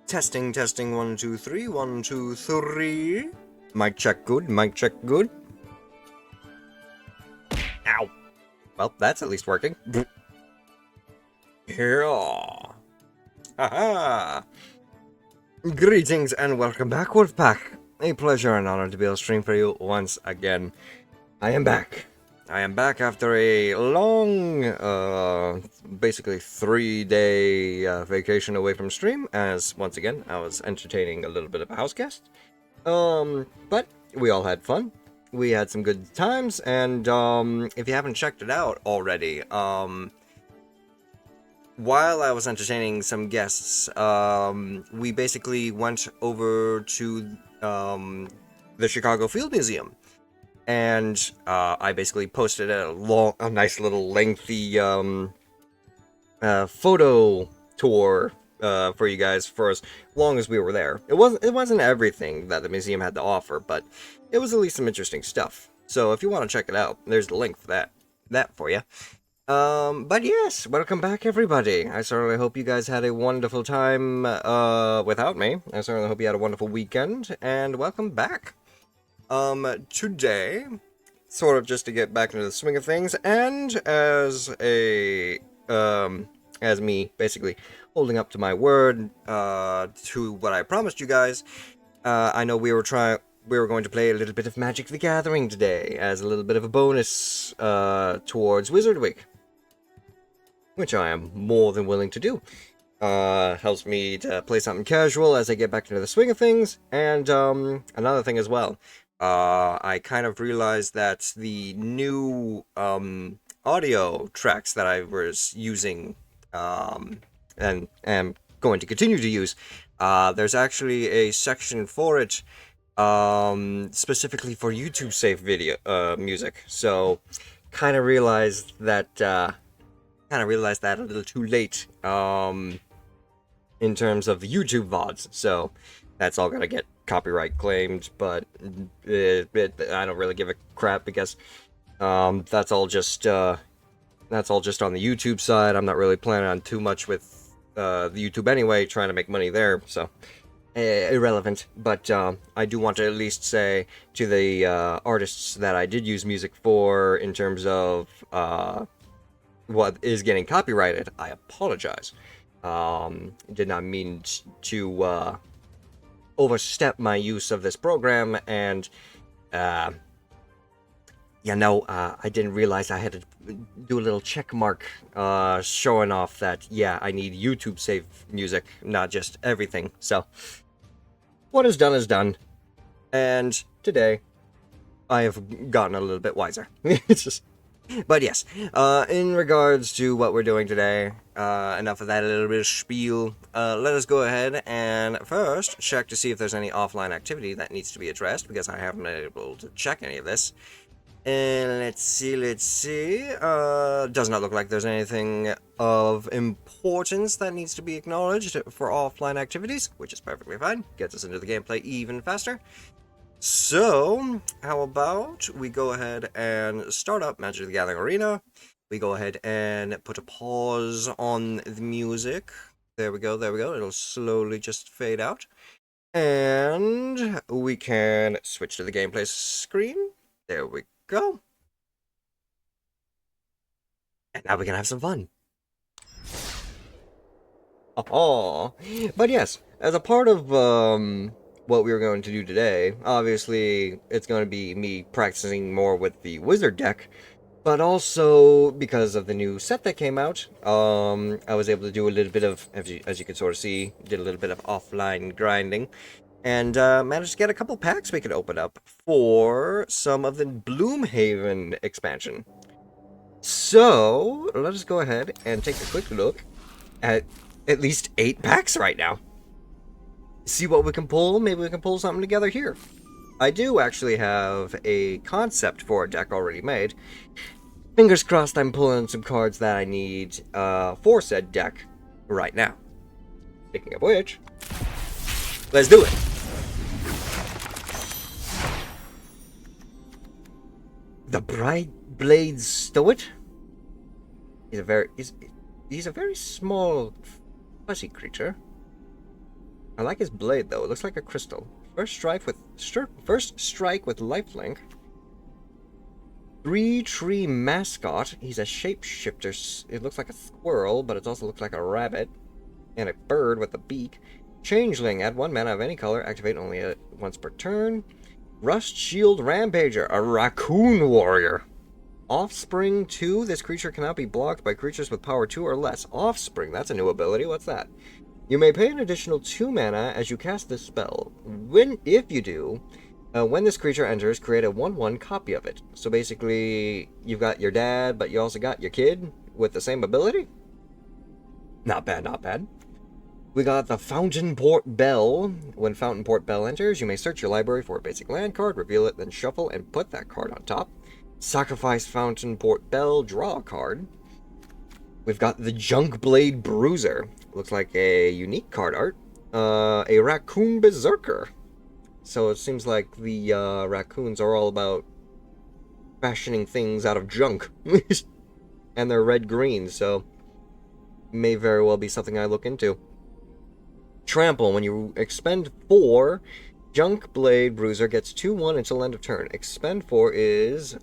Testing, testing, 1, 2, 3, 1, 2, 3. Mic check good, mic check good. Ow. Well, that's at least working. Yeah. Haha. Greetings and welcome back, Wolfpack. A pleasure and honor to be able to stream for you once again. I am back. I am back after a long, basically 3-day vacation away from stream, as once again I was entertaining a little bit of a house guest. But we all had fun. We had some good times, and if you haven't checked it out already, while I was entertaining some guests, we basically went over to the Chicago Field Museum. And I basically posted a nice little lengthy photo tour for you guys for as long as we were there. It wasn't everything that the museum had to offer, but it was at least some interesting stuff. So if you want to check it out, there's the link for that for you. But yes, welcome back, everybody. I certainly hope you guys had a wonderful time without me. I certainly hope you had a wonderful weekend, and welcome back. Today, sort of just to get back into the swing of things, and as me basically holding up to my word, to what I promised you guys, I know we were going to play a little bit of Magic the Gathering today, as a little bit of a bonus, towards Wizard Week, which I am more than willing to do. Helps me to play something casual as I get back into the swing of things, and, another thing as well. I kind of realized that the new audio tracks that I was using and am going to continue to use, there's actually a section for it specifically for YouTube safe video music. So kind of realized that a little too late in terms of the YouTube VODs. So that's all gonna get copyright claimed, but I don't really give a crap because that's all just on the YouTube side. I'm not really planning on too much with the YouTube anyway, trying to make money there, so irrelevant. But I do want to at least say to the artists that I did use music for, in terms of what is getting copyrighted, I apologize. Did not mean to overstep my use of this program, and I didn't realize I had to do a little check mark showing off that, yeah, I need YouTube safe music, not just everything. So what is done, and today I have gotten a little bit wiser. But yes, in regards to what we're doing today, enough of that little bit of spiel. Let us go ahead and first check to see if there's any offline activity that needs to be addressed, because I haven't been able to check any of this. And let's see. Does not look like there's anything of importance that needs to be acknowledged for offline activities, which is perfectly fine. Gets us into the gameplay even faster. So, how about we go ahead and start up Magic the Gathering Arena. We go ahead and put a pause on the music. There we go. It'll slowly just fade out. And we can switch to the gameplay screen. There we go. And now we can have some fun. Oh, but yes, as a part of what we were going to do today, obviously it's going to be me practicing more with the wizard deck, but also because of the new set that came out, I was able to do a little bit of, as you can sort of see, did a little bit of offline grinding, and managed to get a couple packs we could open up for some of the Bloomhaven expansion. So let us go ahead and take a quick look at least 8 packs right now. See what we can pull. Maybe we can pull something together here. I do actually have a concept for a deck already made. Fingers crossed I'm pulling some cards that I need for said deck right now. Speaking of which, let's do it. The Bright Blade Stoet is a very He's a very small, fuzzy creature. I like his blade, though. It looks like a crystal. First strike with lifelink. 3-tree mascot. He's a shapeshifter. It looks like a squirrel, but it also looks like a rabbit. And a bird with a beak. Changeling. Add 1 mana of any color. Activate only once per turn. Rust Shield Rampager. A raccoon warrior. Offspring 2. This creature cannot be blocked by creatures with power 2 or less. Offspring. That's a new ability. What's that? You may pay an additional 2 mana as you cast this spell. If you do, when this creature enters, create a 1/1 copy of it. So basically, you've got your dad, but you also got your kid with the same ability? Not bad, not bad. We got the Fountainport Bell. When Fountainport Bell enters, you may search your library for a basic land card, reveal it, then shuffle and put that card on top. Sacrifice Fountainport Bell, draw a card. We've got the Junkblade Bruiser. Looks like a unique card art. A Raccoon Berserker. So it seems like the raccoons are all about fashioning things out of junk. And they're red-green, so may very well be something I look into. Trample. When you expend 4, Junkblade Bruiser gets 2/1 until end of turn. Expend 4 is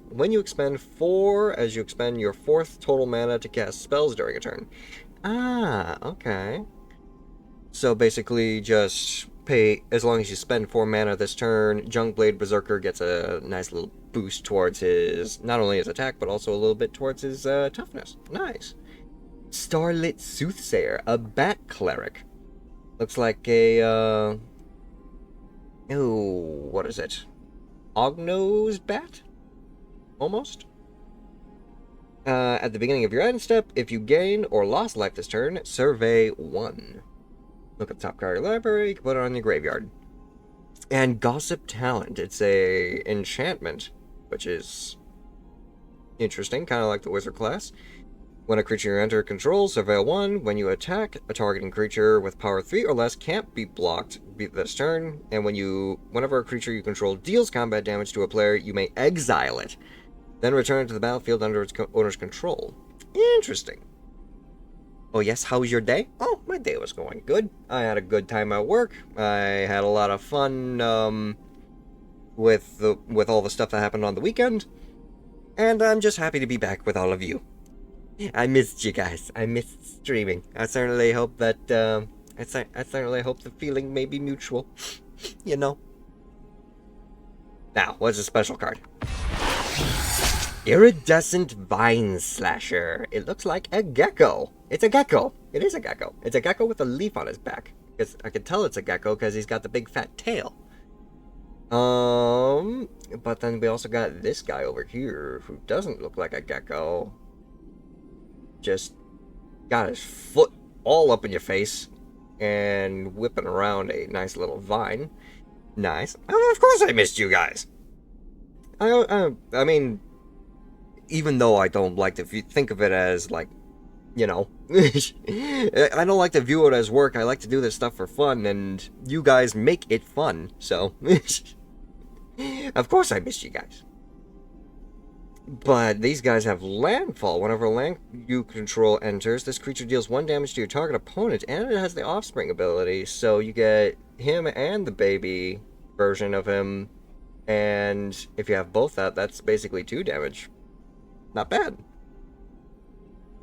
when you expend 4, as you expend your 4th total mana to cast spells during a turn. Ah, okay. So basically, just pay as long as you spend 4 mana this turn. Junkblade Berserker gets a nice little boost towards his not only his attack but also a little bit towards his toughness. Nice. Starlit Soothsayer, a bat cleric. Looks like a what is it? Hognose bat? Almost? At the beginning of your end step, if you gain or lost life this turn, survey 1. Look at the top card of your library, you can put it on your graveyard. And Gossip Talent, it's a enchantment, which is interesting, kind of like the wizard class. When a creature you enter controls, surveil 1. When you attack, a targeting creature with power 3 or less can't be blocked this turn. And whenever a creature you control deals combat damage to a player, you may exile it. Then return it to the battlefield under its owner's control. Interesting. Oh yes, how was your day? Oh, my day was going good. I had a good time at work. I had a lot of fun with all the stuff that happened on the weekend. And I'm just happy to be back with all of you. I missed you guys. I missed streaming. I certainly hope that I certainly hope the feeling may be mutual. You know. Now, what's a special card? Iridescent Vine Slasher. It looks like a gecko. It's a gecko. It is a gecko. It's a gecko with a leaf on his back. I can tell it's a gecko because he's got the big fat tail. But then we also got this guy over here who doesn't look like a gecko. Just got his foot all up in your face and whipping around a nice little vine. Nice. Oh, of course I missed you guys. I mean, even though I don't like to think of it as, like, you know, I don't like to view it as work. I like to do this stuff for fun, and you guys make it fun, so of course I missed you guys. But these guys have landfall. Whenever a land you control enters, this creature deals 1 damage to your target opponent, and it has the offspring ability, so you get him and the baby version of him, and if you have both that's basically 2 damage. Not bad.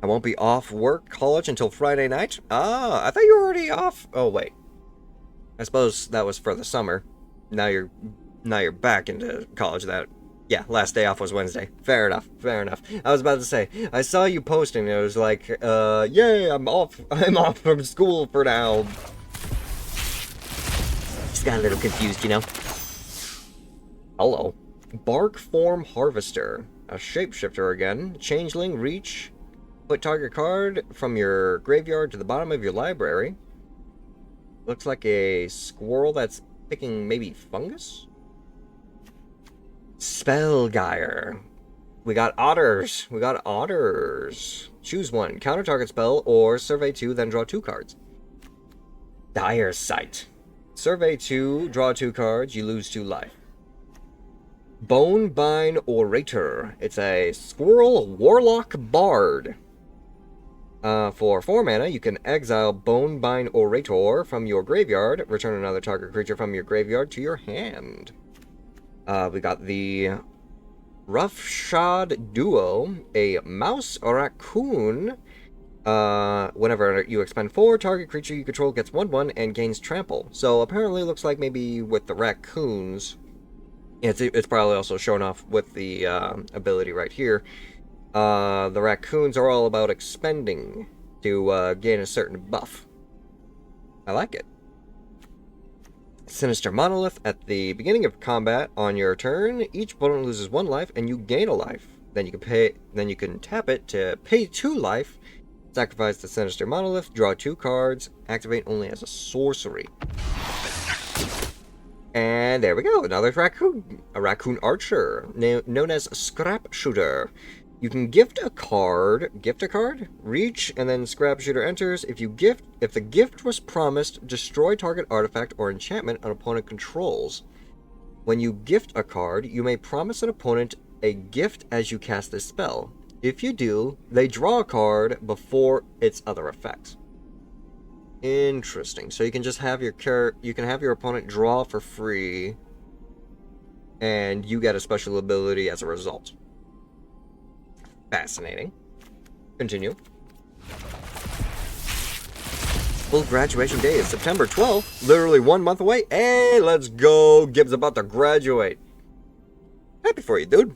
I won't be off work, college until Friday night. Ah, I thought you were already off. Oh, wait. I suppose that was for the summer. Now you're back into college. Yeah, last day off was Wednesday. Fair enough, fair enough. I was about to say, I saw you posting, it was like, yay, I'm off from school for now. Just got a little confused, you know? Hello. Bark Form Harvester. A shapeshifter again. Changeling, reach. Put target card from your graveyard to the bottom of your library. Looks like a squirrel that's picking maybe fungus? Spellgeyer. We got otters. Choose 1. Counter target spell or survey 2, then draw 2 cards. Dire Sight. Survey 2, draw 2 cards, you lose 2 life. Bonebine Orator. It's a squirrel warlock bard. For 4 mana, you can exile Bonebind Orator from your graveyard. Return another target creature from your graveyard to your hand. We got the Roughshod Duo, a mouse or raccoon. Whenever you expend 4, target creature you control gets 1/1 and gains trample. So apparently it looks like maybe with the raccoons, it's probably also shown off with the ability right here. The raccoons are all about expending to gain a certain buff. I like it. Sinister Monolith. At the beginning of combat on your turn, each opponent loses 1 life and you gain a life. Then you can tap it to pay 2 life, sacrifice the Sinister Monolith, draw 2 cards, activate only as a sorcery. And there we go, another raccoon. A raccoon archer, known as Scrap Shooter. You can gift a card, reach, and then Scrap Shooter enters. If the gift was promised, destroy target artifact or enchantment an opponent controls. When you gift a card, you may promise an opponent a gift as you cast this spell. If you do, they draw a card before its other effects. Interesting. So you can just have your opponent draw for free, and you get a special ability as a result. Fascinating. Continue. Full graduation day is September 12th, literally 1 month away. Hey, let's go. Gibbs about to graduate. Happy for you, dude.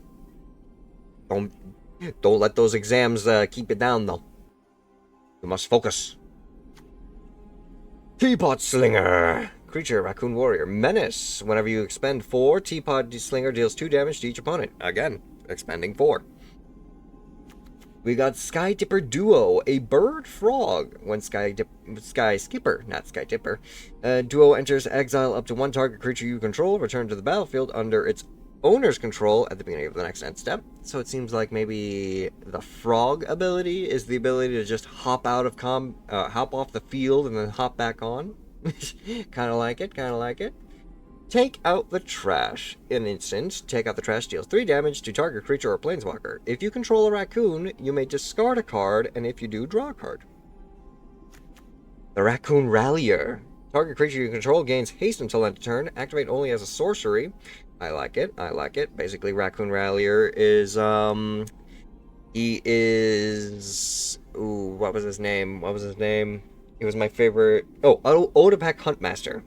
Don't let those exams keep you down, though. You must focus. Teapot Slinger. Creature, Raccoon Warrior. Menace. Whenever you expend 4, Teapot Slinger deals 2 damage to each opponent. Again, expending 4. We got Sky Dipper Duo, a bird frog. When Sky Skipper, not Sky Dipper. Duo enters, exile up to 1 target creature you control, return to the battlefield under its owner's control at the beginning of the next end step. So it seems like maybe the frog ability is the ability to just hop out of hop off the field and then hop back on. Kind of like it. Take out the trash. In an instant, take out the trash deals 3 damage to target creature or planeswalker. If you control a raccoon, you may discard a card, and if you do, draw a card. The Raccoon Rallier. Target creature you control gains haste until end of turn. Activate only as a sorcery. I like it. Basically, Raccoon Rallier is, he is... Ooh, what was his name? He was my favorite... Oh, Odapak Huntmaster.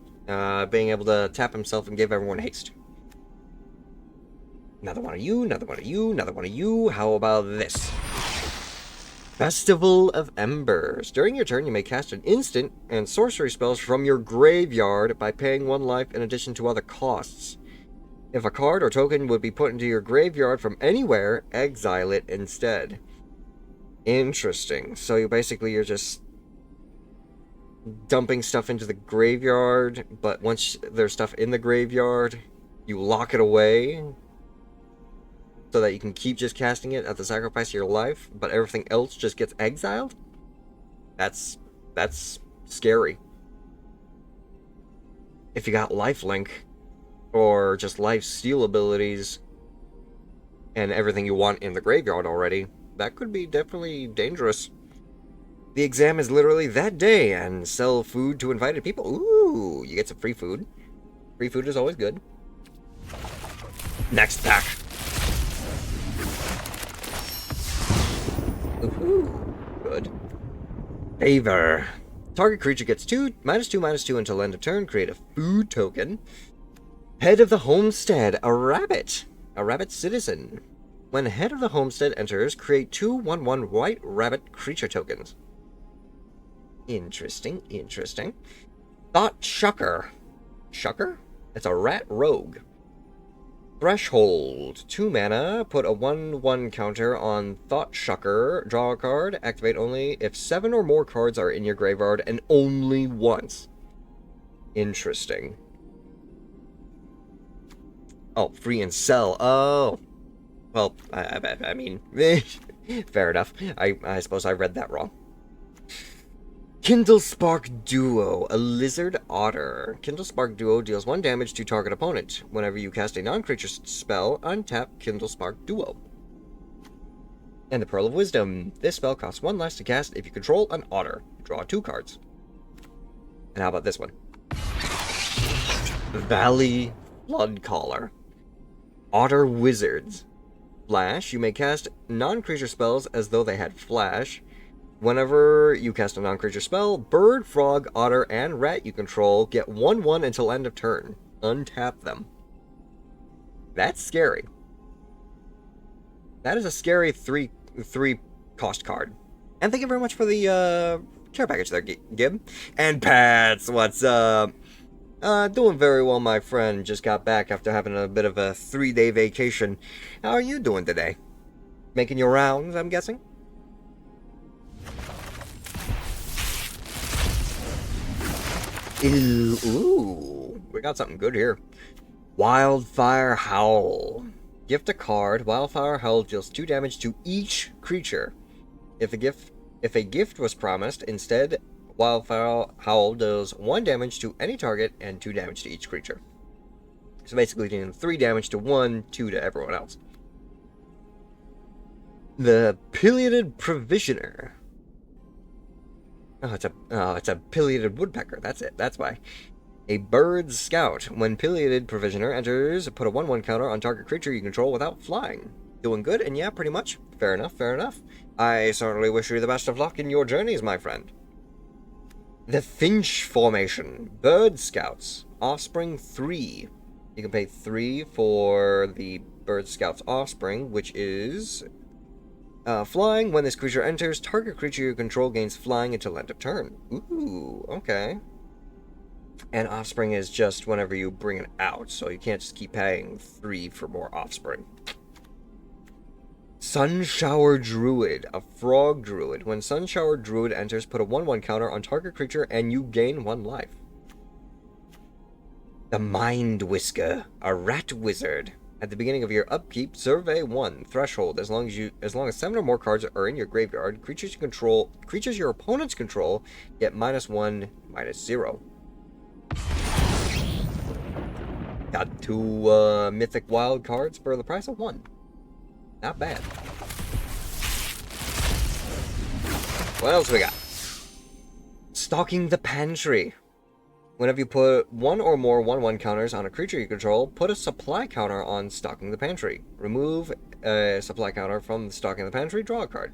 Being able to tap himself and give everyone haste. Another one of you. How about this? Festival of Embers. During your turn, you may cast an instant and sorcery spells from your graveyard by paying 1 life in addition to other costs. If a card or token would be put into your graveyard from anywhere, exile it instead. Interesting. So you're just dumping stuff into the graveyard, but once there's stuff in the graveyard, you lock it away so that you can keep just casting it at the sacrifice of your life, but everything else just gets exiled? That's scary. If you got lifelink or just life steal abilities and everything you want in the graveyard already, that could be definitely dangerous. The exam is literally that day, and sell food to invited people. Ooh, you get some free food. Free food is always good. Next pack. Ooh, good. Favor. Target creature gets -2/-2 until end of turn. Create a food token. Head of the Homestead, a rabbit. A rabbit citizen. When Head of the Homestead enters, create 2 1/1 white rabbit creature tokens. Interesting. Thought Shucker. Shucker? It's a rat rogue. Threshold. 2 mana. Put a 1/1 counter on Thought Shucker. Draw a card. Activate only if 7 or more cards are in your graveyard and only once. Interesting. Oh, free and sell. Oh. Well, I mean, fair enough. I suppose I read that wrong. Kindlespark Duo, a lizard otter. Kindlespark Duo deals 1 damage to target opponent. Whenever you cast a non-creature spell, untap Kindlespark Duo. And the Pearl of Wisdom. This spell costs 1 less to cast if you control an otter. Draw 2 cards. And how about this one? Valley Floodcaller. Otter Wizards. Flash. You may cast non-creature spells as though they had flash. Whenever you cast a non-creature spell, bird, frog, otter, and rat you control get 1/1 until end of turn. Untap them. That's scary. That is a scary 3 cost card. And thank you very much for the care package there, Gib. And Pats, what's up? Doing very well, my friend. Just got back after having a bit of a 3-day vacation. How are you doing today? Making your rounds, I'm guessing? Ooh, we got something good here. Wildfire Howl. Gift a card. Wildfire Howl deals 2 damage to each creature. If a gift was promised, instead, Wildfire Howl deals 1 damage to any target and 2 damage to each creature. So basically doing 3 damage to one, 2 to everyone else. The Pileated Provisioner. Oh, it's a pileated woodpecker. That's it. That's why. A bird scout. When Pileated Provisioner enters, put a 1/1 counter on target creature you control without flying. Doing good, and yeah, pretty much. Fair enough, fair enough. I certainly wish you the best of luck in your journeys, my friend. The Finch Formation. Bird Scouts. Offspring 3. You can pay 3 for the Bird Scout's Offspring, which is... flying. When this creature enters, target creature you control gains flying until end of turn. Ooh, okay. And Offspring is just whenever you bring it out, so you can't just keep paying 3 for more Offspring. Sunshower Druid, a frog druid. When Sunshower Druid enters, put a 1/1 counter on target creature and you gain 1 life. The Mind Whisker, a rat wizard. At the beginning of your upkeep, survey 1 threshold. As long as 7 or more cards are in your graveyard, creatures your opponents control get -1, -0. Got 2 mythic wild cards for the price of 1. Not bad. What else we got? Stalking the Pantry. Whenever you put 1 or more 1/1 counters on a creature you control, put a supply counter on Stalking the Pantry. Remove a supply counter from Stalking the Pantry, draw a card.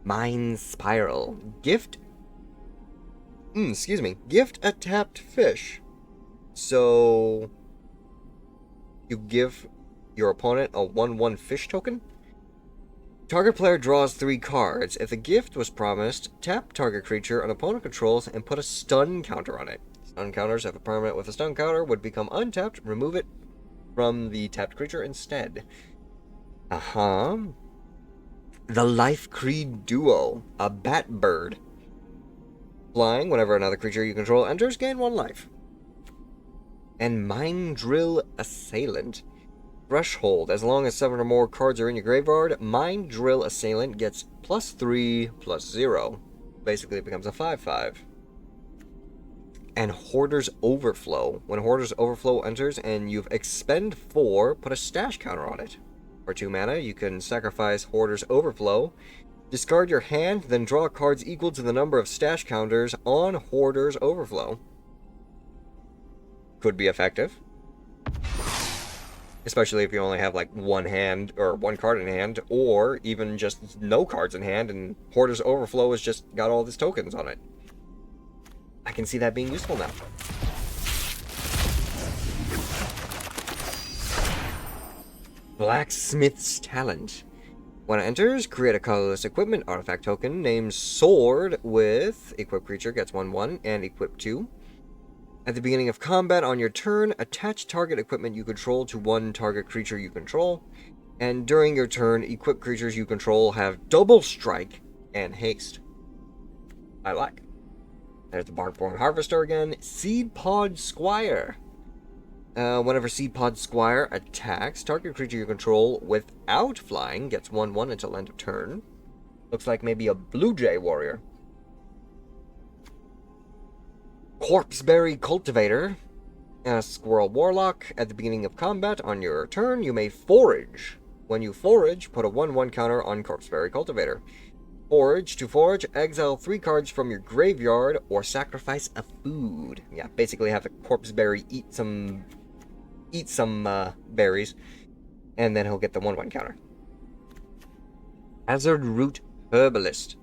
Mind Spiral. Gift a tapped fish. So you give your opponent a 1/1 fish token. Target player draws 3 cards. If the gift was promised, tap target creature an opponent controls and put a stun counter on it. Stun counters, if a permanent with a stun counter would become untapped, remove it from the tapped creature instead. The Life Creed Duo, a bat bird. Flying, whenever another creature you control enters, gain 1 life. And Mind Drill Assailant. Threshold. As long as 7 or more cards are in your graveyard, Mind Drill Assailant gets +3/+0. Basically, it becomes a 5/5. And Hoarder's Overflow. When Hoarder's Overflow enters and you've expend 4, put a stash counter on it. For 2 mana, you can sacrifice Hoarder's Overflow, discard your hand, then draw cards equal to the number of stash counters on Hoarder's Overflow. Could be effective. Especially if you only have like 1 hand or 1 card in hand, or even just no cards in hand and Hoarder's Overflow has just got all these tokens on it. I can see that being useful now. Blacksmith's Talent. When it enters, create a colorless equipment artifact token named Sword with equip creature gets 1/1 and equip 2. At the beginning of combat on your turn, attach target equipment you control to 1 target creature you control, and during your turn, equip creatures you control have double strike and haste. I like. There's the Barkborn Harvester again. Seed Pod Squire. Whenever Seed Pod Squire attacks, target creature you control without flying gets 1/1 until end of turn. Looks like maybe a Blue Jay warrior. Corpseberry Cultivator. Squirrel Warlock. At the beginning of combat on your turn, you may forage When you forage, put a 1/1 counter on Corpseberry Cultivator. Forage. To forage, exile 3 cards from your graveyard or sacrifice a food. Yeah, basically have the Corpseberry eat some berries, and then he'll get the 1/1 counter. Hazard Root Herbalist.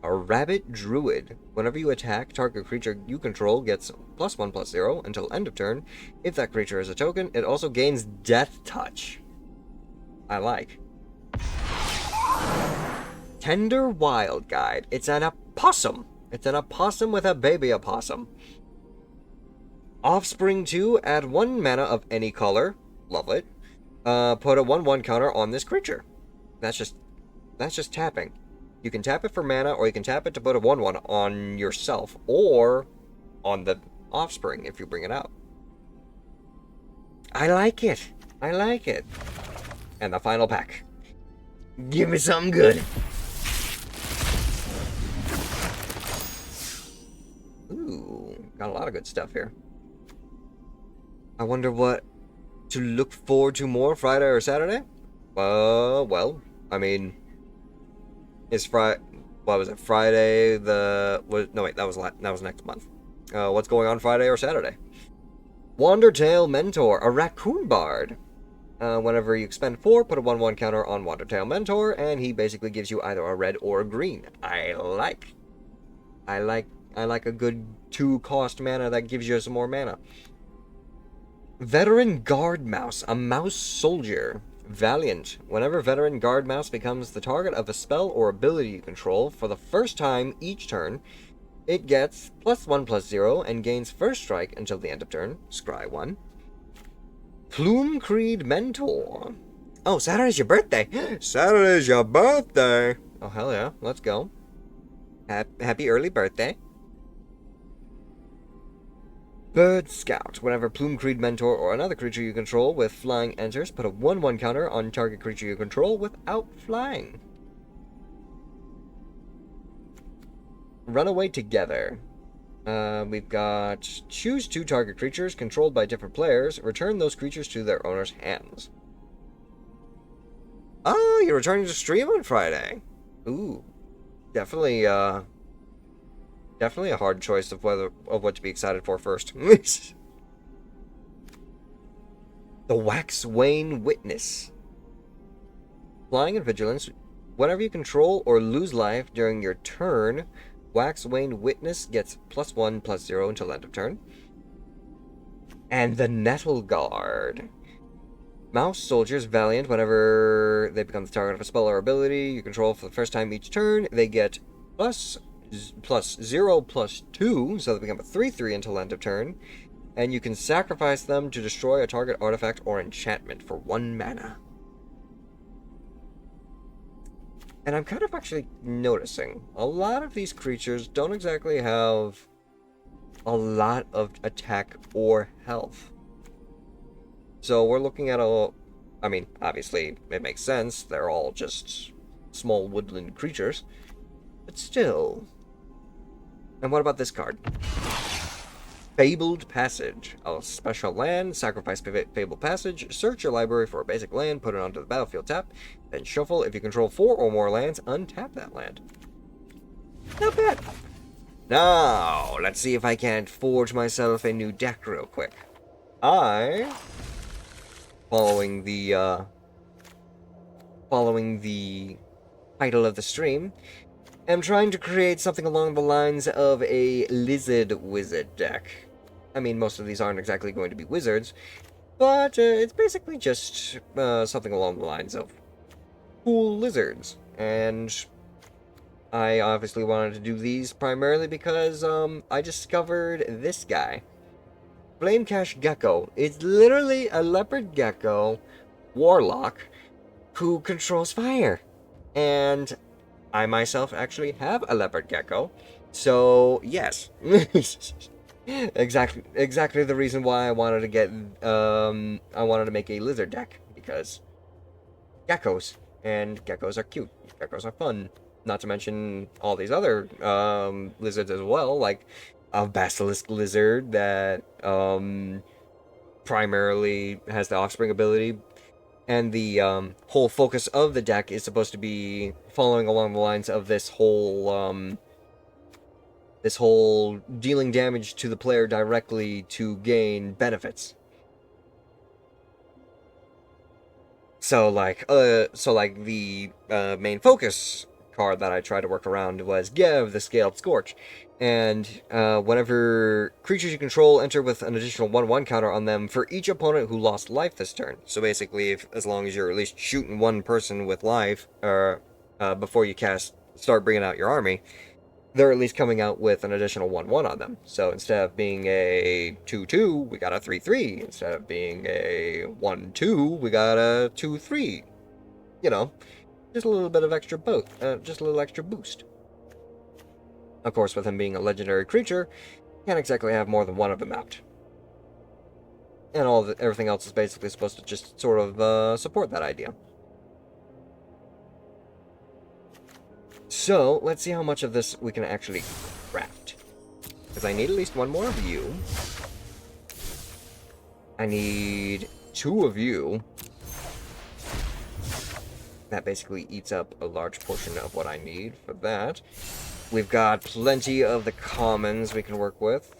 A rabbit druid. Whenever you attack, target creature you control gets +1/+0 until end of turn. If that creature is a token, it also gains Death Touch. I like. Tender Wild Guide. It's an opossum. It's an opossum with a baby opossum. Offspring 2, add 1 mana of any color. Love it. Put a 1/1 counter on this creature. That's just tapping. You can tap it for mana, or you can tap it to put a 1/1 on yourself, or on the offspring if you bring it out. I like it. I like it. And the final pack. Give me something good. Ooh, got a lot of good stuff here. I wonder what to look forward to more, Friday or Saturday? Well, I mean, is Friday? What was it? Friday no wait, that was next month. What's going on Friday or Saturday? Wandertail Mentor, a raccoon bard. Whenever you expend 4, put a 1/1 counter on Wandertail Mentor, and he basically gives you either a red or a green. I like a good 2-cost mana that gives you some more mana. Veteran Guard Mouse, a mouse soldier. Valiant. Whenever Veteran Guard Mouse becomes the target of a spell or ability you control for the first time each turn, it gets +1/+0 and gains first strike until the end of turn. Scry 1. Plume Creed Mentor. Oh, Saturday's your birthday. Saturday's your birthday. Oh, hell yeah. Let's go. Happy early birthday. Bird Scout. Whenever Plume Creed Mentor or another creature you control with flying enters, put a 1/1 counter on target creature you control without flying. Runaway Together. We've got choose 2 target creatures controlled by different players. Return those creatures to their owner's hands. Oh, you're returning to stream on Friday. Ooh, definitely a hard choice of what to be excited for first. The Waxwane Witness. Flying and Vigilance. Whenever you control or lose life during your turn, Waxwane Witness gets +1/+0 until end of turn. And the Nettle Guard. Mouse soldiers valiant. Whenever they become the target of a spell or ability you control for the first time each turn, they get +0/+2, so they become a 3/3 until end of turn. And you can sacrifice them to destroy a target artifact or enchantment for 1 mana. And I'm kind of actually noticing a lot of these creatures don't exactly have a lot of attack or health. So we're looking at I mean, obviously it makes sense. They're all just small woodland creatures. But still. And what about this card? Fabled Passage. A special land. Sacrifice Fabled Passage. Search your library for a basic land. Put it onto the battlefield tap. Then shuffle. If you control 4 or more lands, untap that land. Not bad. Now, let's see if I can't forge myself a new deck real quick. Following the title of the stream, am trying to create something along the lines of a lizard wizard deck. I mean, most of these aren't exactly going to be wizards, but it's basically just something along the lines of cool lizards. And I obviously wanted to do these primarily because I discovered this guy. Flamecash Gecko. It's literally a leopard gecko warlock who controls fire. And I myself actually have a leopard gecko, so yes. Exactly the reason why I wanted to get I wanted to make a lizard deck, because geckos, and geckos are cute. Geckos are fun. Not to mention all these other lizards as well, like a basilisk lizard that primarily has the offspring ability. And the whole focus of the deck is supposed to be following along the lines of this whole dealing damage to the player directly to gain benefits. So the main focus card that I tried to work around was Gev, the Scaled Scorch. And whenever creatures you control enter with an additional 1/1 counter on them for each opponent who lost life this turn. So basically, as long as you're at least shooting one person with life, before you start bringing out your army, they're at least coming out with an additional 1/1 on them. So instead of being a 2/2, we got a 3/3. Instead of being a 1/2, we got a 2/3. You know, just a little bit of extra just a little extra boost. Of course, with him being a legendary creature, can't exactly have more than one of them out. And everything else is basically supposed to just sort of support that idea. So, let's see how much of this we can actually craft. Because I need at least one more of you. I need 2 of you. That basically eats up a large portion of what I need for that. We've got plenty of the commons we can work with.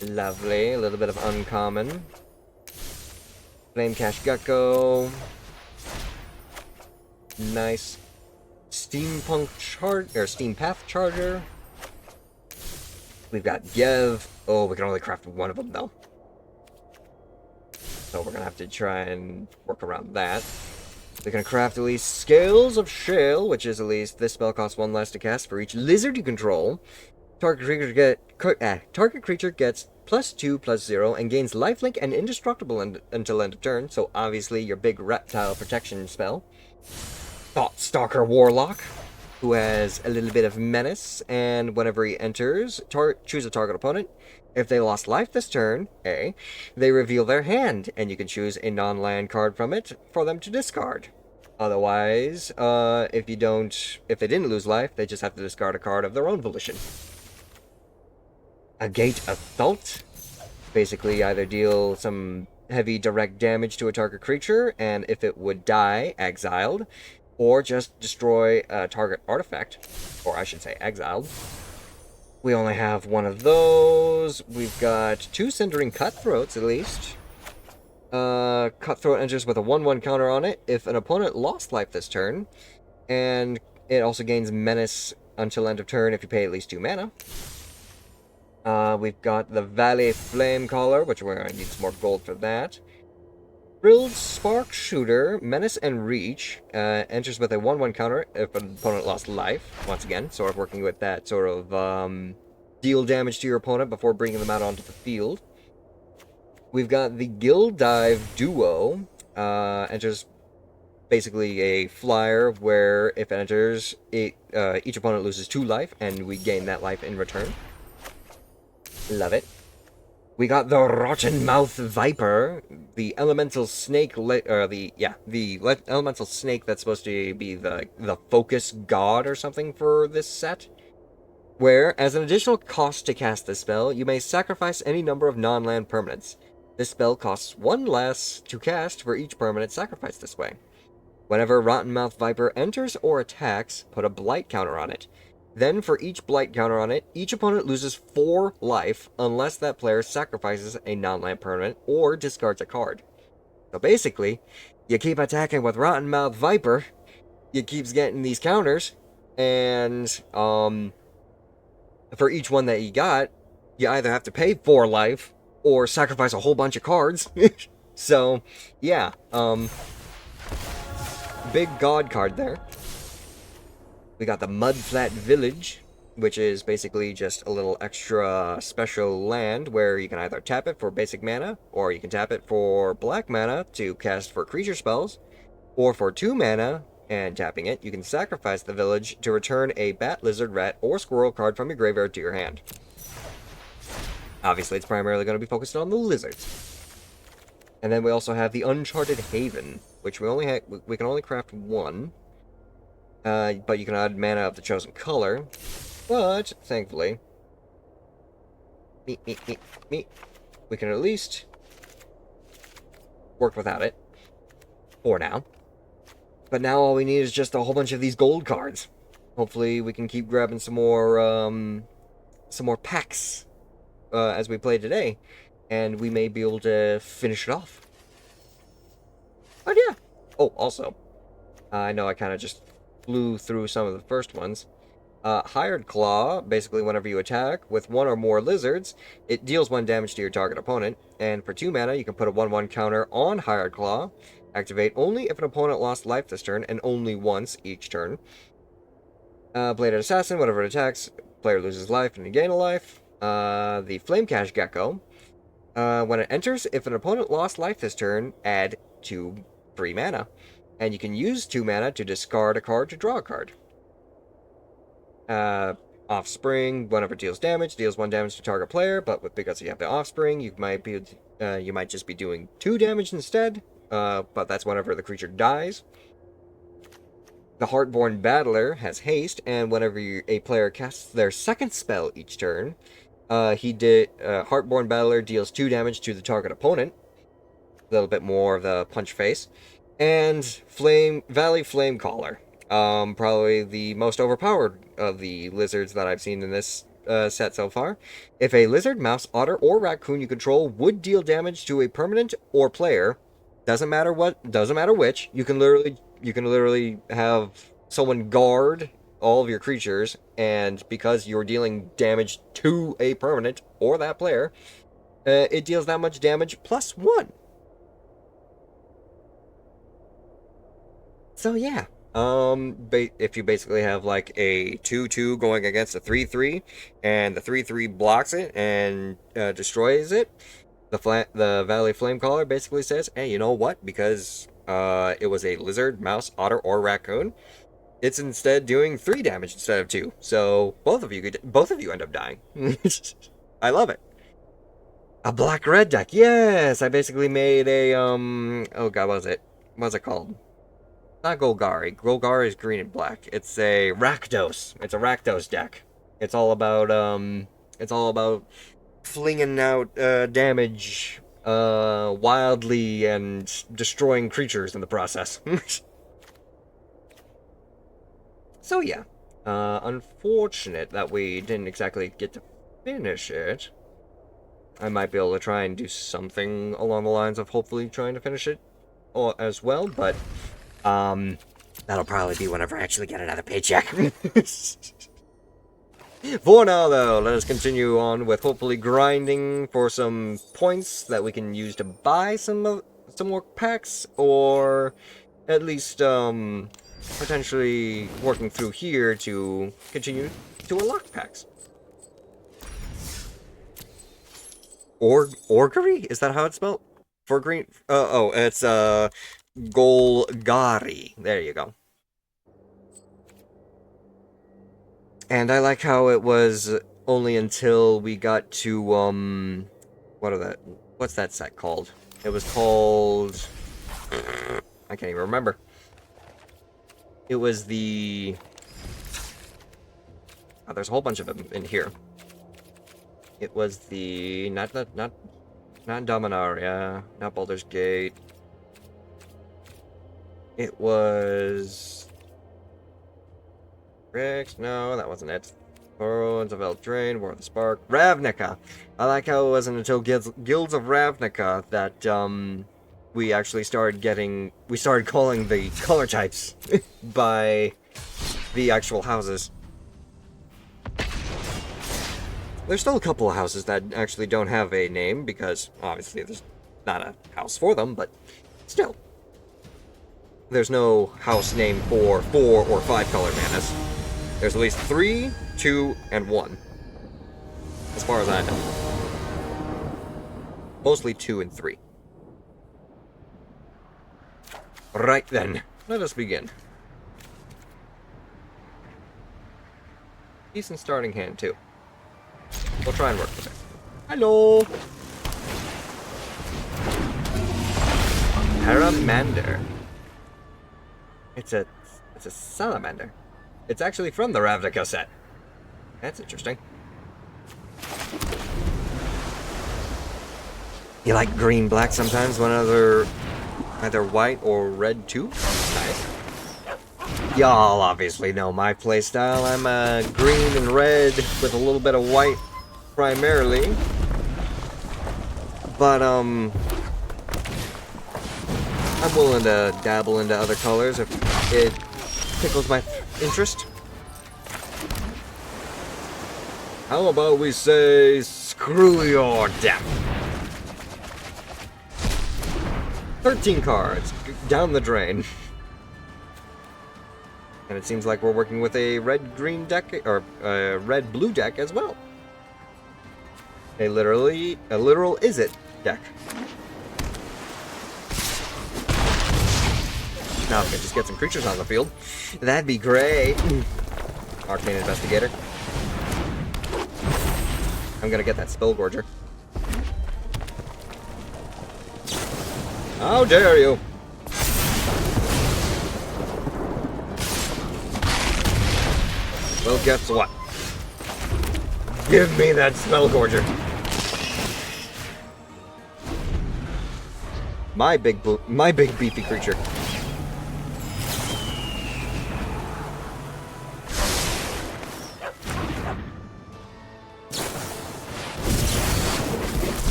Lovely. A little bit of uncommon. Flamecash Gecko. Nice. Steam Path Charger. We've got Gev. Oh, we can only craft one of them though. So we're gonna have to try and work around that. We can craft at least Scales of Shale, which is at least this spell costs 1 less to cast for each lizard you control. Target creature gets +2/+0 and gains lifelink and indestructible until end of turn. So obviously your big reptile protection spell. Thought-Stalker Warlock, who has a little bit of menace, and whenever he enters, choose a target opponent. If they lost life this turn, they reveal their hand, and you can choose a non-land card from it for them to discard. Otherwise, if they didn't lose life, they just have to discard a card of their own volition. A Gate of Thult. Basically, either deal some heavy direct damage to a target creature, and if it would die, exiled, or just destroy a target artifact, or I should say exiled. We only have 1 of those. We've got 2 Cindering Cutthroats, at least. Cutthroat enters with a 1/1 counter on it if an opponent lost life this turn, and it also gains Menace until end of turn if you pay at least 2 mana. We've got the Valley Flamecaller, which we're going to need some more gold for that. Frilled Spark Shooter, Menace and Reach, enters with a 1/1 counter if an opponent lost life. Once again, sort of working with that sort of deal damage to your opponent before bringing them out onto the field. We've got the Guild Dive Duo, enters basically a flyer where if it enters, each opponent loses 2 life, and we gain that life in return. Love it. We got the Rotten Mouth Viper, the elemental snake, elemental snake that's supposed to be the focus god or something for this set. Where, as an additional cost to cast this spell, you may sacrifice any number of non-land permanents. This spell costs 1 less to cast for each permanent sacrificed this way. Whenever Rotten Mouth Viper enters or attacks, put a blight counter on it. Then, for each blight counter on it, each opponent loses 4 life unless that player sacrifices a non-land permanent or discards a card. So basically, you keep attacking with Rotten Mouth Viper, you keeps getting these counters, and for each one that you got, you either have to pay 4 life or sacrifice a whole bunch of cards. So, yeah, big god card there. We got the Mudflat Village, which is basically just a little extra special land where you can either tap it for basic mana, or you can tap it for black mana to cast for creature spells, or for 2 mana, and tapping it, you can sacrifice the village to return a bat, lizard, rat, or squirrel card from your graveyard to your hand. Obviously, it's primarily going to be focused on the lizards. And then we also have the Uncharted Haven, which we can only craft 1. But you can add mana of the chosen color. But, thankfully, we can at least work without it. For now. But now all we need is just a whole bunch of these gold cards. Hopefully we can keep grabbing some more packs as we play today, and we may be able to finish it off. But yeah. Oh, also, I know I kind of just flew through some of the first ones. Hired Claw, basically whenever you attack with one or more lizards, it deals 1 damage to your target opponent, and for 2 mana you can put a 1/1 counter on Hired Claw. Activate only if an opponent lost life this turn, and only once each turn. Bladed Assassin, whenever it attacks, player loses life and you gain a life. The Flamecash Gecko, when it enters, if an opponent lost life this turn, add 2 free mana. And you can use 2 mana to discard a card to draw a card. Offspring, whenever it deals 1 damage to target player, but because you have the Offspring, you might just be doing 2 damage instead, but that's whenever the creature dies. The Heartborn Battler has haste, and whenever a player casts their second spell each turn, Heartborn Battler deals 2 damage to the target opponent. A little bit more of the punch face. And Valley Flamecaller. Probably the most overpowered of the lizards that I've seen in this set so far. If a lizard, mouse, otter, or raccoon you control would deal damage to a permanent or player, doesn't matter which, you can literally have someone guard all of your creatures, and because you're dealing damage to a permanent or that player, it deals that much damage plus 1. So yeah, if you basically have like a 2/2 going against a 3/3, and the 3/3 blocks it and destroys it, the Valley Flamecaller basically says, hey, you know what? Because it was a lizard, mouse, otter, or raccoon, it's instead doing 3 damage instead of 2. So both of you end up dying. I love it. A black-red deck. Yes, I basically made a oh god, what's it called? Not Golgari. Golgari is green and black. It's a Rakdos. It's a Rakdos deck. It's all about flinging out damage wildly and destroying creatures in the process. So yeah, unfortunate that we didn't exactly get to finish it. I might be able to try and do something along the lines of hopefully trying to finish it as well, but that'll probably be whenever I actually get another paycheck. For now, though, let us continue on with hopefully grinding for some points that we can use to buy some more packs, or at least potentially working through here to continue to unlock packs. Orgari? Is that how it's spelled? For green? It's Golgari. There you go. And I like how it was only until we got to, what's that set called? It was called, I can't even remember. It was the, oh, there's a whole bunch of them in here. It was the, not Dominaria, not Baldur's Gate. It was... Rix? No, that wasn't it. Bones of Eldraine, War of the Spark. Ravnica! I like how it wasn't until Guilds of Ravnica that, we actually started calling the color types by the actual houses. There's still a couple of houses that actually don't have a name, because obviously there's not a house for them, but still. There's no house name for 4 or 5 color manas. There's at least 3, 2, and 1. As far as I know. Mostly 2 and 3. Right then, let us begin. Decent starting hand, too. We'll try and work with it. Hello! Paramander. It's a salamander. It's actually from the Ravnica set. That's interesting. You like green-black sometimes when other Either white or red too. Nice. Y'all obviously know my playstyle. I'm green and red with a little bit of white primarily. But I'm willing to dabble into other colors if it tickles my interest. How about we say screw your deck? 13 cards down the drain. And it seems like we're working with a red-green deck, or a red-blue deck as well. A literal is-it deck. Now if I just get some creatures on the field, that'd be great. Arcane Investigator. I'm gonna get that Spellgorger. How dare you! Well, guess what? Give me that Spellgorger. My big beefy creature.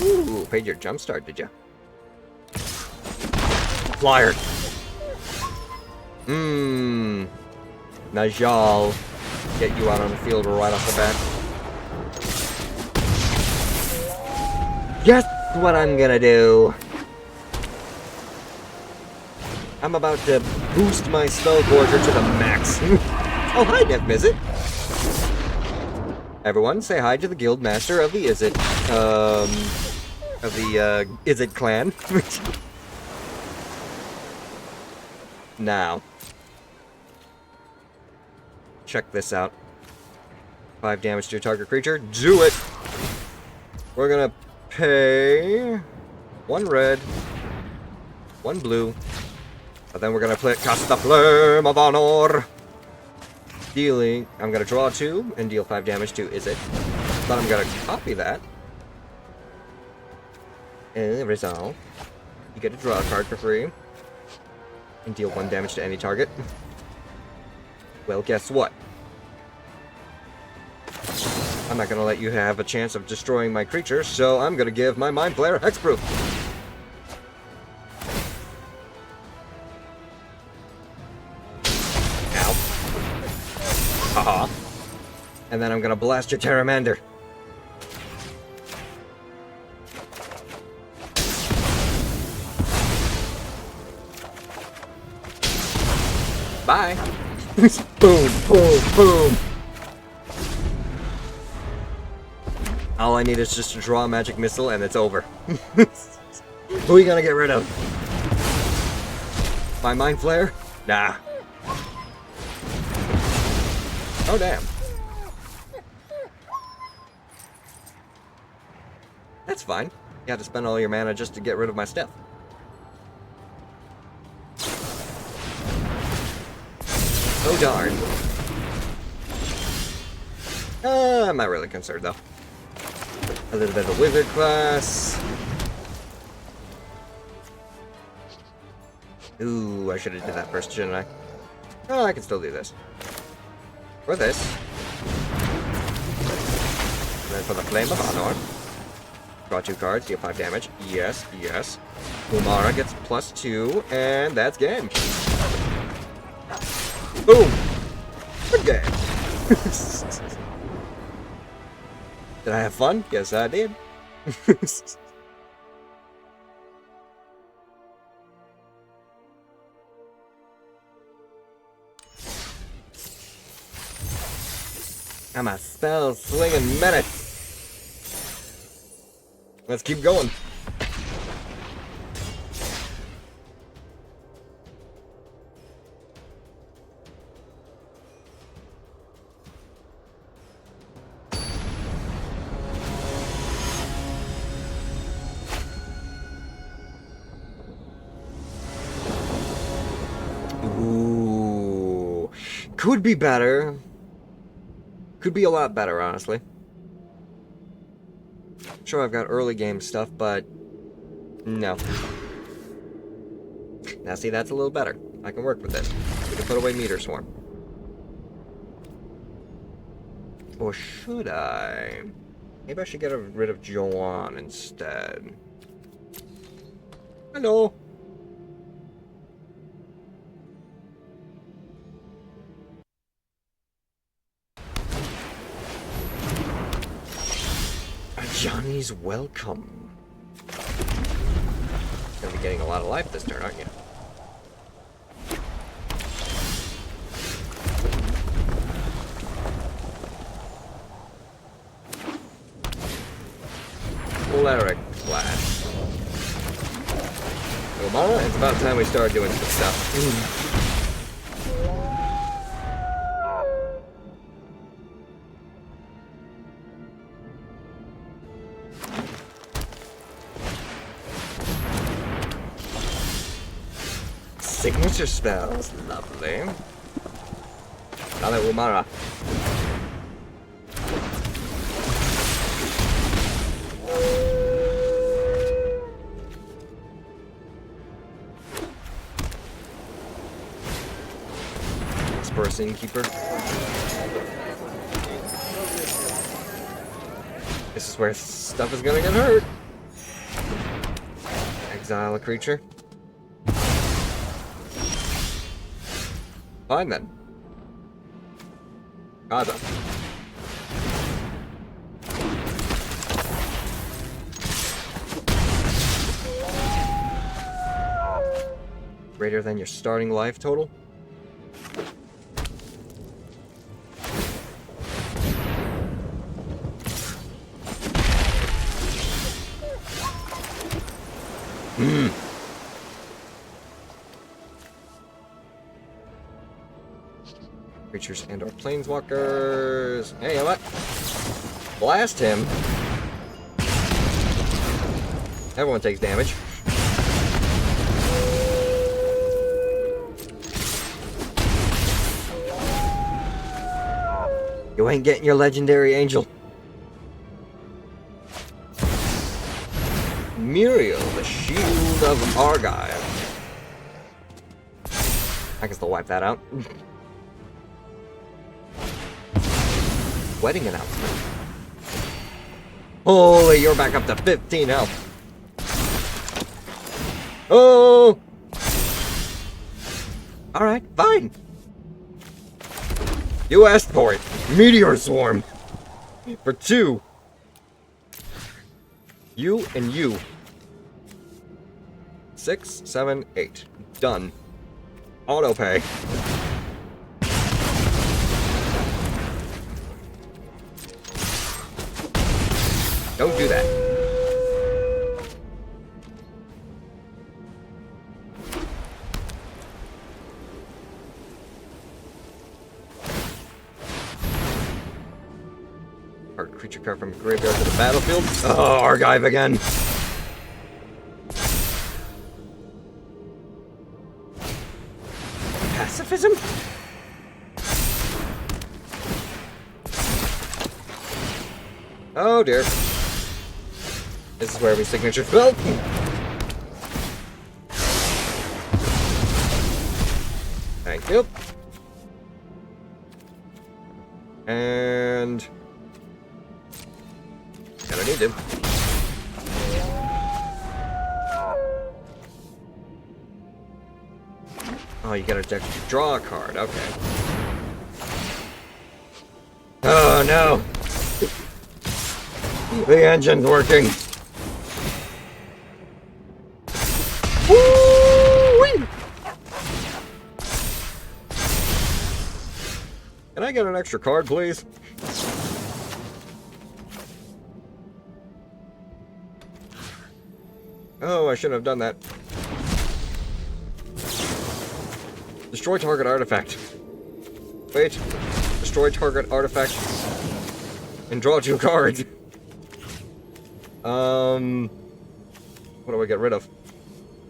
Ooh, paid your jumpstart, did ya? Flyer. Najal. Get you out on the field right off the bat. Guess what I'm gonna do? I'm about to boost my Spellgorger to the max. Oh, hi, Nev Mizzet. Everyone, say hi to the guild master of the Izzet, Izzet clan. Now, check this out. 5 damage to your target creature. Do it! We're gonna pay 1 red, 1 blue, but then we're gonna cast the Flame of Honor. Dealing, I'm gonna draw 2 and deal 5 damage to Izzet. But I'm gonna copy that. And resolve. You get to draw a card for free. And deal 1 damage to any target. Well, guess what? I'm not gonna let you have a chance of destroying my creature, so I'm gonna give my Mind Flayer Hexproof. Ow. Haha. And then I'm gonna blast your Terramander. Bye. Boom, boom, boom. All I need is just to draw a magic missile and it's over. Who are you gonna get rid of? My Mind Flayer? Nah. Oh, damn. That's fine. You had to spend all your mana just to get rid of my stuff. Oh, darn. I'm not really concerned, though. A little bit of wizard class. Ooh, I should have did that first, shouldn't I? Oh, I can still do this. Or this. And then for the Flame of Honor. Draw 2 cards, deal 5 damage. Yes, yes. Umara gets +2, and that's game. Boom! Good game. Did I have fun? Yes, I did. I'm a spell-slinging menace. Let's keep going. Ooh. Could be better. Could be a lot better, honestly. Sure, I've got early game stuff, but no. Now see, that's a little better. I can work with this. We can put away Meteor Swarm. Or should I? Maybe I should get rid of Joanne instead. Hello. Johnny's welcome. Gonna be getting a lot of life this turn, aren't you? Cleric Flash. Omara, it's about time we start doing some stuff. Signature spells, lovely. Another Umara. Disperse Innkeeper. This is where stuff is gonna get hurt. Exile a creature. Fine then. Gaza. Greater than your starting life total? Creatures and or planeswalkers. Hey, you know what? Blast him. Everyone takes damage. You ain't getting your legendary angel. Muriel, the Shield of Argyle. I can still wipe that out. Wedding announcement. Holy, you're back up to 15 health. Oh! Alright, fine. You asked for it. Meteor Swarm. For 2. You and you. 6, 7, 8. Done. Auto pay. Don't do that. Art creature card from graveyard to the battlefield. Oh, Argive again. Pacifism? Oh dear. This is where we signature fill. Thank you. And I don't need to. Oh, you gotta draw a card. Okay. Oh no. The engine's working. Woo-wee! Can I get an extra card, please? Oh, I shouldn't have done that. Destroy target artifact. Wait. Destroy target artifact. And draw 2 cards. What do I get rid of?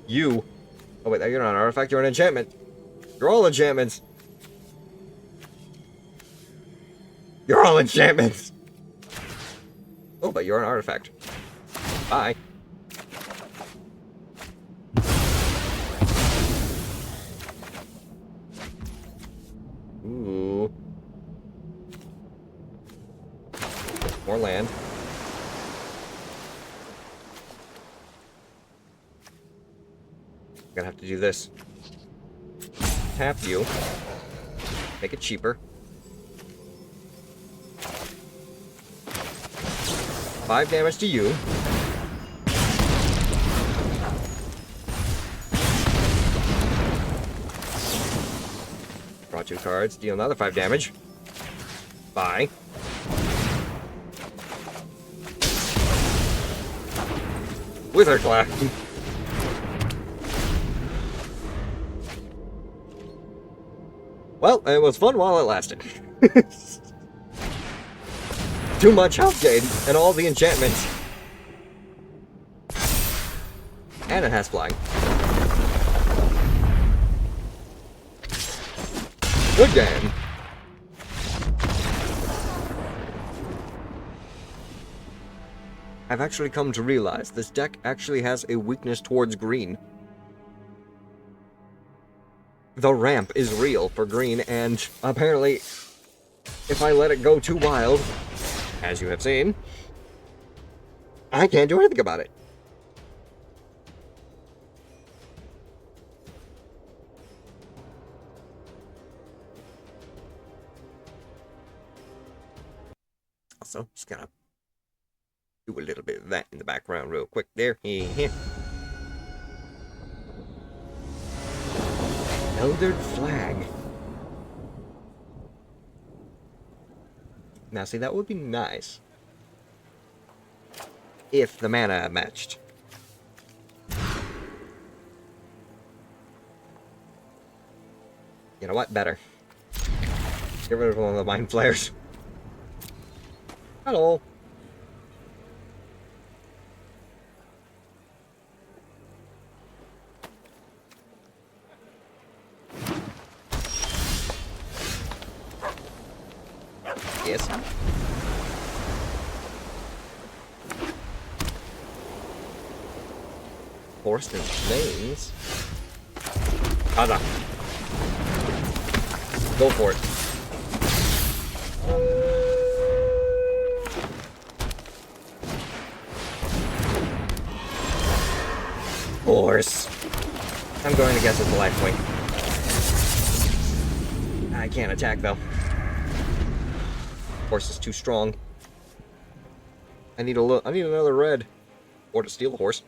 You. Oh wait, you're not an artifact, you're an enchantment. You're all enchantments. You're all enchantments. Oh, but you're an artifact. Bye. I'm gonna have to do this. Tap you. Make it cheaper. 5 damage to you. Draw 2 cards, deal another 5 damage. Bye. Witherclap. Well, it was fun while it lasted. Too much health gain and all the enchantments. And it has flying. Good game. I've actually come to realize this deck actually has a weakness towards green. The ramp is real for green, and apparently, if I let it go too wild, as you have seen, I can't do anything about it. Also, just gotta do a little bit of that in the background real quick there. Eldered Flag. Now, see, that would be nice if the mana matched. You know what? Better. Get rid of one of the Mind Flayers. Hello. Yes. Forest and Flames. Kaza. Go for it. Horse. I'm going to guess it's a life point. I can't attack though. Horse is too strong. I need another red, or to steal a horse.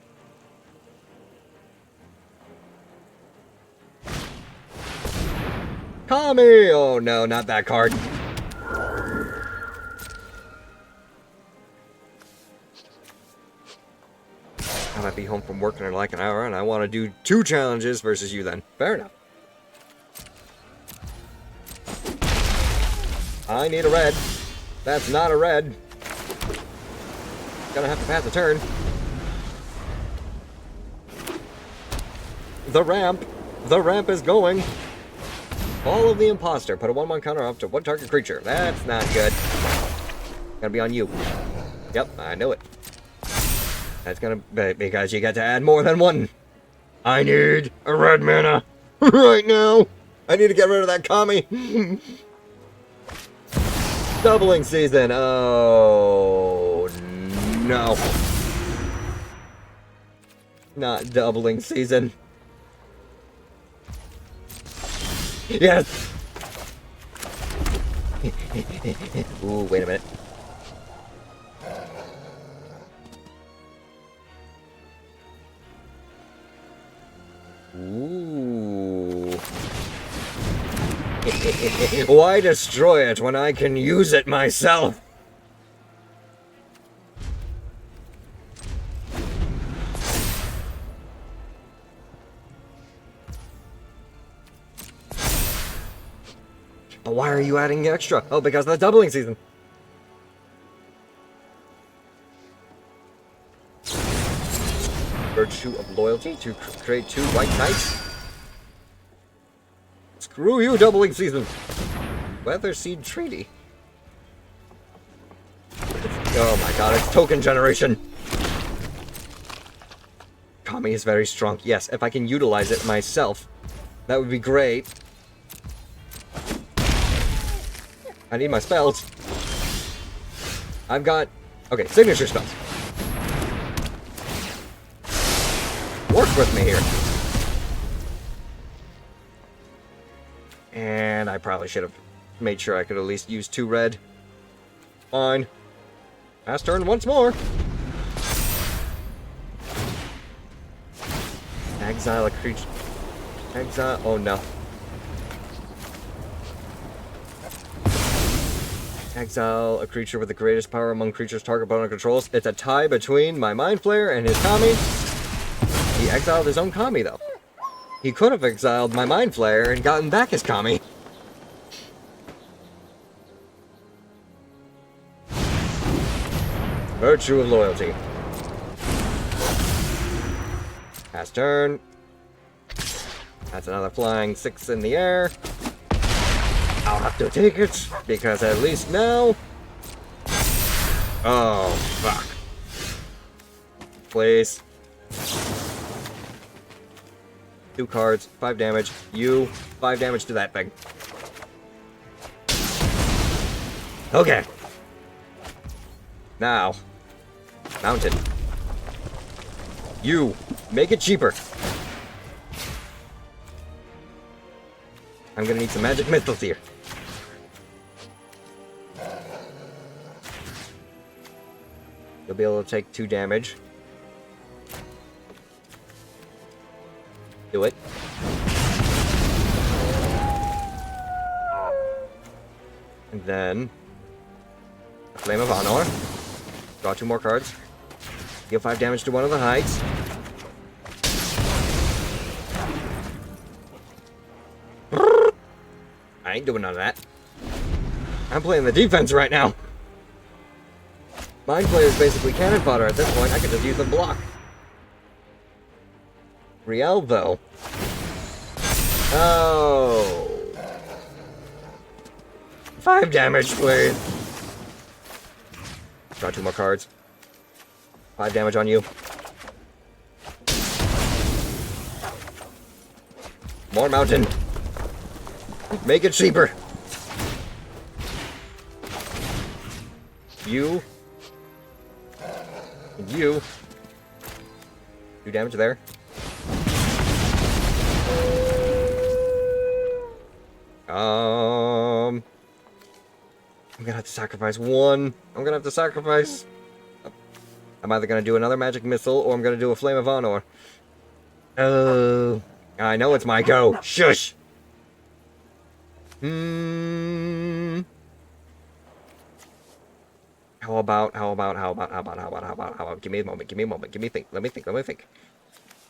Kami! Oh no, not that card. I might be home from work in like an hour, and I want to do 2 challenges versus you then. Fair enough. I need a red. That's not a red. Gonna have to pass a turn. The ramp. The ramp is going. All of the imposter. Put a 1/1 counter up to 1 target creature. That's not good. Gonna be on you. Yep, I know it. That's gonna be because you got to add more than 1. I need a red mana right now. I need to get rid of that Kami. Doubling season. Oh no. Not doubling season. Yes. Ooh, wait a minute. Ooh. Why destroy it when I can use it myself? But why are you adding extra? Oh, because of the doubling season. Virtue of Loyalty to create 2 white knights. Screw you, doubling season. Weather Seed Treaty. Oh my god, it's token generation. Kami is very strong. Yes, if I can utilize it myself, that would be great. I need my spells. I've got... Okay, signature spells. Work with me here. And I probably should have made sure I could at least use 2 red. Fine. Pass turn once more. Exile a creature. Exile. Oh no. Exile a creature with the greatest power among creatures target opponent controls. It's a tie between my Mind Flayer and his Kami. He exiled his own Kami, though. He could have exiled my Mind Flayer and gotten back his Kami. Virtue of loyalty. Pass turn. That's another flying 6 in the air. I'll have to take it, because at least now... Oh, fuck. Please. 2 cards, 5 damage. You, 5 damage to that thing. Okay. Now. Mountain. You, make it cheaper. I'm gonna need some magic missiles here. You'll be able to take 2 damage. Do it. And then... Flame of Honor. Draw 2 more cards. Deal 5 damage to one of the hides. I ain't doing none of that. I'm playing the defense right now. Mind Flayer is basically cannon fodder at this point. I could just use the block. Riel, though. Oh. 5 damage, please. Draw 2 more cards. 5 damage on you. More mountain. Make it cheaper. You. And you. 2 damage there. I'm gonna have to sacrifice 1. I'm gonna have to sacrifice... I'm either gonna do another magic missile, or I'm gonna do a flame of honor. I know it's my go. Shush! How about, give me a moment, let me think.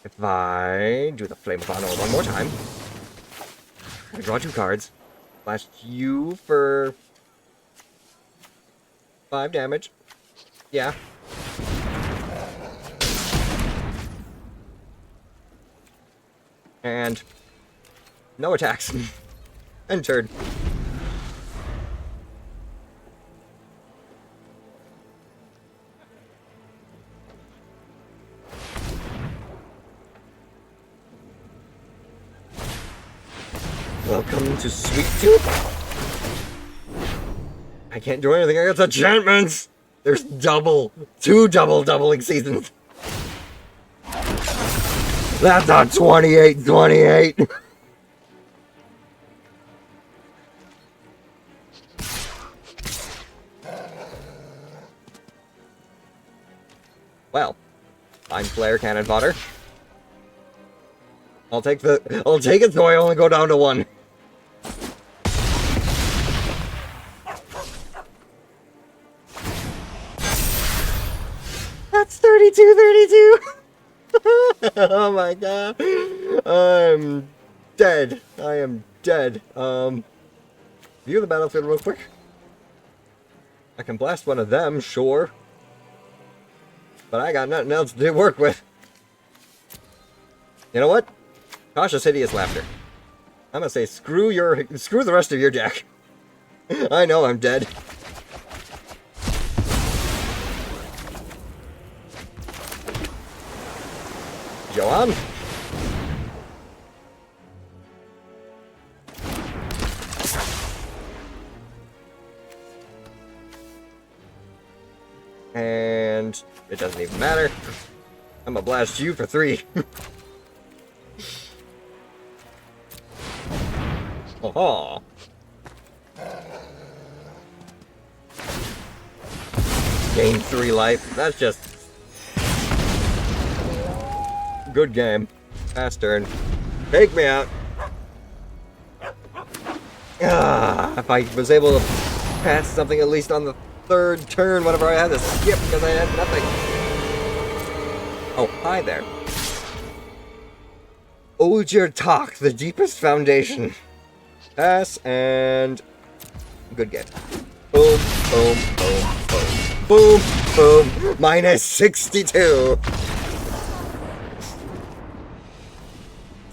If I do the Flame of Honor one more time, I draw 2 cards, blast you for 5 damage, yeah. And no attacks. Entered. Welcome to Sweet Tooth. I can't do anything against enchantments. There's 2 doubling seasons. That's a 28. Well, Mind Flayer cannon fodder. I'll take it so I only go down to 1. That's 32. Oh my god. I'm dead. I am dead. View the battlefield real quick. I can blast one of them, sure. But I got nothing else to work with. You know what? Cautious hideous laughter. I'm gonna say screw the rest of your deck. I know I'm dead. Joanne? And it doesn't even matter. I'm gonna blast you for 3. Oh, ha. Gain 3 life. That's just... good game. Fast turn. Take me out. If I was able to pass something at least on the 3rd turn whenever I had to skip because I had nothing. Oh, hi there. Ojir Tak, the deepest foundation. Pass and... good get. Boom, boom, boom, boom. Boom, boom. Minus 62.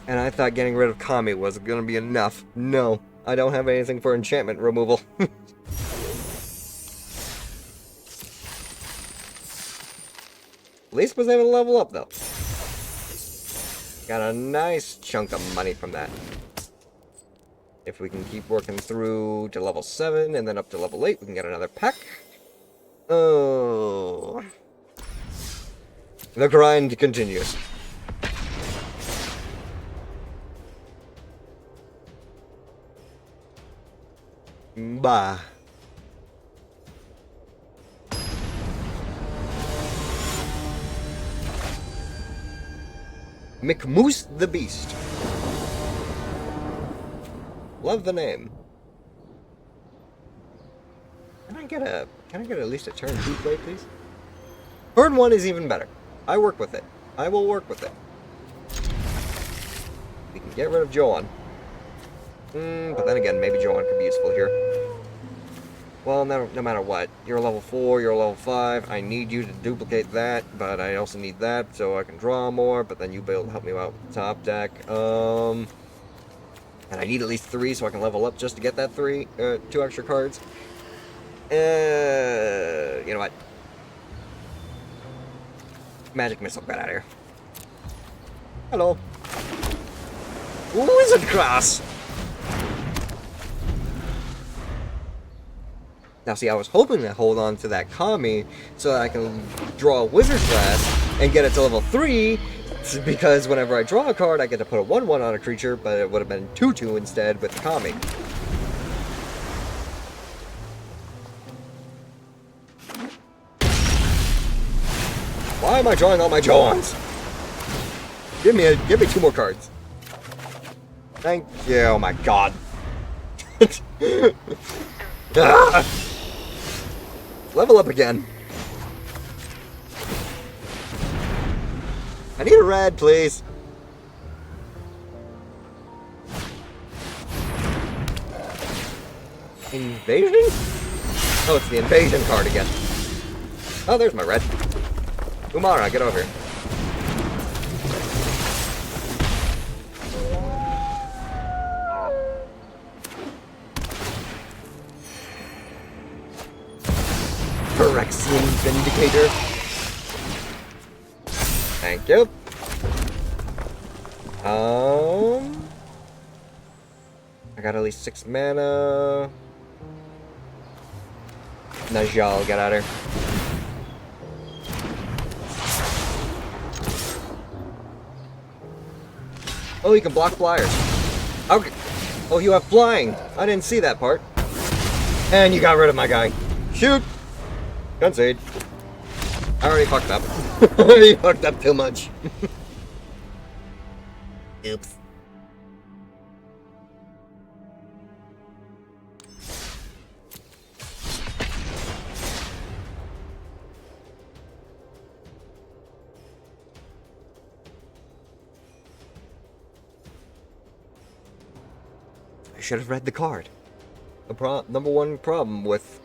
And I thought getting rid of Kami was gonna be enough. No, I don't have anything for enchantment removal. At least was able to level up, though. Got a nice chunk of money from that. If we can keep working through to level 7 and then up to level 8, we can get another pack. Oh. The grind continues. Bah. McMoose the Beast. Love the name. Can I get at least a turn 2 play, please? Turn 1 is even better. I work with it. I will work with it. We can get rid of Joan. But then again, maybe Joan could be useful here. Well, no matter what. You're level 4, you're level 5. I need you to duplicate that, but I also need that so I can draw more, but then you'll be able to help me out with the top deck. And I need at least 3 so I can level up just to get that 2 extra cards. You know what? Magic Missile, get out of here. Hello. Wizard Cross! Now see, I was hoping to hold on to that Kami so that I can draw a Wizard's Class and get it to level 3, because whenever I draw a card, I get to put a 1/1 on a creature, but it would have been 2/2 instead with the Kami. Why am I drawing all my Joans? Give me 2 more cards. Thank you. Oh my god. Ah! Level up again. I need a red, please. Invasion? Oh, it's the invasion card again. Oh, there's my red. Umara, get over here. Phyrexian Vindicator. Thank you. I got at least 6 mana. Najal, get out of here. Oh, you can block flyers. Okay. Oh, you have flying. I didn't see that part. And you got rid of my guy. Shoot. Concede. I already fucked up. I already fucked up too much. Oops. I should have read the card. The number one problem with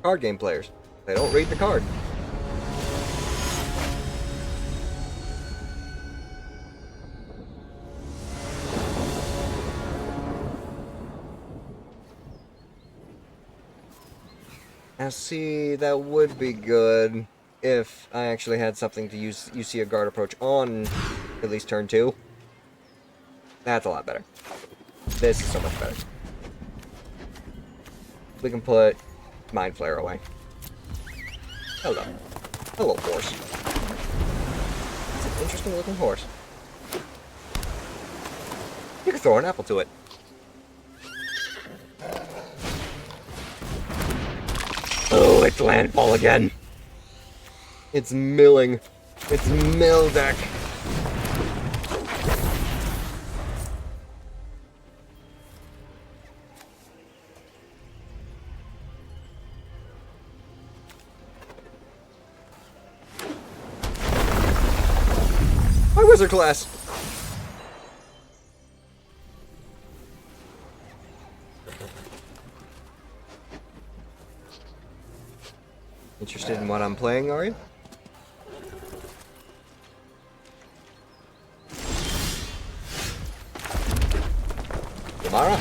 card game players. They don't read the card. Now see, that would be good if I actually had something to use a guard approach on at least turn 2. That's a lot better. This is so much better. We can put Mind Flare away. Hello. Hello, horse. It's an interesting looking horse. You can throw an apple to it. It's landfall again. It's milling. It's mill deck. My wizard class. Interested in what I'm playing, are you? Yamara?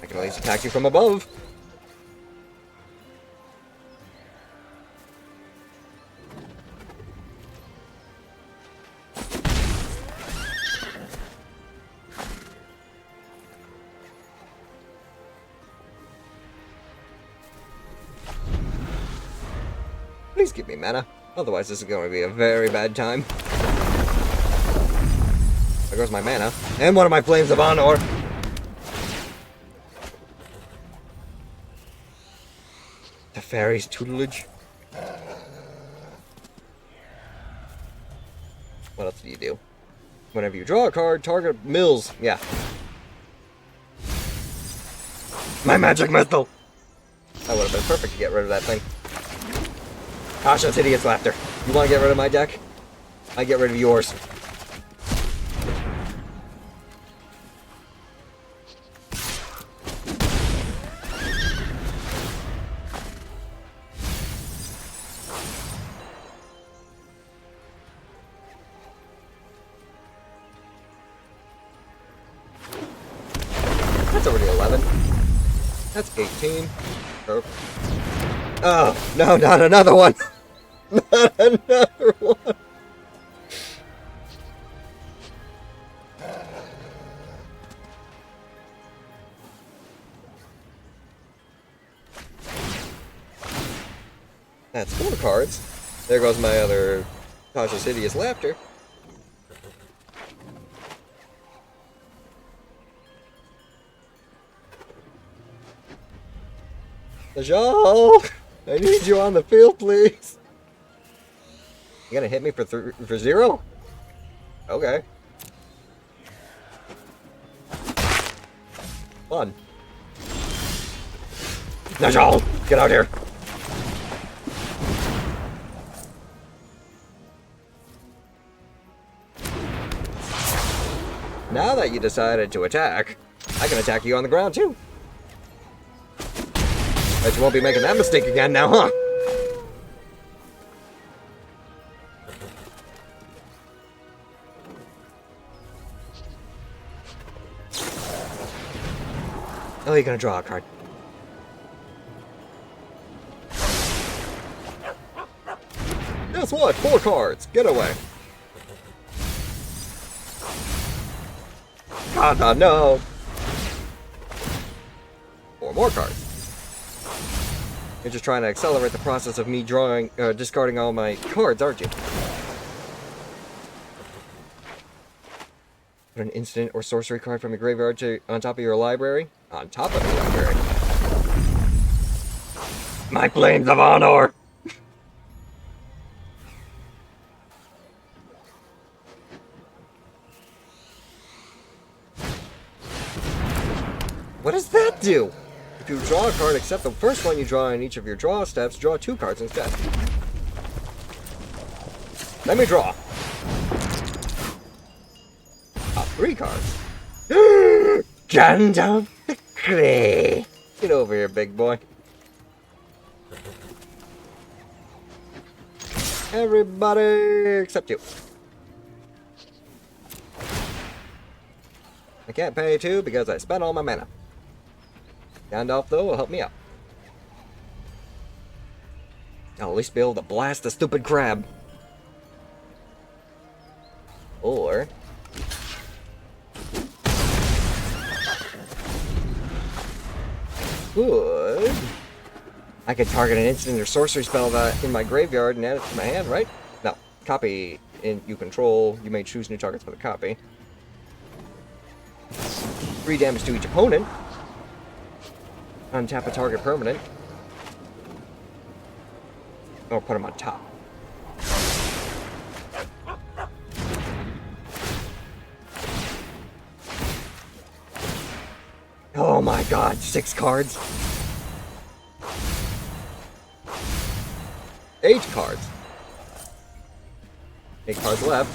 I can at least attack you from above. Please give me mana. Otherwise, this is going to be a very bad time. There goes my mana. And one of my Flames of Honor. The fairy's tutelage. What else do you do? Whenever you draw a card, target mills. Yeah. My magic missile! That would have been perfect to get rid of that thing. Gosh, that's hideous laughter. You want to get rid of my deck? I get rid of yours. That's already 11. That's 18. Oh, no, not another one. Not another one. That's 4 cards. There goes my other Tasha's Hideous Laughter. Najal! I need you on the field, please. You gonna hit me for 0? Okay. Fun. Najal! Get out here! Now that you decided to attack, I can attack you on the ground too. Bet you won't be making that mistake again now, huh? Oh, you're gonna draw a card. Guess what? 4 cards. Get away. God, no. 4 more cards. You're just trying to accelerate the process of me drawing, discarding all my cards, aren't you? Put an instant or sorcery card from your graveyard on top of your library. On top of the library. My Flames of Honor! What does that do? If you draw a card except the first one you draw in each of your draw steps, draw 2 cards instead. Let me draw. 3 cards. Gandalf victory! Get over here, big boy. Everybody except you. I can't pay 2 because I spent all my mana. Gandalf, though, will help me out. I'll at least be able to blast the stupid crab. Or... good. I could target an instant or sorcery spell that in my graveyard and add it to my hand, right? No. Copy you control. You may choose new targets for the copy. 3 damage to each opponent. Untap a target permanent. Or put him on top. Oh my god, 6 cards. 8 cards. 8 cards left.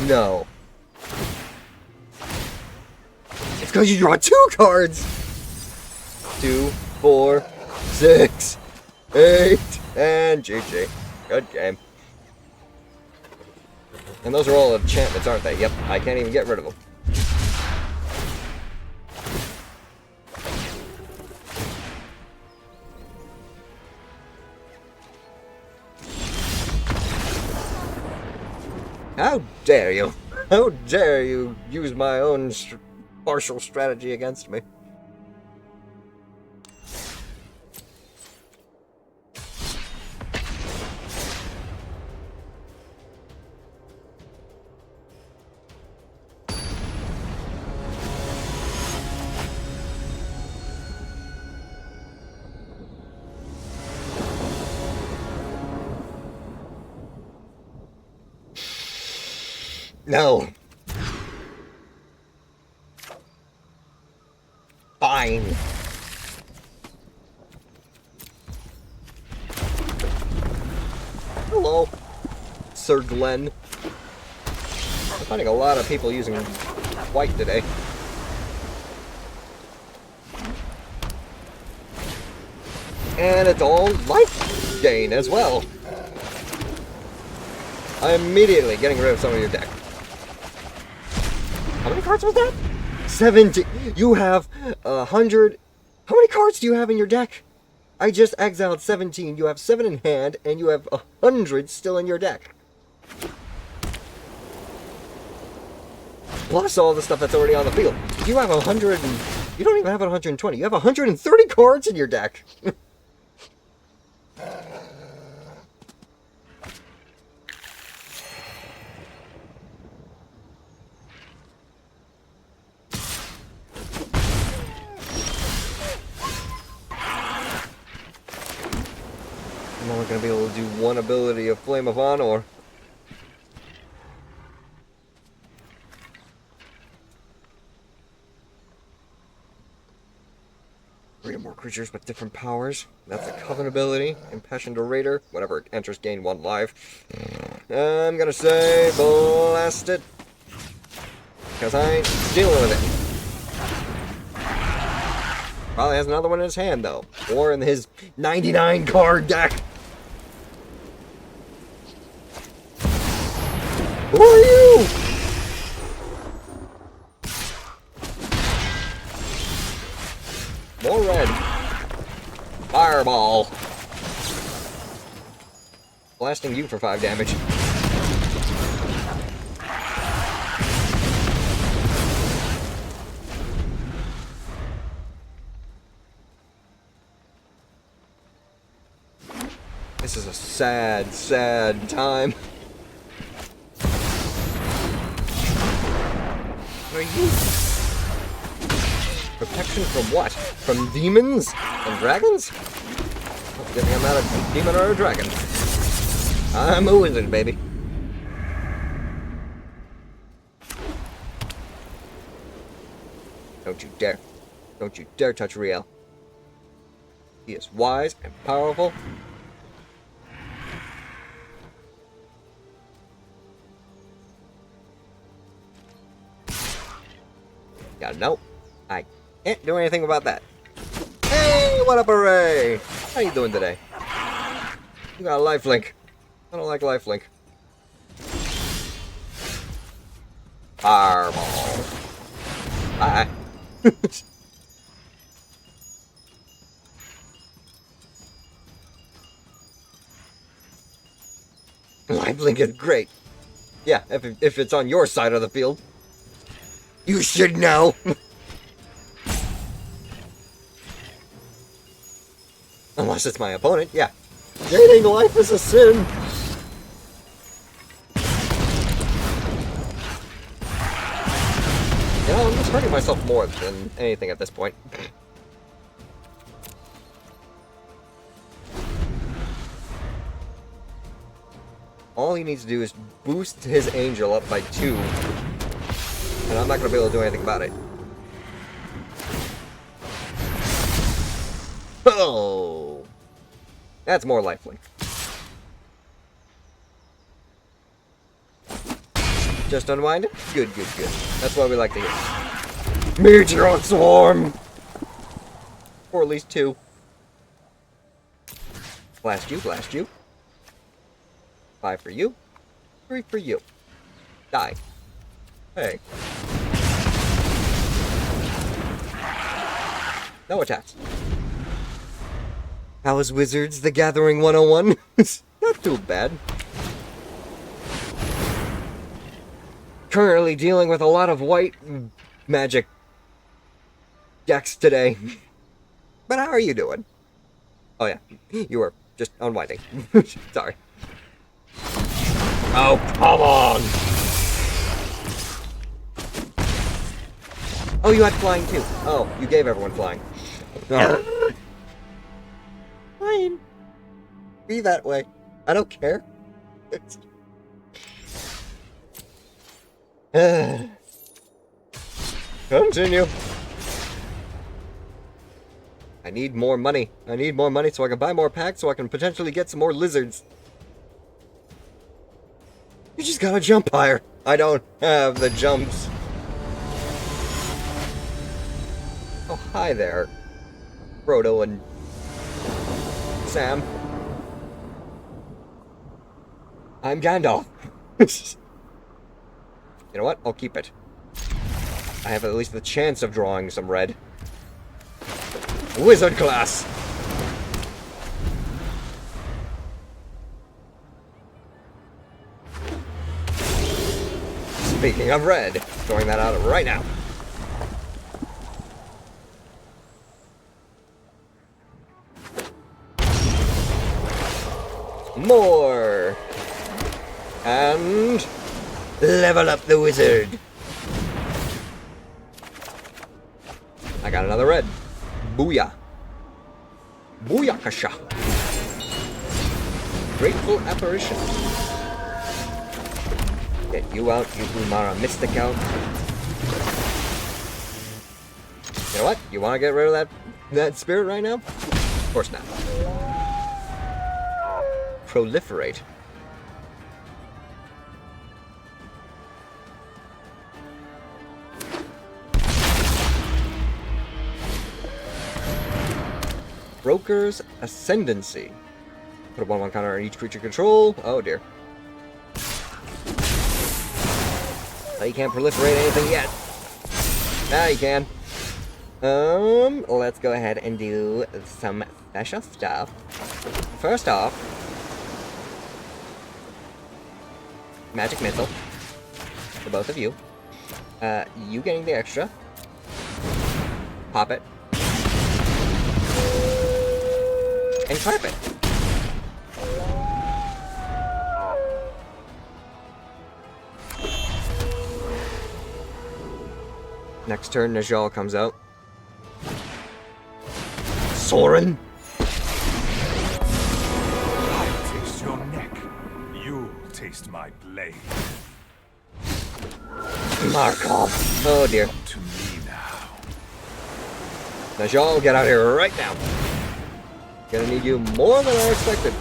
No. It's because you draw 2 cards! 2, 4, 6, 8, and GG. Good game. And those are all enchantments, aren't they? Yep, I can't even get rid of them. How dare you? How dare you use my own partial strategy against me? No. Fine. Hello, Sir Glenn. I'm finding a lot of people using white today. And it's all life gain as well. I'm immediately getting rid of some of your deck. How many cards was that? 70. You have 100. How many cards do you have in your deck? I just exiled 17. You have 7 in hand, and you have 100 still in your deck. Plus all the stuff that's already on the field. You have 100 and... You don't even have 120. You have 130 cards in your deck. I'm only going to be able to do one ability of Flame of Honor. 3 or more creatures with different powers. That's a Coven ability. Impassioned Orator. Whenever it enters, gain 1 life. I'm going to say blast it. Because I ain't dealing with it. Probably has another one in his hand, though. Or in his 99 card deck. Who are you? More red. Fireball. Blasting you for 5 damage. This is a sad, sad time. What are you? Protection from what? From demons and dragons? Well, good thing I'm not a demon or a dragon. I'm a wizard, baby. Don't you dare. Don't you dare touch Riel. He is wise and powerful. Yeah, nope. I can't do anything about that. Hey, what up, Hooray? How you doing today? You got a lifelink. I don't like lifelink. Fireball. Bye. Lifelink is great. Yeah, if it's on your side of the field. You should know. Unless it's my opponent, yeah. Gaining life is a sin. just hurting myself more than anything at this point. All he needs to do is boost his angel up by 2, and I'm not going to be able to do anything about it. Oh! That's more likely. Just unwind it? Good, good, good. That's what we like to hear. Meteor Swarm! Or at least 2. Blast you, blast you. 5 for you. 3 for you. Die. Hey. No attacks. How is Wizards the Gathering 101? Not too bad. Currently dealing with a lot of white magic decks today. But how are you doing? Oh yeah, you were just unwinding. Sorry. Oh, come on! Oh, you had flying too. Oh, you gave everyone flying. Fine. Be that way. I don't care. Continue. I need more money. I need more money so I can buy more packs so I can potentially get some more lizards. You just gotta jump higher. I don't have the jumps. Oh, hi there, Frodo and Sam. I'm Gandalf. You know what? I'll keep it. I have at least the chance of drawing some red. Wizard class! Speaking of red, throwing that out right now. More! And level up the wizard. I got another red. Booyah. Booyakasha. Grateful apparition. Get you out, you Umara Mystic out. You know what? You want to get rid of that spirit right now? Of course not. Proliferate. Broker's Ascendancy. Put a 1/1 counter on each creature control. Oh dear. Oh, you can't proliferate anything yet. Now you can. Let's go ahead and do some special stuff. First off, Magic Missile for both of you. You getting the extra. Pop it. And clap it. Next turn, Najal comes out. Soren. I'll taste your neck. You'll taste my blade. Markov. Oh dear. To me now. Najal, get out here right now. Gonna need you more than I expected.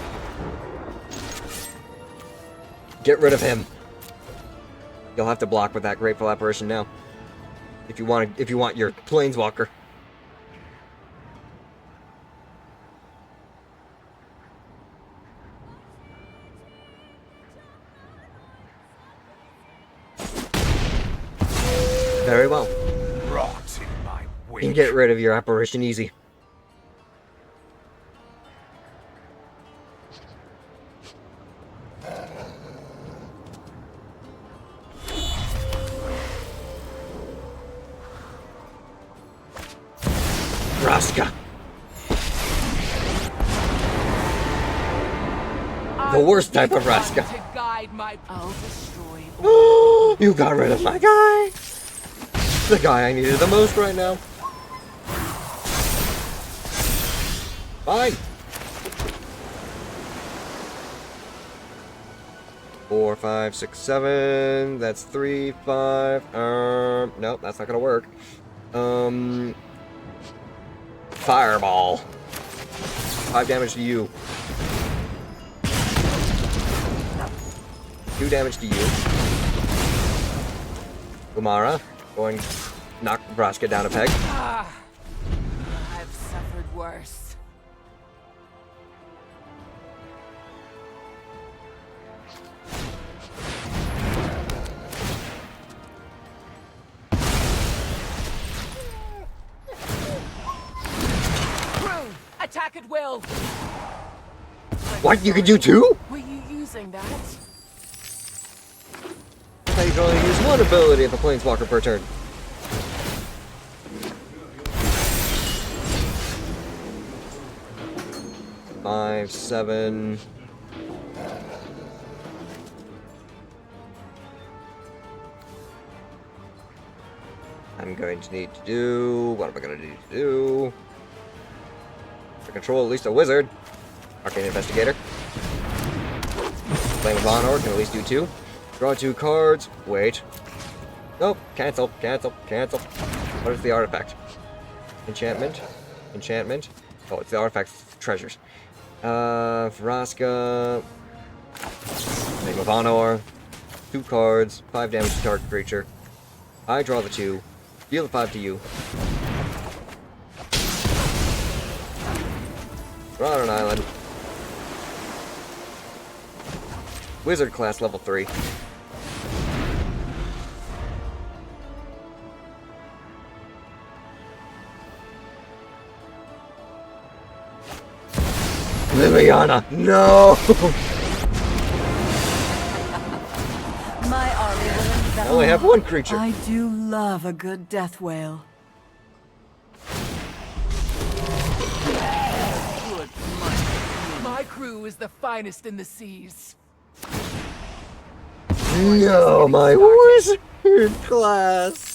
Get rid of him. You'll have to block with that Grateful Apparition now. If you want your Planeswalker. Very well. Rot in my wake. You can get rid of your apparition easy. Vraska. The worst type of Vraska. I'll destroy. You got rid of my guy. The guy I needed the most right now. Fine. 4, 5, 6, 7. That's 3, 5. Nope, that's not gonna work. Fireball. 5 damage to you. 2 damage to you. Umara, going to knock Vraska down a peg. I've suffered worse. Attack at will. What? You could do 2? Were you using that? I thought you could only use 1 ability of a planeswalker per turn. Five, 7. I'm going to need to do. What am I going to need to do? To control at least a wizard. Arcane Investigator. Flame of Honor can at least do 2. Draw 2 cards. Wait. Nope. Cancel. Cancel. Cancel. What is the artifact? Enchantment. Enchantment. Oh, it's the artifact treasures. Vraska. Flame of Honor. 2 cards. 5 damage to target creature. I draw the 2. Deal the 5 to you. Draw on an island. Wizard class level 3. Liliana, no! My army will envelop. I only have 1 creature. I do love a good death wail. Good money. My crew is the finest in the seas. No, my wizard class.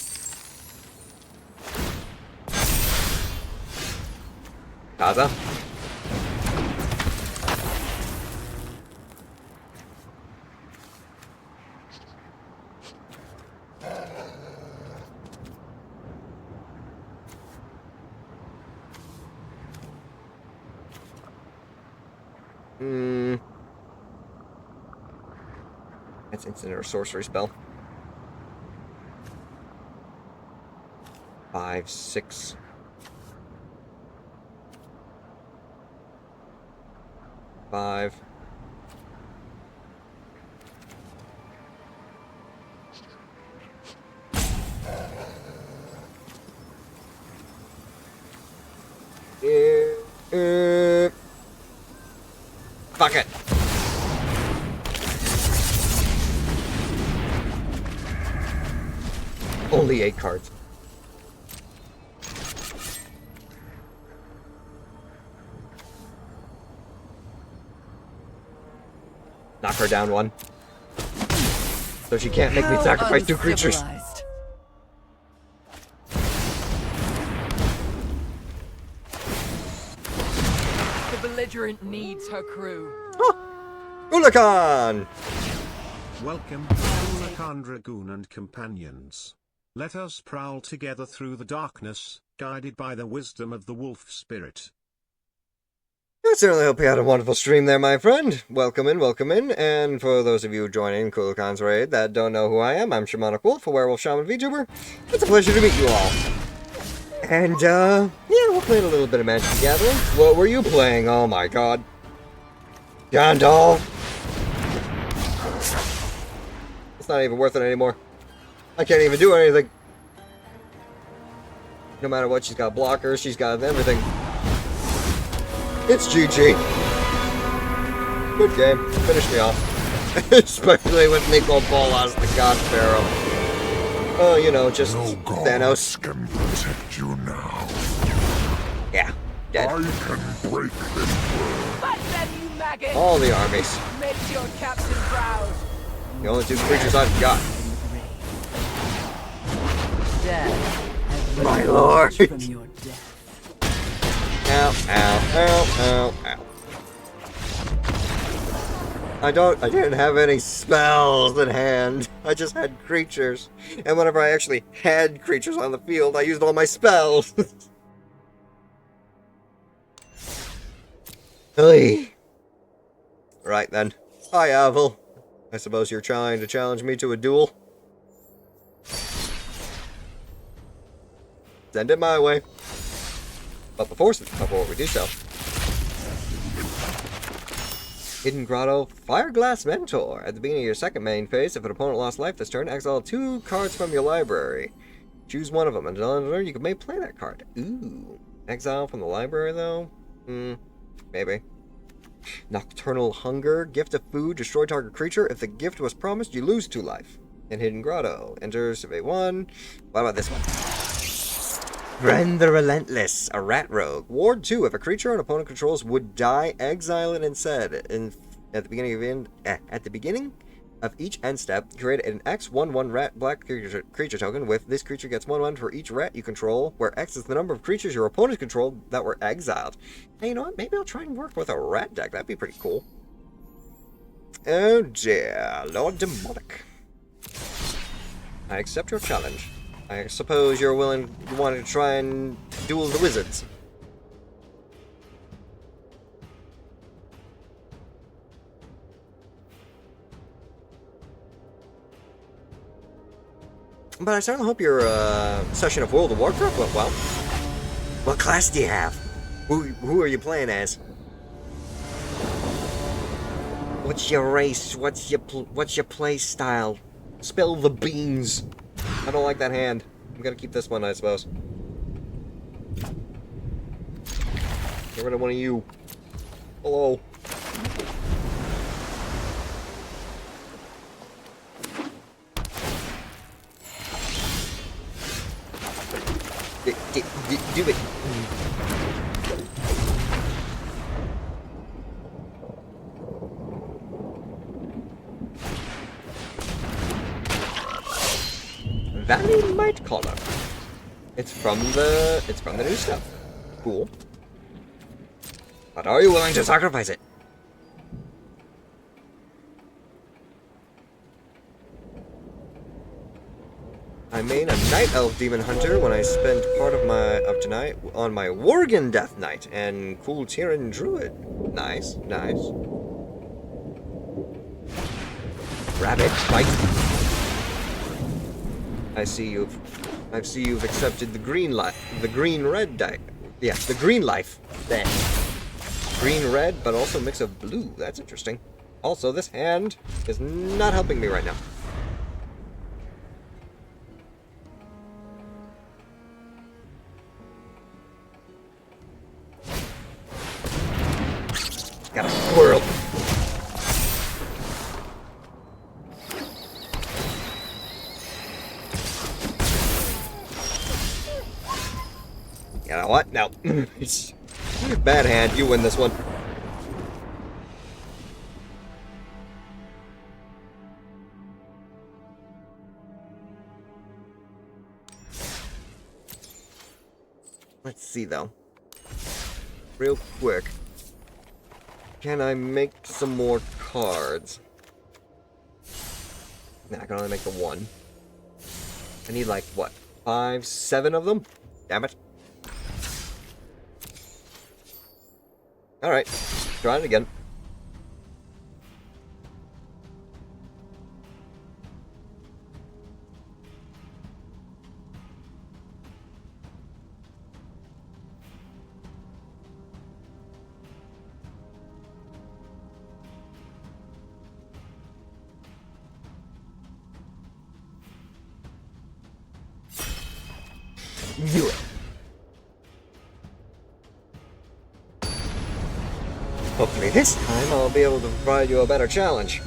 Kaza. That's instant or sorcery spell. 5, 6. Five. Fuck it. Only 8 cards. Knock her down 1. So she can't make me sacrifice 2 creatures. The belligerent needs her crew. Ulakan! Welcome, Ulakan Dragoon and companions. Let us prowl together through the darkness, guided by the wisdom of the wolf spirit. I certainly hope you had a wonderful stream there, my friend. Welcome in, and for those of you joining Ulakan's raid that don't know who I am, I'm Shamanic Wolf, a werewolf shaman VTuber. It's a pleasure to meet you all. And, yeah, we're playing a little bit of Magic the Gathering. What were you playing? Oh my god. Gandalf! It's not even worth it anymore. I can't even do anything. No matter what, she's got blockers, she's got everything. It's GG. Good game. Finish me off. Especially with Nico Bolas, the God Pharaoh. Oh, you know, just No Thanos. gods can protect you now. Yeah, dead. I can break this world. But then you maggot! All the armies. Make your captain proud. The only 2 creatures I've got. death. Have My learned lord. much from your death. Ow, ow, ow, ow, ow. I didn't have any spells in hand. I just had creatures. And whenever I actually had creatures on the field, I used all my spells. Hey. Right then. Hi, Avil. I suppose you're trying to challenge me to a duel? Send it my way. But before we do so... Hidden Grotto, Fireglass Mentor. At the beginning of your second main phase, if an opponent lost life this turn, exile 2 cards from your library. Choose one of them. Until end of turn, you may play that card. Ooh. Exile from the library, though? Maybe. Nocturnal Hunger. Gift of food. Destroy target creature. If the gift was promised, you lose 2 life. And Hidden Grotto. Enter survey 1. What about this one? Ren the Relentless, a rat rogue. Ward 2. If a creature an opponent controls would die, exile it instead. At the beginning of each end step, create an X/1/1 rat black creature token. With this creature gets 1/1 for each rat you control, where X is the number of creatures your opponent controlled that were exiled. Hey, you know what? Maybe I'll try and work with a rat deck. That'd be pretty cool. Oh dear, Lord Demonic. I accept your challenge. I suppose you're wanting to try and duel the wizards. But I certainly hope your session of World of Warcraft went well. What class do you have? Who are you playing as? What's your race? What's your play style? Spill the beans. I don't like that hand. I'm gonna keep this one, I suppose. Get rid of one of you. Hello. Do it. Valley Might Collar. It's from the new stuff. Cool. But are you willing to sacrifice it? I made a Night Elf Demon Hunter when I spent part of tonight on my Worgen Death Knight and cool Tyrian Druid. Nice, nice. Rabbit, fight. I see you've accepted the green red die. Yeah, the green life. There. Green red, but also a mix of blue. That's interesting. Also, this hand is not helping me right now. Got a squirrel. You know what? No. Bad hand. You win this one. Let's see, though. Real quick. Can I make some more cards? Nah, I can only make the one. I need, like, what? 5, 7 of them? Damn it. Alright. Try it again. Do it. Hopefully this time I'll be able to provide you a better challenge.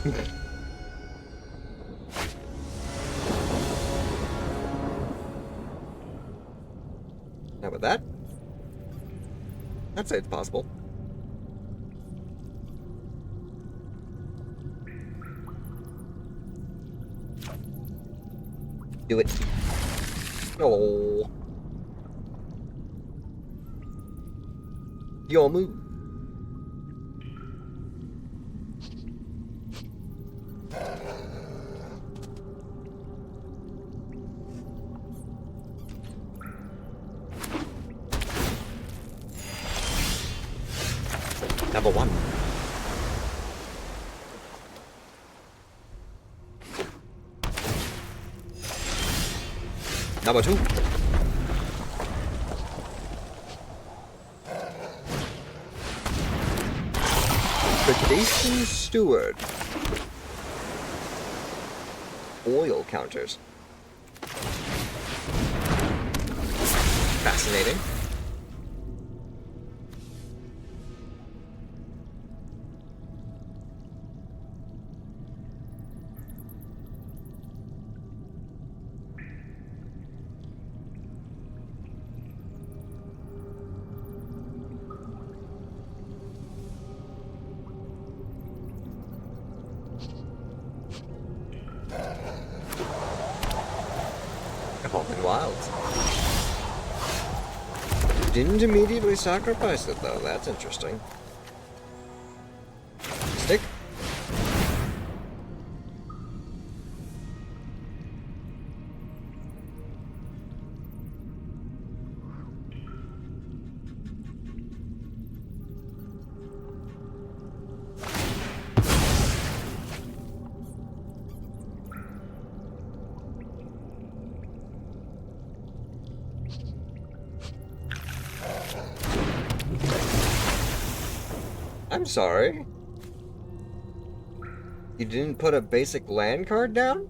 How about that? I'd say it's possible. Do it. Oh. Your move. Number 1. Number 2. Predation Steward. Oil counters. Fascinating. Evolving Wilds. Didn't immediately sacrifice it though, that's interesting. Stick? I'm sorry. You didn't put a basic land card down?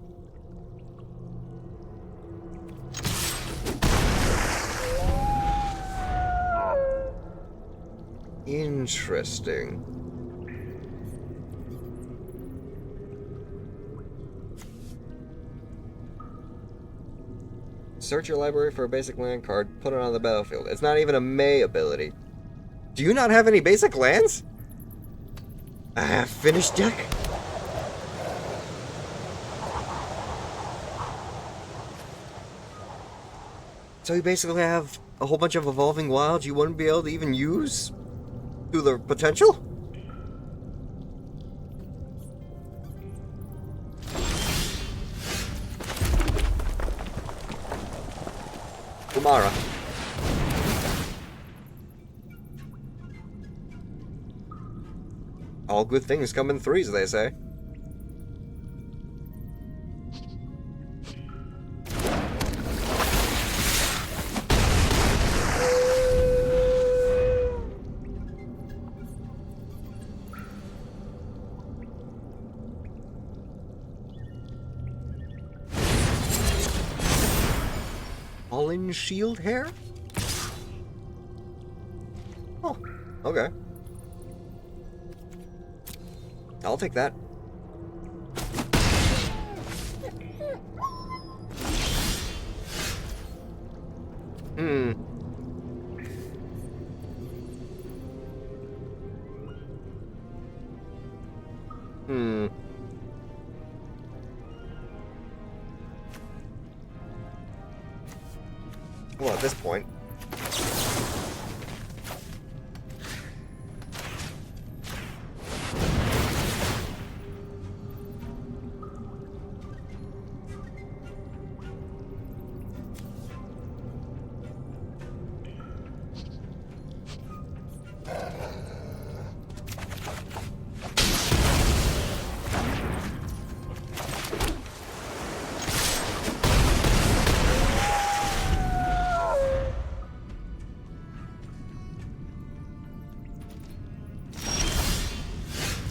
Interesting. Search your library for a basic land card, put it on the battlefield. It's not even a May ability. Do you not have any basic lands? Finished deck? So you basically have a whole bunch of evolving wilds you wouldn't be able to even use through the potential? Kumara. All good things come in threes, they say. Fallen shield hair? Oh, okay. I'll take that. Hmm. Hmm. Well, at this point.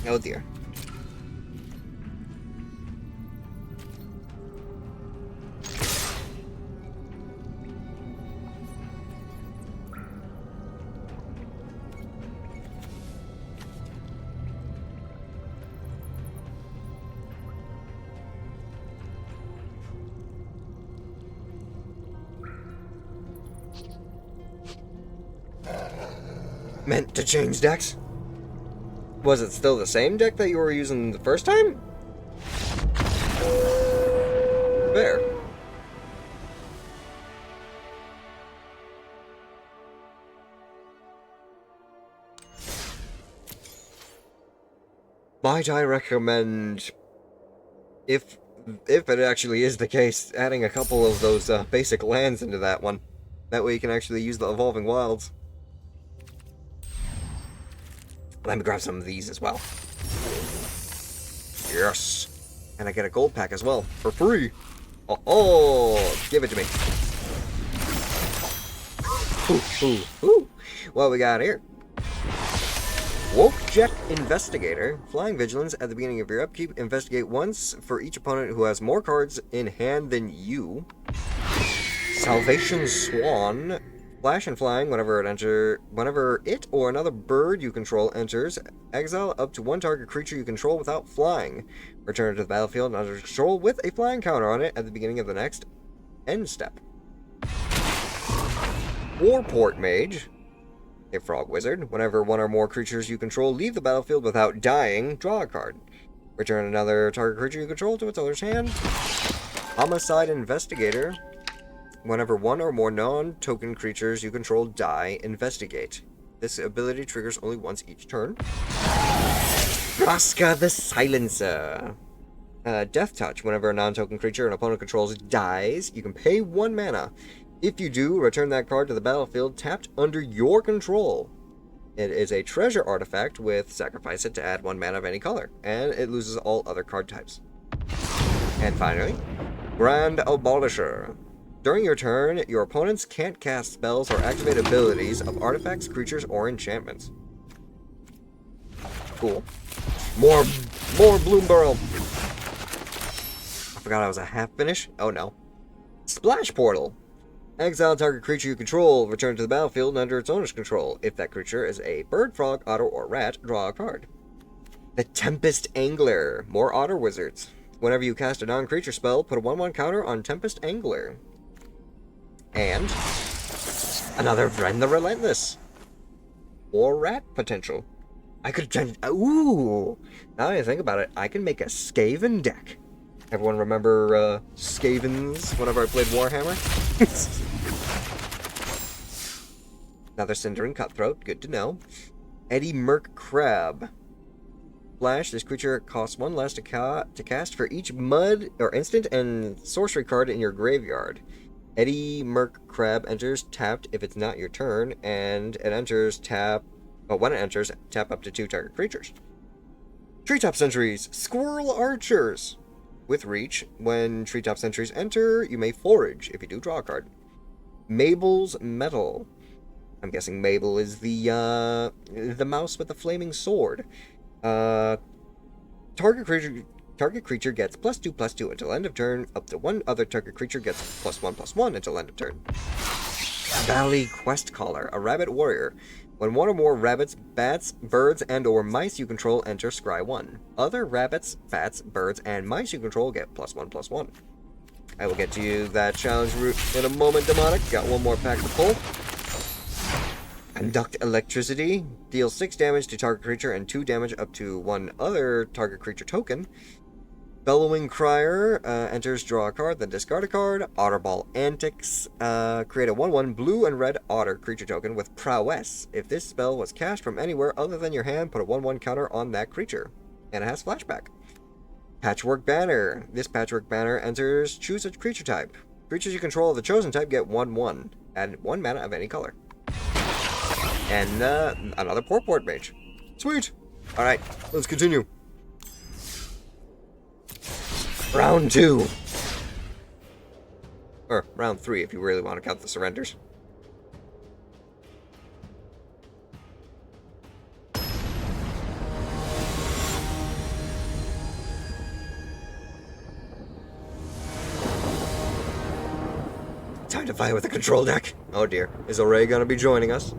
Oh dear. Meant to change decks? Was it still the same deck that you were using the first time? Fair. Might I recommend, if it actually is the case, adding a couple of those basic lands into that one. That way you can actually use the Evolving Wilds. Let me grab some of these as well. Yes! And I get a gold pack as well, for free! Oh, give it to me. Ooh. What we got here? Woke-Jet Investigator. Flying Vigilance. At the beginning of your upkeep, investigate once for each opponent who has more cards in hand than you. Salvation Swan. Flash and flying. Whenever it or another bird you control enters, exile up to one target creature you control without flying. Return it to the battlefield under control with a flying counter on it at the beginning of the next end step. Warport Mage. A frog wizard. Whenever one or more creatures you control leave the battlefield without dying, draw a card. Return another target creature you control to its owner's hand. Homicide Investigator. Whenever one or more non-token creatures you control die, investigate. This ability triggers only once each turn. Braska the Silencer. Death Touch. Whenever a non-token creature an opponent controls dies, you can pay 1 mana. If you do, return that card to the battlefield tapped under your control. It is a treasure artifact with sacrifice it to add 1 mana of any color, and it loses all other card types. And finally, Grand Abolisher. During your turn, your opponents can't cast spells or activate abilities of artifacts, creatures, or enchantments. Cool. More Bloom Burrow. I forgot I was a half finish. Oh no. Splash Portal. Exile target creature you control, return to the battlefield under its owner's control. If that creature is a bird, frog, otter, or rat, draw a card. The Tempest Angler. More otter wizards. Whenever you cast a non-creature spell, put a 1/1 counter on Tempest Angler. And another Vren the Relentless. Or rat potential. I could ooh! Now that I think about it, I can make a Skaven deck. Everyone remember Skavens whenever I played Warhammer? Another Cindering Cutthroat, good to know. Eddie Merc Crab. Flash, this creature costs 1 less to cast for each mud or instant and sorcery card in your graveyard. Eddie Merc Crab enters tapped if it's not your turn, and it enters when it enters, tap up to 2 target creatures. Treetop Sentries, Squirrel Archers. With reach, when Treetop Sentries enter, you may forage. If you do, draw a card. Mabel's Metal. I'm guessing Mabel is the mouse with the flaming sword. Target creature gets +2/+2 until end of turn. Up to 1 other target creature gets +1/+1 until end of turn. Valley Quest Caller, a rabbit warrior. When one or more rabbits, bats, birds, and or mice you control enter, scry 1. Other rabbits, bats, birds, and mice you control get +1/+1. I will get to you that challenge route in a moment, Demonic. Got 1 more pack to pull. Conduct Electricity. Deals 6 damage to target creature and 2 damage up to 1 other target creature token. Bellowing Crier enters, draw a card, then discard a card. Otterball Antics. Create a 1/1 blue and red otter creature token with Prowess. If this spell was cast from anywhere other than your hand, put a 1/1 counter on that creature. And it has flashback. Patchwork Banner. This Patchwork Banner enters, choose a creature type. Creatures you control of the chosen type get 1/1. Add 1 mana of any color. And another Porport Mage. Sweet! Alright, let's continue. Round 2. Or round 3 if you really want to count the surrenders. Time to fight with a control deck. Oh dear, is Array gonna be joining us?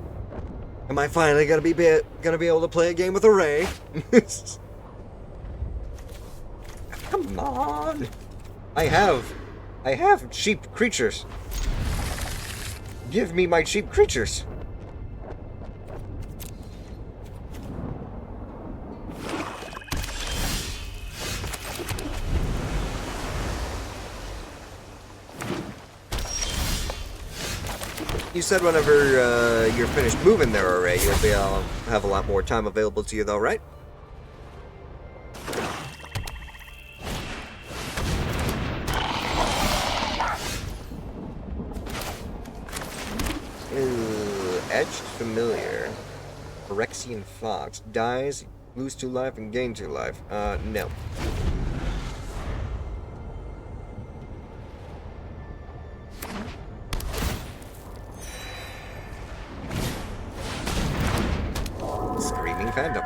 Am I finally gonna be able to play a game with Array? Come on! I have cheap creatures. Give me my cheap creatures. You said whenever you're finished moving there, Array, you'll be have a lot more time available to you, though, right? Etched Familiar. Phyrexian Fox. Dies, lose 2 life, and gain 2 life. No. Screaming Phantom.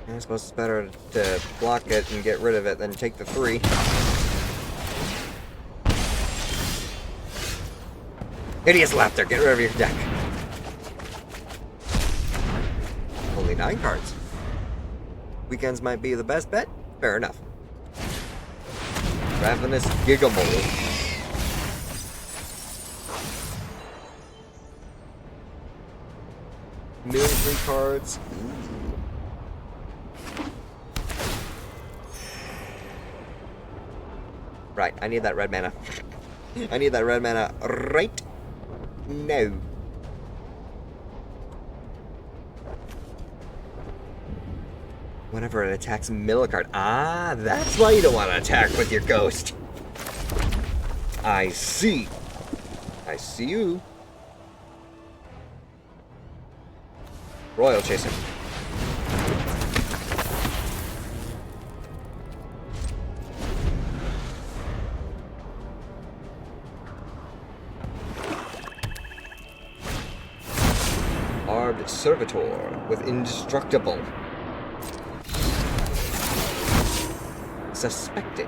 I suppose it's better to block it and get rid of it than take the 3. Hideous Laughter, get rid of your deck. Only 9 cards. Weekends might be the best bet? Fair enough. Ravenous Gigamole. Mill 3 cards. Right, I need that red mana. I need that red mana right now. Whenever it attacks mill a card. Ah, that's why you don't want to attack with your ghost. I see. I see you. Royal Chaser. Barbed Servitor with Indestructible. Suspected.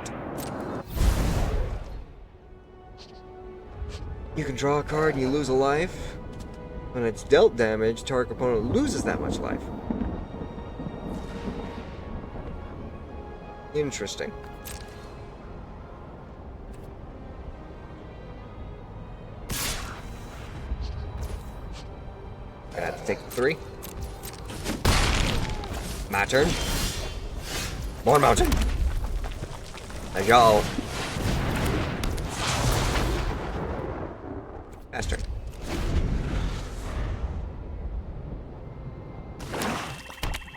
You can draw a card and you lose a life. When it's dealt damage, target opponent loses that much life. Interesting. Gonna have to take the 3. My turn. More mountain. Let's go. Fast turn.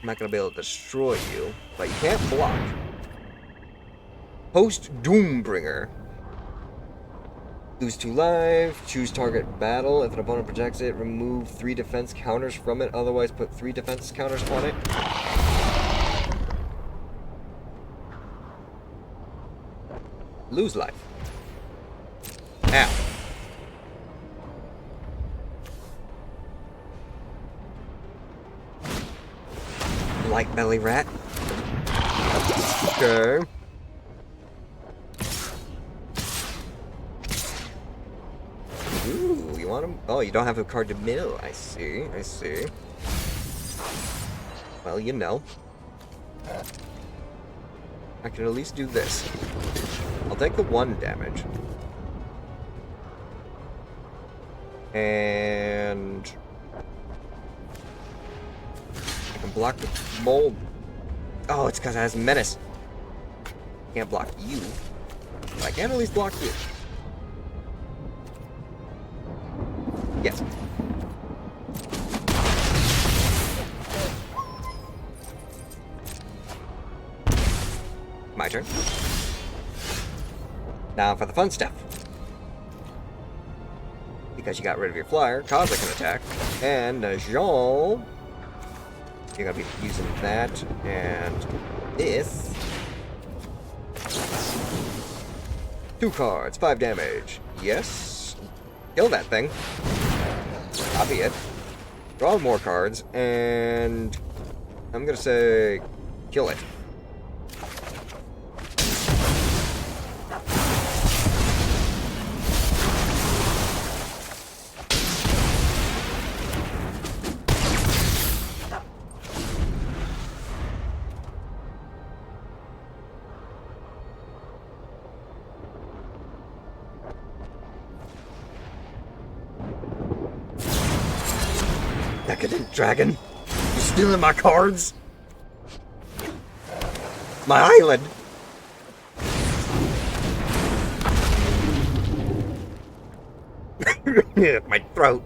I'm not gonna be able to destroy you, but you can't block. Host Doombringer. Lose 2 life, choose target battle. If an opponent protects it, remove 3 defense counters from it. Otherwise, put 3 defense counters on it. Lose life. Ow. Light belly rat. Okay. Ooh, you want him? Oh, you don't have a card to mill. I see, I see. Well, you know. I can at least do this. I'll take the 1 damage. And I can block the mold. Oh, it's because it has menace. Can't block you. But I can at least block you. Yes. My turn. Now for the fun stuff. Because you got rid of your flyer, Kaza can attack. And Jean, you're gonna be using that and this. 2 cards, 5 damage. Yes. Kill that thing. Copy it. Draw more cards, and I'm gonna say kill it. Decadent dragon, you stealing my cards? My island. My throat.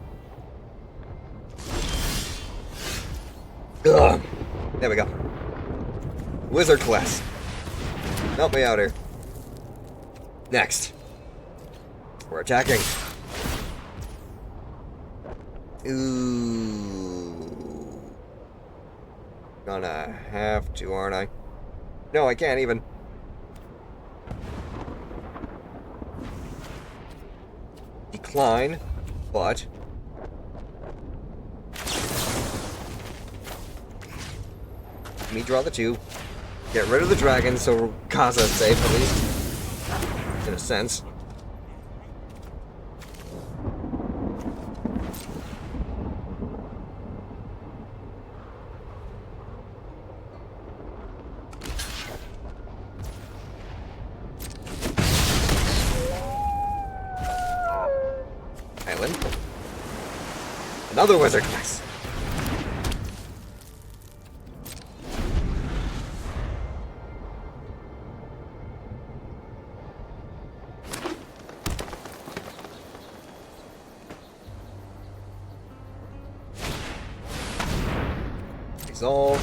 Ugh. There we go. Wizard Quest. Help me out here. Next. We're attacking. Ooh. Gonna have to, aren't I? No, I can't even. Decline, but... Let me draw the 2. Get rid of the dragon so Kaza's safe, at least. In a sense. Island. Another wizard class. Resolve.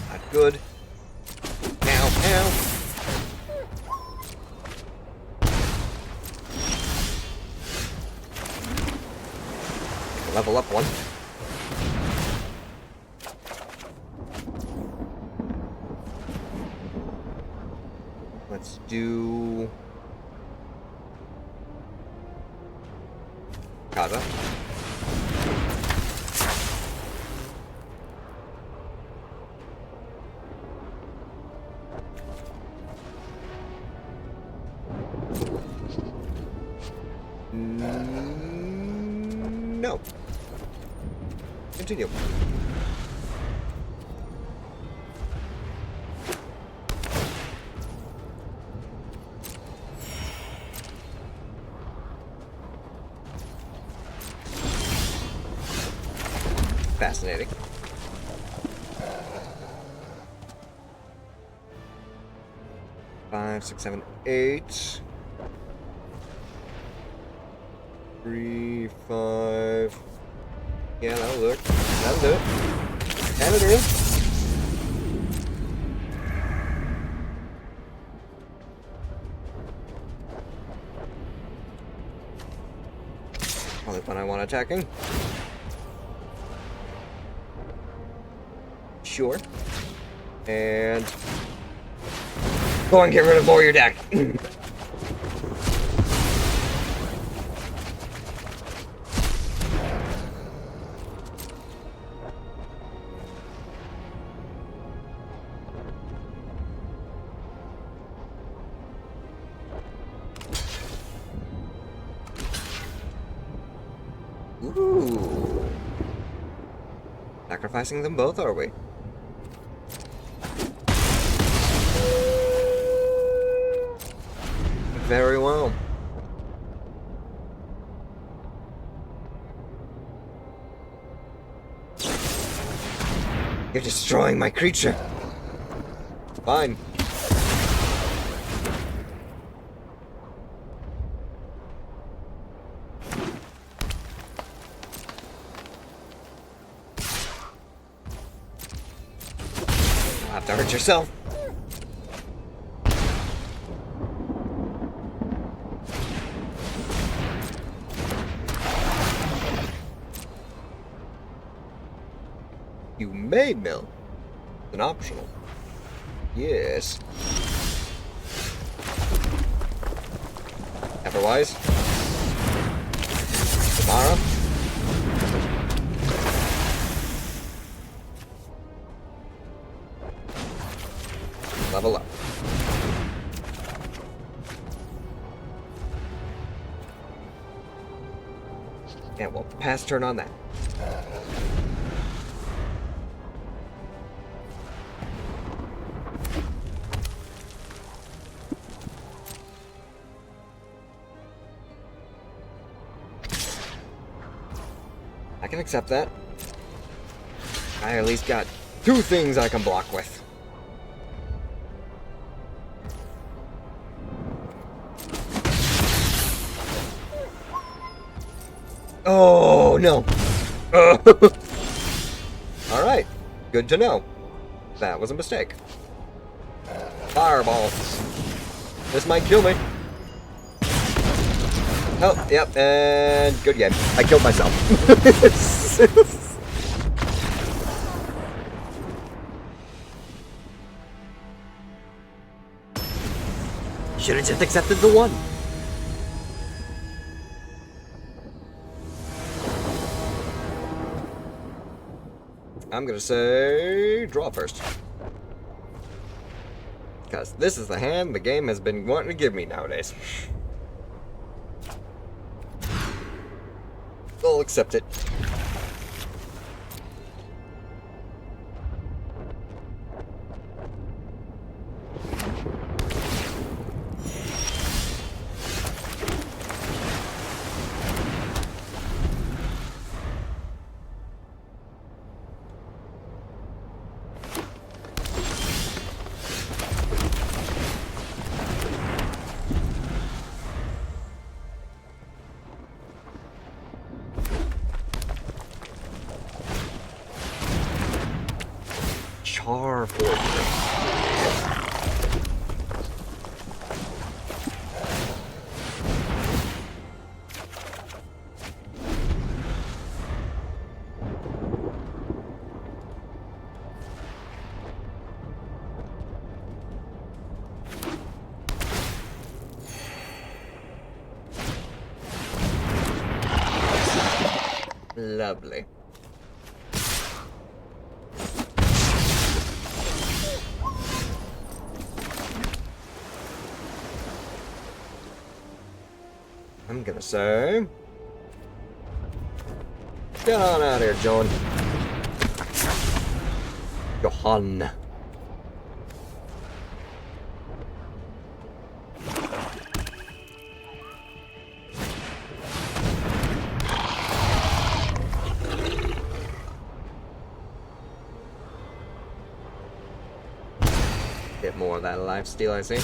Not good. Ow, ow. Level up one. Let's do Kaza. No. Continue. Fascinating. Five, 6, 7, 8. 3, 5. Yeah, that'll work. That'll do it. That'll do it. Only one I want attacking. Sure. And go and get rid of all your deck. Ooh. Sacrificing them both, are we? Very well. You're destroying my creature. Fine. You'll have to hurt yourself. You may mill. An optional. Yes. Everwise. Tomorrow. Level up. And we'll pass turn on that. I can accept that. I at least got 2 things I can block with. Oh, no. Alright. Good to know. That was a mistake. Fireball. This might kill me. Oh, yep, and good game. I killed myself. Should have just accepted the one. I'm gonna say draw first. Because this is the hand the game has been wanting to give me nowadays. I'll accept it. Char Fortress. Lovely. I'm gonna say... Get on out of here, John. Johan. Get more of that lifesteal, I see.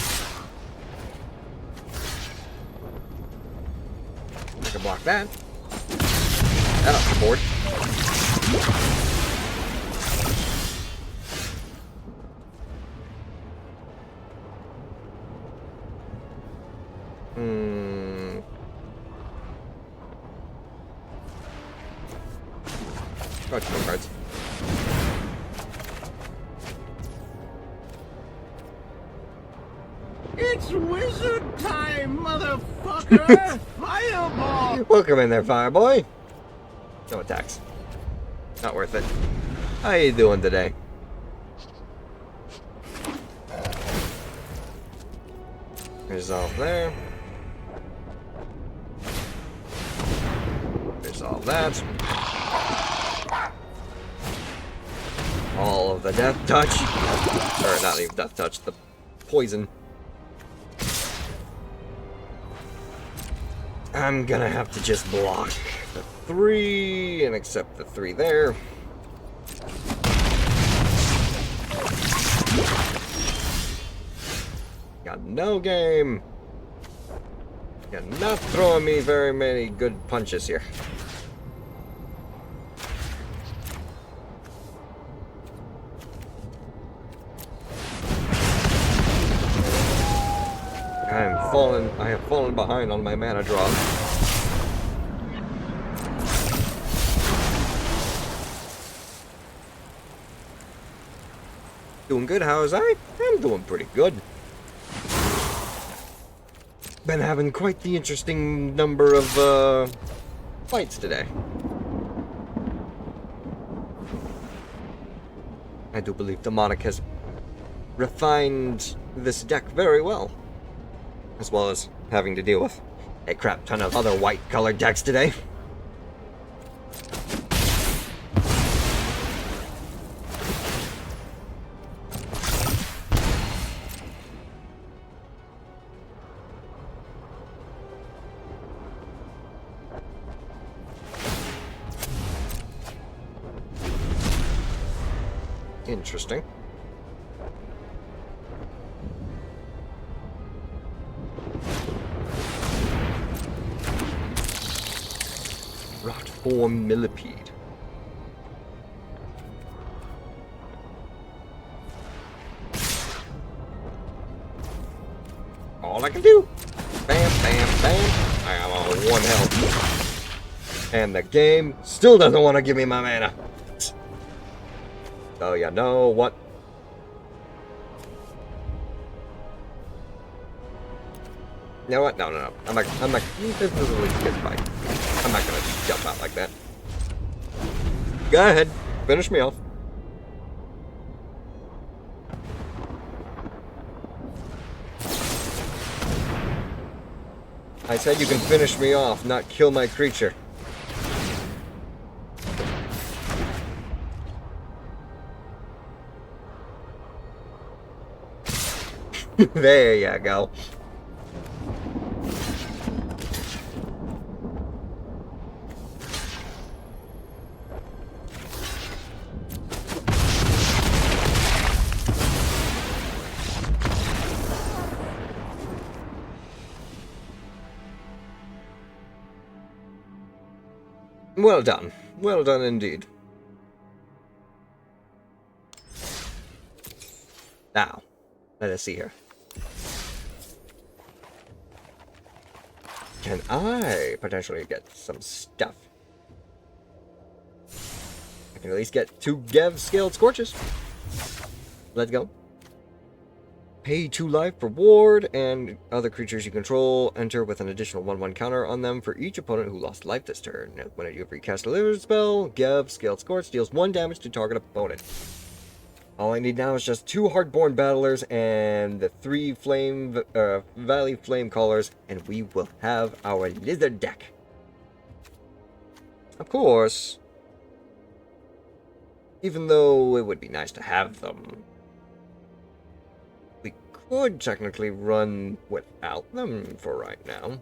I can block that. That off the board. Oh, 2 more cards. It's wizard time, motherfucker! Fireball! Welcome in there, Fireboy. No attacks. Not worth it. How you doing today? Resolve there. Resolve that. All of the death touch. Or not even death touch, the poison. I'm gonna have to just block the 3 and accept the 3 there. Got no game. You're not throwing me very many good punches here. I have fallen behind on my mana draw. Doing good, how is I? I'm doing pretty good. Been having quite the interesting number of fights today. I do believe Demonic has refined this deck very well. As well as having to deal with a crap ton of other white-colored decks today. Interesting. Rock for millipede. All I can do. Bam, bam, bam. I am on 1 health. And the game still doesn't want to give me my mana. So you know what? You know what? No. I'm not, this is a really good fight. I'm not gonna just jump out like that. Go ahead. Finish me off. I said you can finish me off, not kill my creature. There you go. Well done. Well done indeed. Now, let us see here. Can I potentially get some stuff? I can at least get 2 Gev scaled scorches. Let's go. Pay 2 life for ward, and other creatures you control enter with an additional 1/1 counter on them for each opponent who lost life this turn. When you recast a limited spell, Gev Scaled Scorch deals 1 damage to target opponent. All I need now is just 2 Heartborn Battlers and the 3 Valley Flame Callers, and we will have our Lizard deck. Of course, even though it would be nice to have them, we could technically run without them for right now.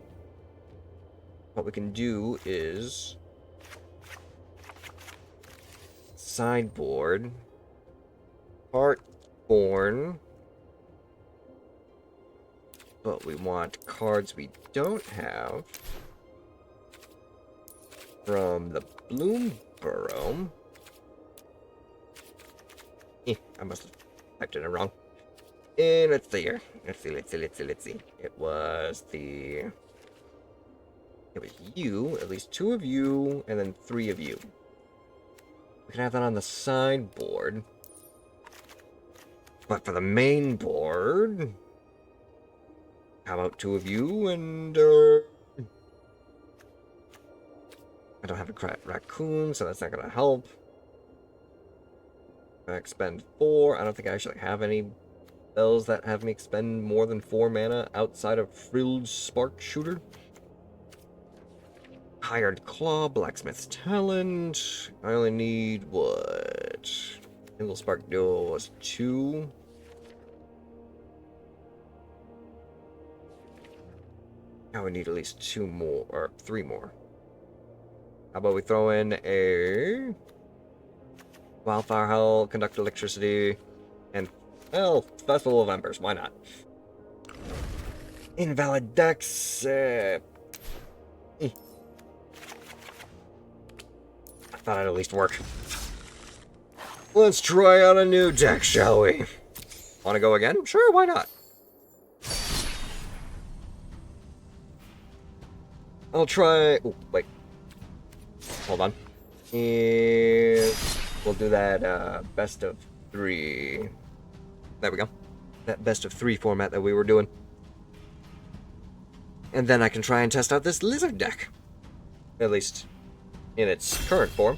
What we can do is sideboard Heartborn, but we want cards we don't have from the Bloom Burrow. I must have typed it in wrong. And let's see here. Let's see. It was you, at least 2 of you, and then 3 of you. We can have that on the sideboard. But for the main board, how about 2 of you and, I don't have a raccoon, so that's not gonna help. I expend 4. I don't think I actually have any spells that have me expend more than 4 mana outside of Frilled Spark Shooter. Hired Claw, Blacksmith's Talent. I only need, what? Single Spark Duel was 2. Now we need at least 2 more, or 3 more. How about we throw in a Wildfire Hell, Conduct Electricity, and, well, Festival of Embers. Why not? Invalid decks. I thought it'd at least work. Let's try out a new deck, shall we? Want to go again? Sure, why not? I'll try... Oh, wait. Hold on. And we'll do that best of 3. There we go. That best of 3 format that we were doing. And then I can try and test out this Lizard deck. At least in its current form.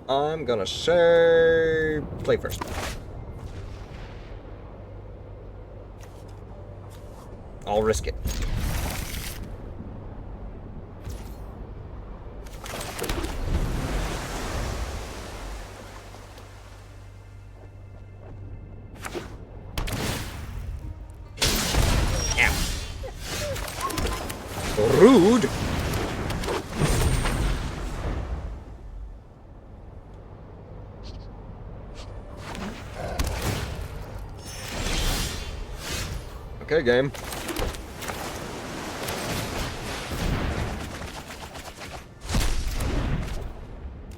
I'm gonna say play first. I'll risk it. Rude. Okay, game.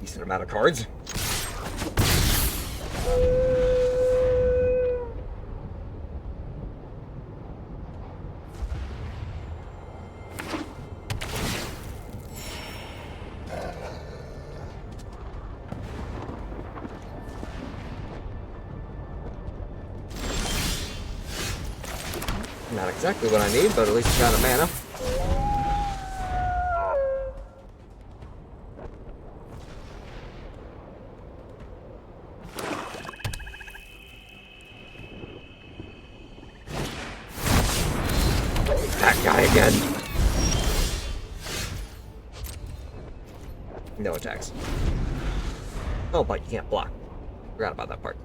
Decent amount of cards. Not exactly what I need, but at least I got a mana. That guy again. No attacks. Oh, but you can't block. Forgot about that part.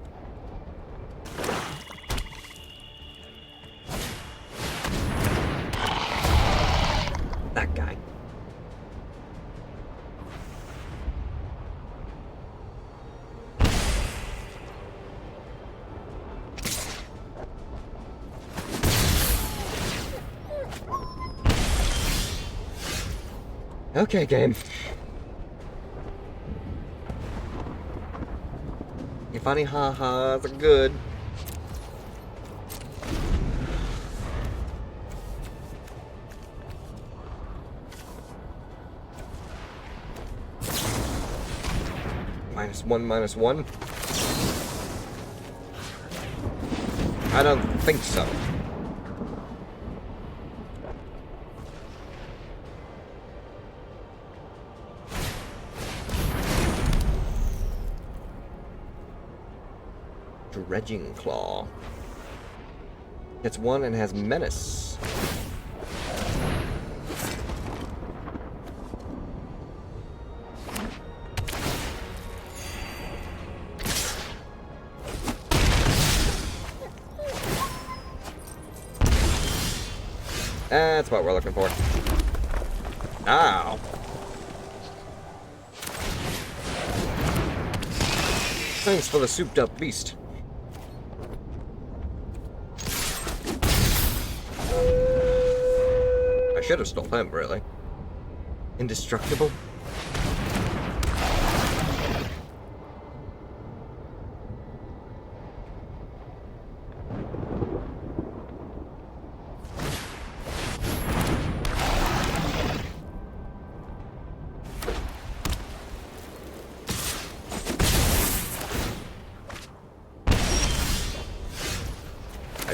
That guy. Okay, game. Your funny ha-has are good. -1/-1? I don't think so. Dredging Claw. Gets 1 and has Menace. That's what we're looking for. Ow. Thanks for the souped up beast. I should have stole him, really. Indestructible?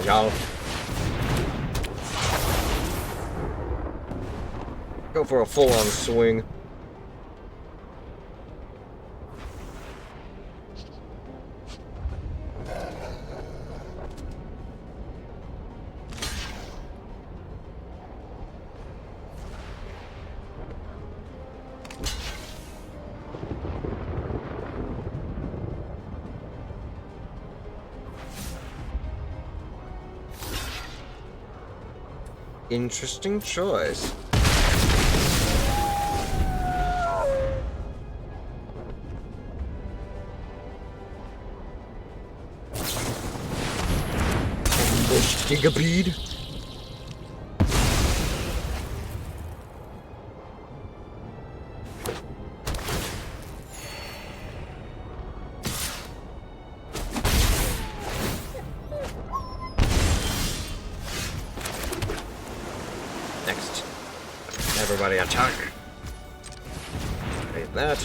Y'all. Go for a full-on swing. Interesting choice. Gigabed. Next. Everybody attack. Read that.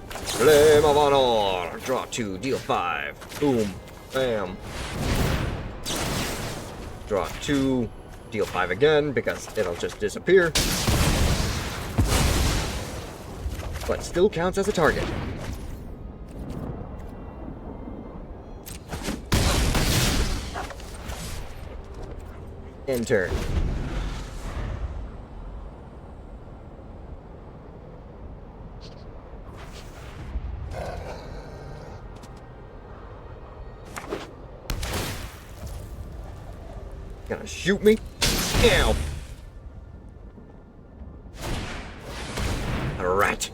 Flame of Honor. Draw 2, deal 5. Boom. Bam. Draw 2, deal 5 again, because it'll just disappear. But still counts as a target. End turn. Gonna shoot me? Ow! A rat.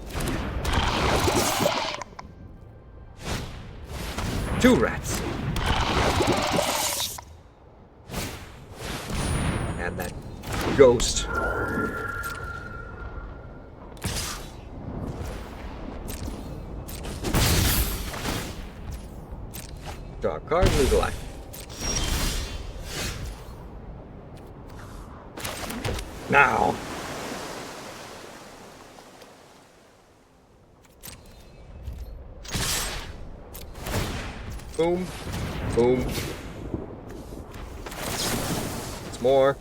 2 rats. ghost. Draw a card, lose a life. Now. Boom. Boom. It's more.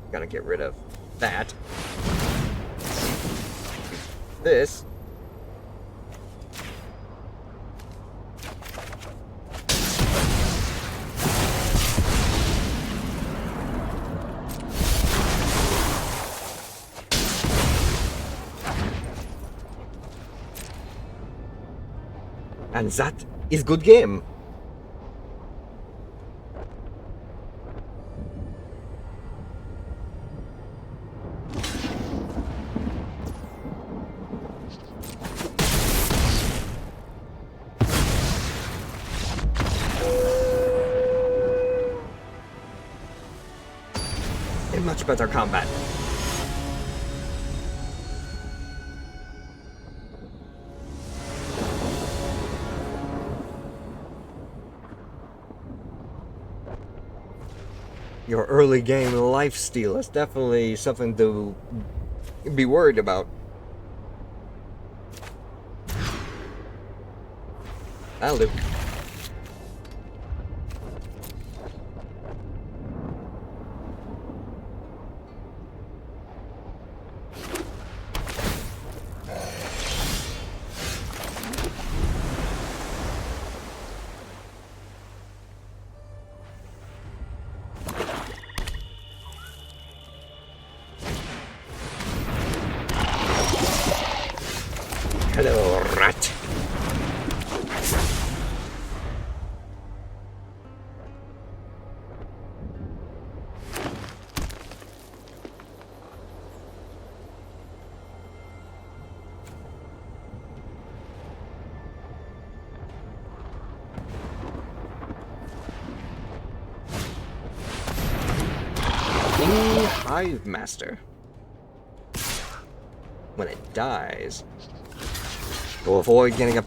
Gotta get rid of that. This. And that is good game. In much better combat. Your early game lifesteal is definitely something to be worried about. That'll do. Hello, rat. Hive Master. When it dies, will avoid getting a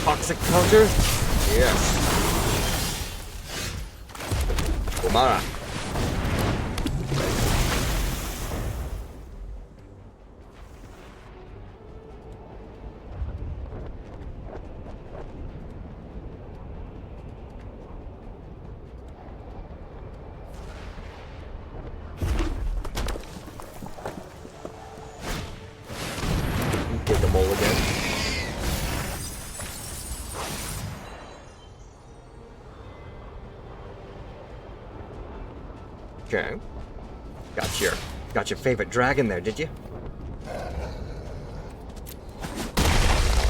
toxic counter? Yes. Kumara. Get them all again. Okay. Got your favorite dragon there, did you?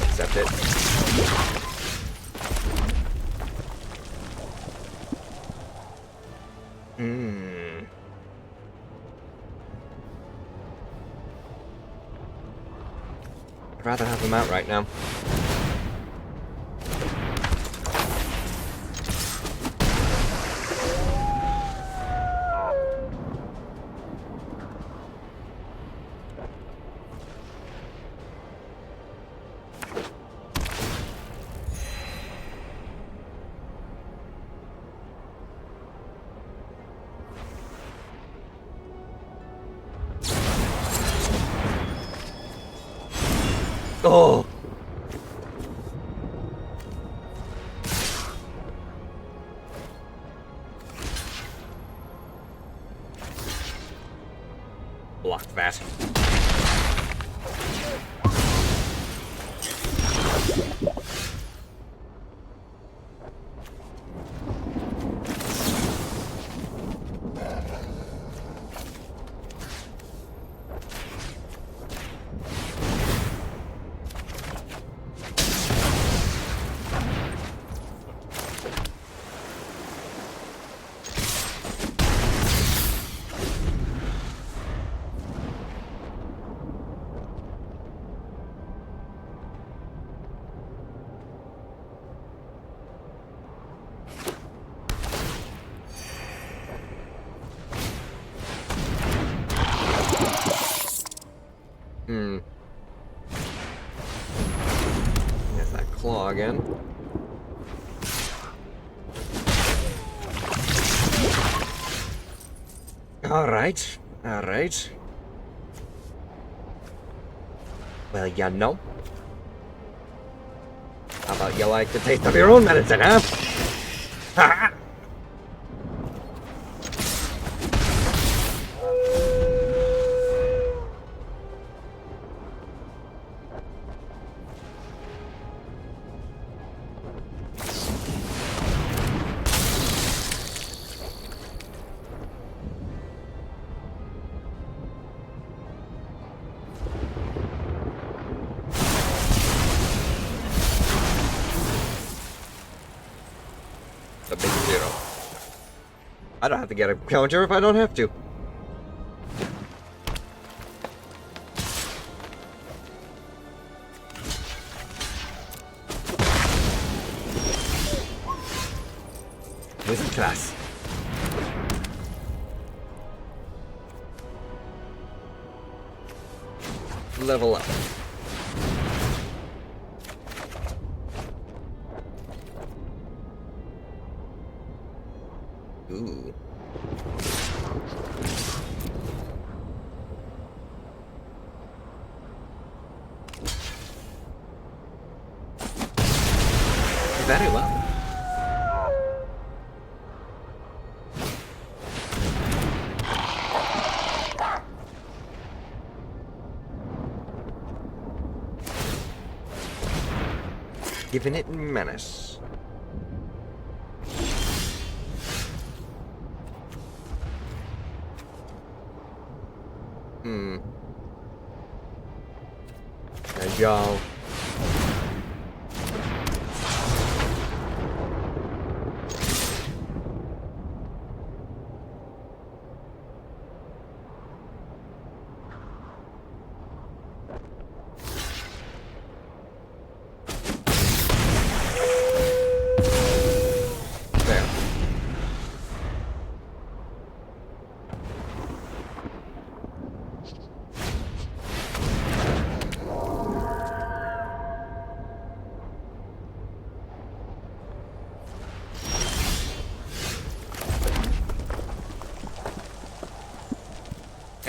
Accept it. I'd rather have him out right now. Oh! Block that. Hmm. There's that claw again. Alright. Alright. Well, you know. How about you like the taste of your own medicine, huh? Ha! A big 0. I don't have to get a counter if I don't have to. With class. Level up. Ooh. Very well. Infinite Menace. And y'all.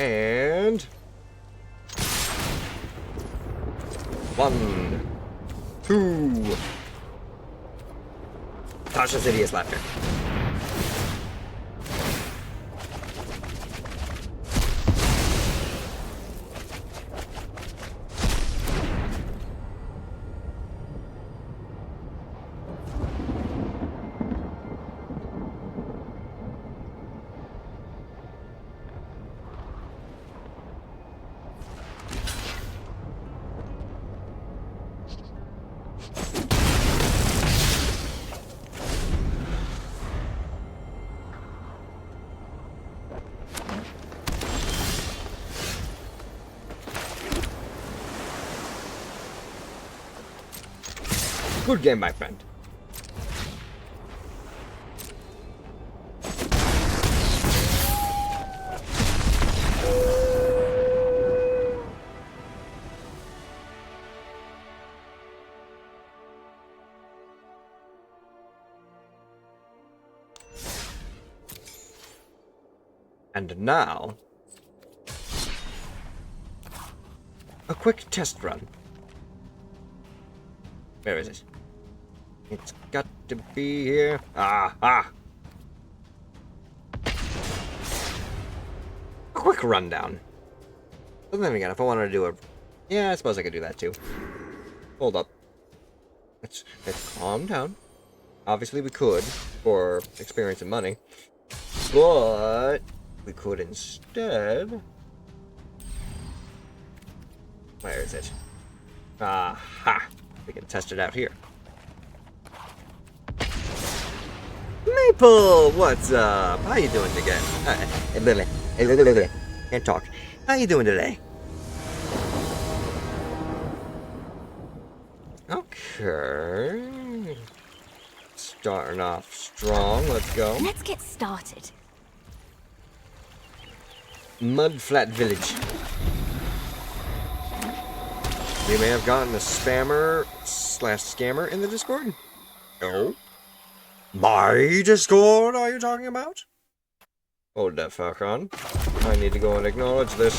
And 1, 2. Tasha's hideous laughter. Good game, my friend. And now, a quick test run. Where is it? It's got to be here. Ah! A quick rundown. But then again, if I wanted to do a... Yeah, I suppose I could do that too. Hold up. Let's calm down. Obviously we could, for experience and money. But we could instead... Where is it? Aha! We can test it out here. Maple, what's up? How you doing today? Can't talk. How you doing today? Okay. Starting off strong. Let's go. Let's get started. Mudflat Village. We may have gotten a spammer/scammer in the Discord. No. My Discord, are you talking about? Hold that fuck on. I need to go and acknowledge this.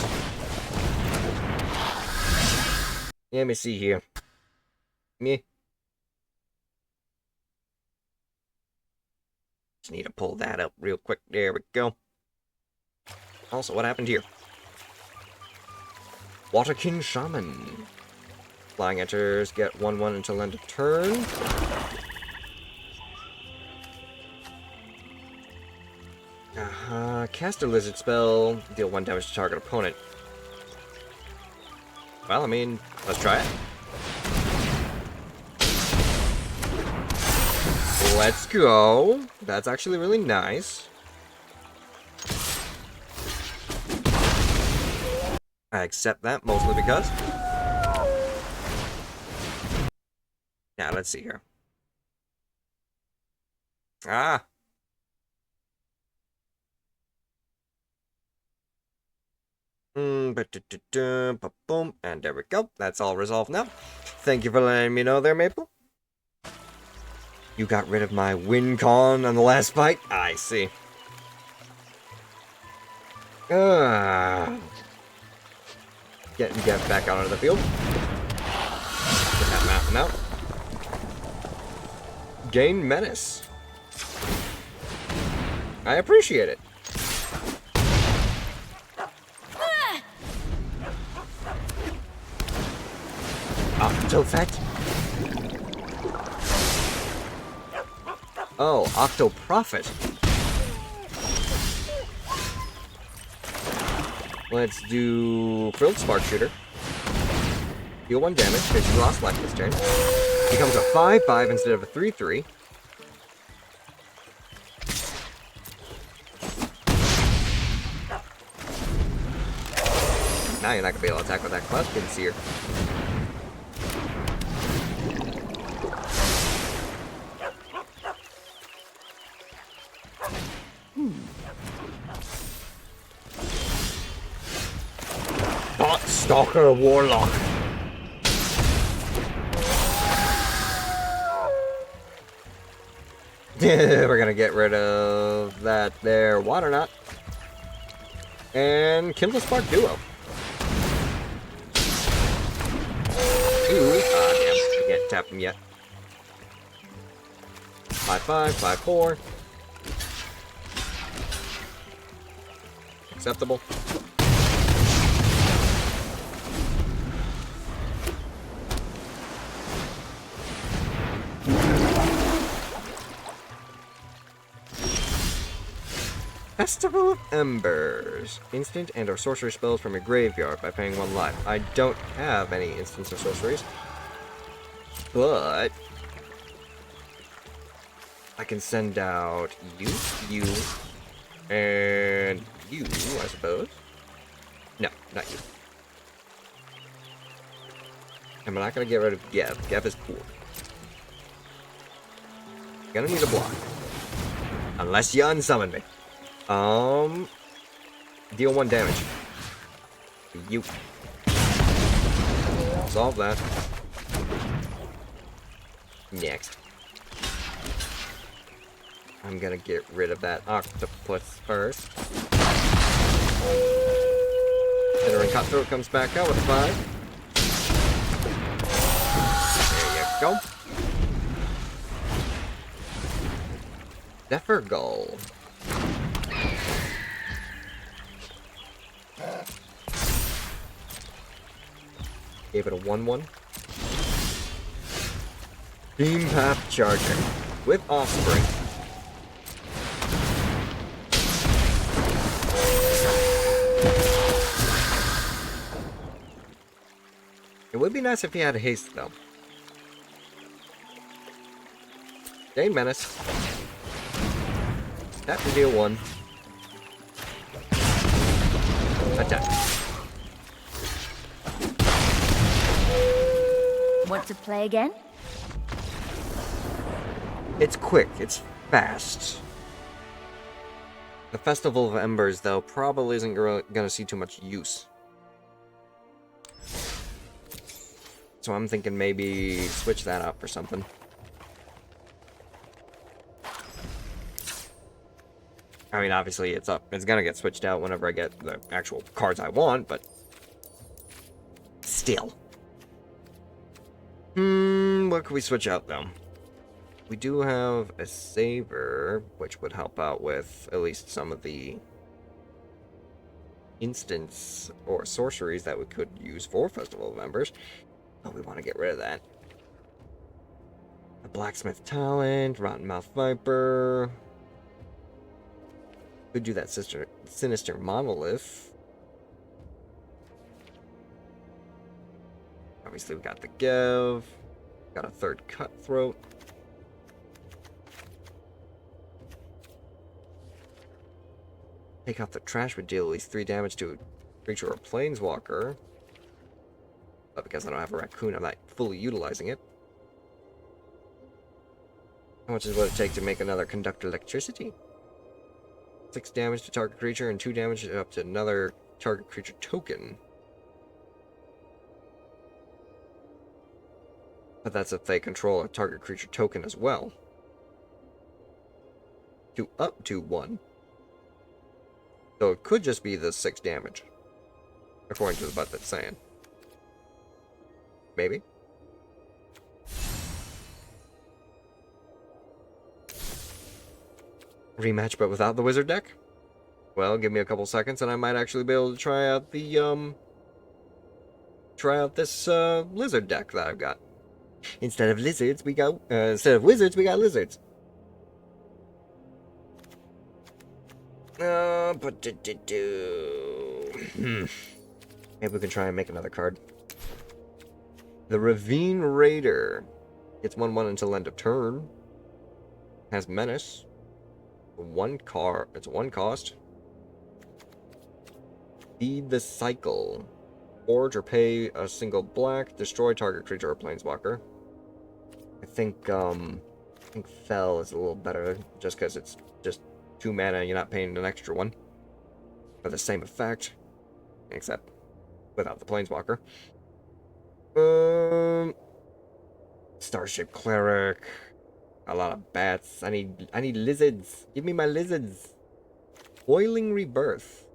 Let me see here. Me. Just need to pull that up real quick. There we go. Also, what happened here? Water King Shaman. Flying enters, get 1/1 until end of turn. Cast a lizard spell, deal 1 damage to target opponent. Well, I mean, let's try it. Let's go. That's actually really nice. I accept that, mostly because... Now, let's see here. Ah! Boom, and there we go. That's all resolved now. Thank you for letting me know there, Maple. You got rid of my win con on the last fight? I see. Get back out onto the field. Get that mountain out. Gain menace. I appreciate it. Octo effect? Oh, Octo Profit. Let's do Frilled Spark Shooter. Deal 1 damage because you lost life this turn. Becomes a 5/5 instead of a 3/3. Now you're not gonna be able to attack with that Cloud Skin Seer. Thought Stalker Warlock. We're gonna get rid of that there Water Knot. And Kindle Spark Duo. Ooh, damn, I can't tap him yet. 5/5, 5/4. Acceptable. Festival of Embers. Instant and or sorcery spells from your graveyard by paying 1 life. I don't have any instants or sorceries. But I can send out you, and you, I suppose. No, not you. I'm not gonna get rid of Gev. Gev is cool. Gonna need a block. Unless you unsummon me. Deal 1 damage. You. Solve that. Next. I'm gonna get rid of that octopus first. Entering Cutthroat comes back out with a 5. There you go. Zephyr Gull. Gave it a 1/1. Beam Path Charger with Offspring. It would be nice if he had a haste though. Gain Menace. Tap to deal 1. Attack. Want to play again? It's quick, it's fast. The Festival of Embers, though, probably isn't gonna see too much use. So I'm thinking maybe switch that up or something. I mean, obviously it's up. It's gonna get switched out whenever I get the actual cards I want, but still. What could we switch out though? We do have a saver, which would help out with at least some of the instants or sorceries that we could use for Festival of Members. But we want to get rid of that. A Blacksmith Talent, Rotten Mouth Viper. Could do that Sinister Monolith. Obviously we got the Gev. Got a third Cutthroat. Take out the trash would deal at least 3 damage to a creature or planeswalker. But because I don't have a raccoon, I'm not fully utilizing it. How much is what it take to make another conduct electricity? 6 damage to target creature and 2 damage up to another target creature token. But that's if they control a target creature token as well. To up to 1. So it could just be the 6 damage. According to the butt that's saying. Maybe. Rematch but without the wizard deck? Well, give me a couple seconds and I might actually be able to try out the, this, lizard deck that I've got. Instead of lizards, we got, instead of wizards, we got lizards. But maybe we can try and make another card. The Ravine Raider. Gets 1/1 until end of turn. Has Menace. It's 1 cost. Feed the Cycle. Forge or pay a single black. Destroy target creature or planeswalker. I think Fell is a little better just because it's just 2 mana and you're not paying an extra 1 for the same effect, except without the planeswalker. Starship Cleric. A lot of bats. I need lizards. Give me my lizards. Boiling Rebirth.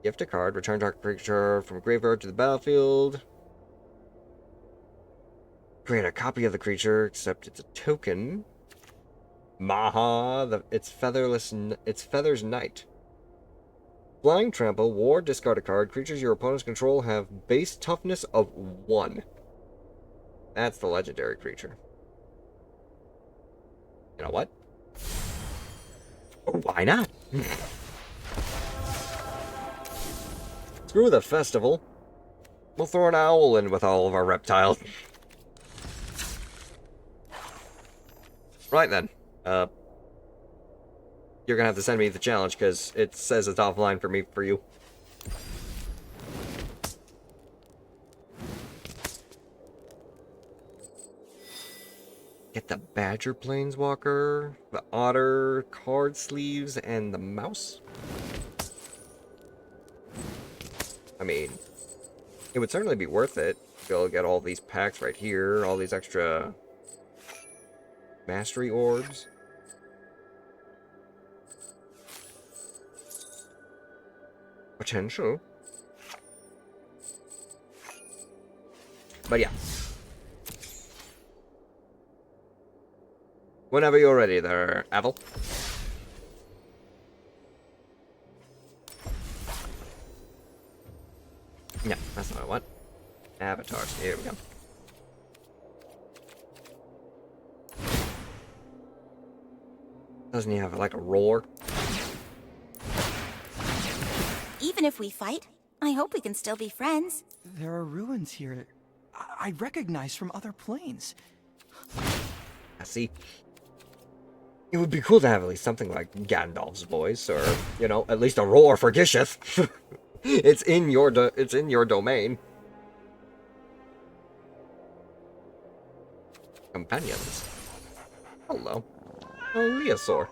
Gift a card. Return target creature from graveyard to the battlefield. Create a copy of the creature, except it's a token. Maha. It's Feather's Knight. Flying Trample. War. Discard a card. Creatures your opponents control have base toughness of 1. That's the legendary creature. You know what? Why not? Screw the festival. We'll throw an owl in with all of our reptiles. Right then. You're gonna have to send me the challenge because it says it's offline for you. Get the Badger Planeswalker, the Otter, card sleeves, and the mouse. I mean, it would certainly be worth it to be able to get all these packs right here, all these extra mastery orbs. Potential. But yeah. Whenever you're ready there, Avel. Yeah, that's not what I want. Avatars. Here we go. Doesn't he have like a roar? Even if we fight, I hope we can still be friends. There are ruins here I recognize from other planes. I see. It would be cool to have at least something like Gandalf's voice, or, you know, at least a roar for Gisheth. It's in your domain. Companions. Hello. Oh, Leosaur.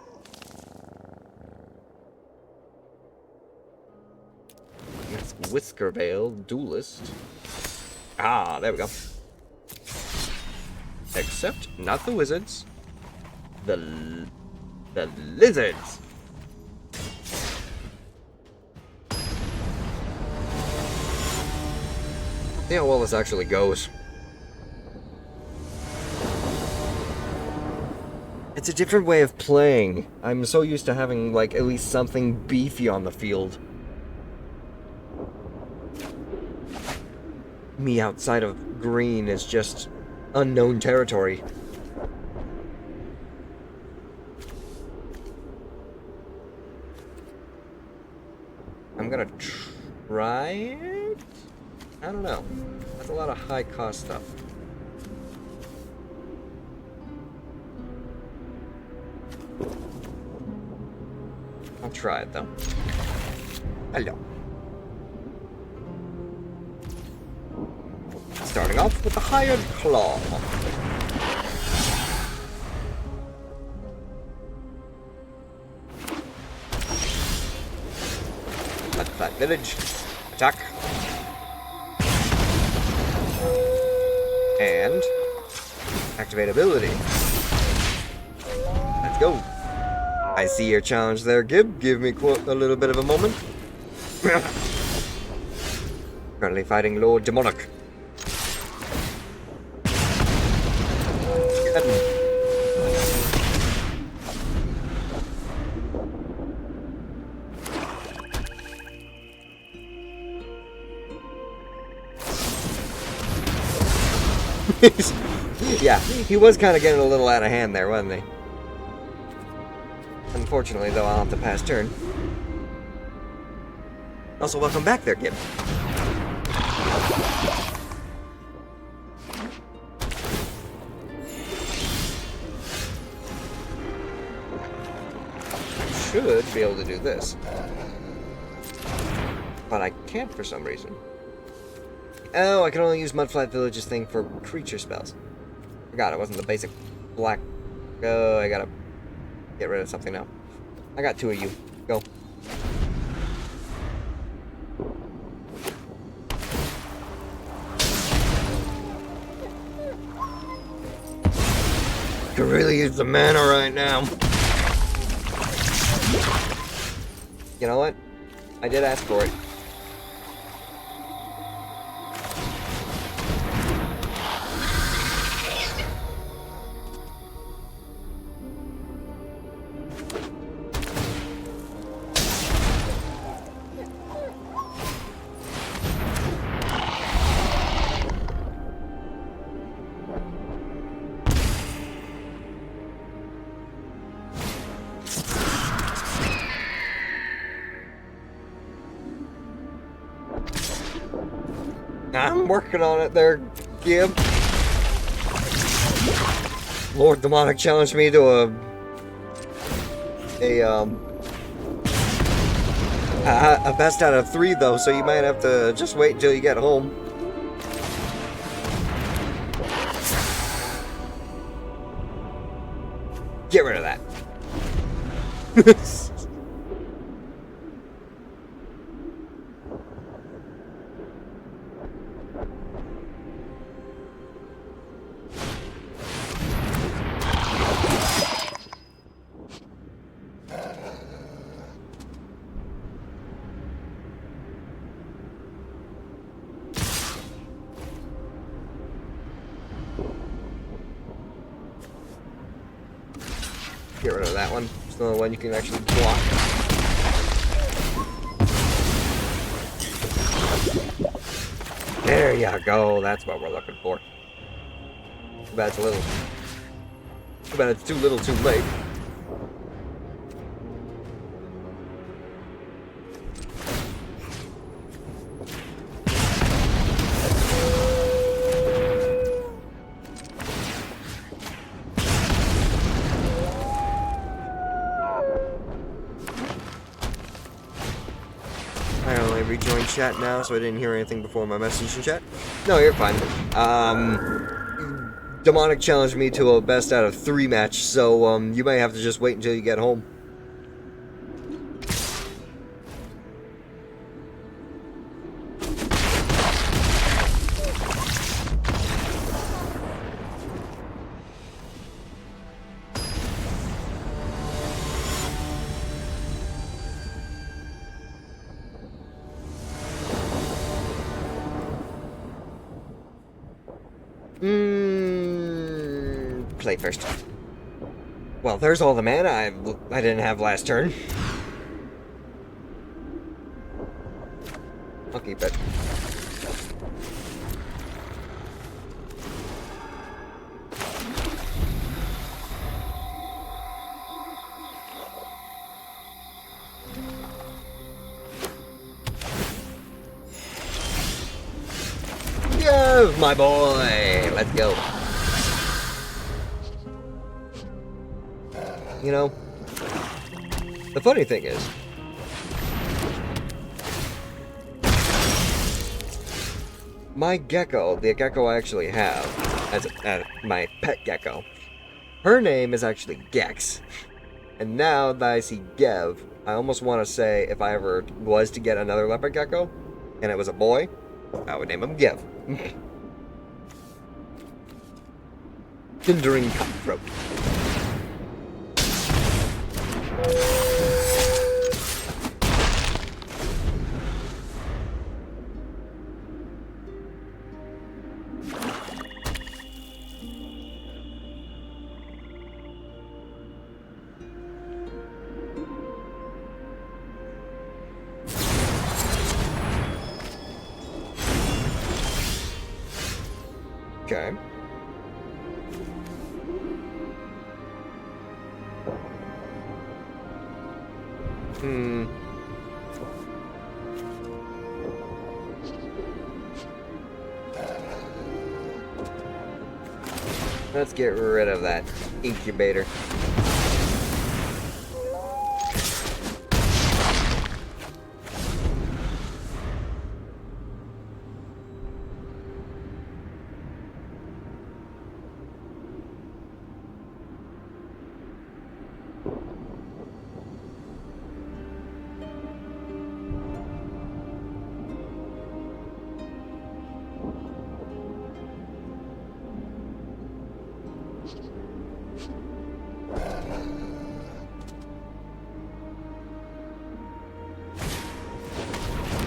That's Whiskervale, Duelist. Ah, there we go. Except not the wizards. The lizards. See how well this actually goes. It's a different way of playing. I'm so used to having, like, at least something beefy on the field. Me outside of green is just unknown territory. I'm gonna try it? I don't know. That's a lot of high cost stuff. I'll try it though. Hello. Starting off with the hired claw. That village. Attack. And activate ability. Let's go. I see your challenge there, Gib. Give me a little bit of a moment. Currently fighting Lord Demonic. Yeah, he was kind of getting a little out of hand there, wasn't he? Unfortunately, though, I'll have to pass turn. Also, welcome back there, Gib. I should be able to do this. But I can't for some reason. Oh, I can only use Mudflat Village's thing for creature spells. Forgot it wasn't the basic black. Oh, I gotta get rid of something now. I got two of you. Go. Could really use the mana right now. You know what? I did ask for it. I'm working on it there, Gib. Lord Demonic challenged me to a best out of 3 though, so you might have to just wait until you get home. Get rid of that. Get rid of that one. It's the only one you can actually block. There you go. That's what we're looking for. Too bad it's a little. Too bad it's too little, too late. Rejoin chat now, so I didn't hear anything before my message in chat. No, you're fine. Demonic challenged me to a best out of 3 match, so you may have to just wait until you get home. Play first. Well, there's all the mana I didn't have last turn. I'll keep it. Yeah, my boy! Let's go. You know, the funny thing is, my gecko, the gecko I actually have, as my pet gecko, her name is actually Gex. And now that I see Gev, I almost want to say if I ever was to get another leopard gecko, and it was a boy, I would name him Gev. Hindering cutthroat. Okay. Let's get rid of that incubator.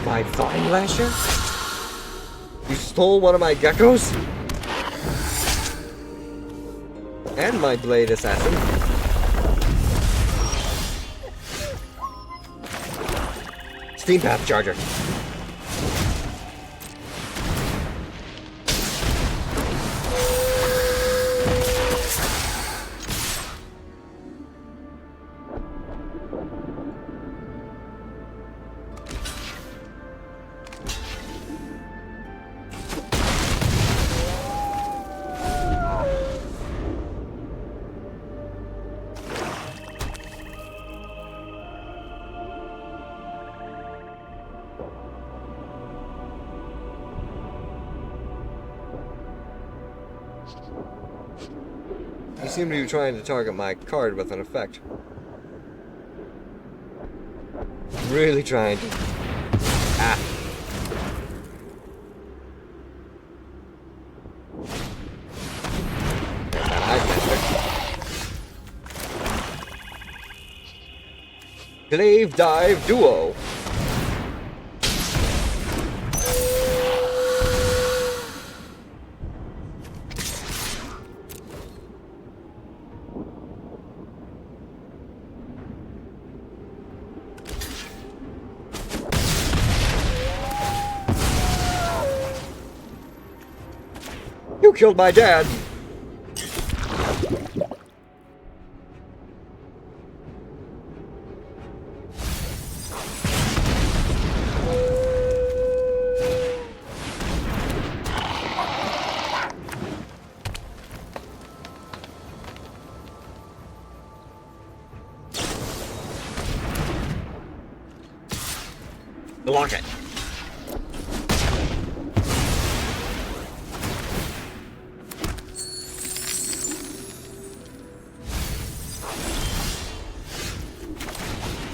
My Vine Lasher? You stole one of my geckos? And my Blade Assassin. Steam Path Charger. You seem to be trying to target my card with an effect. Really trying to. Ah. Glaive Dive Duo. You killed my dad. Block it.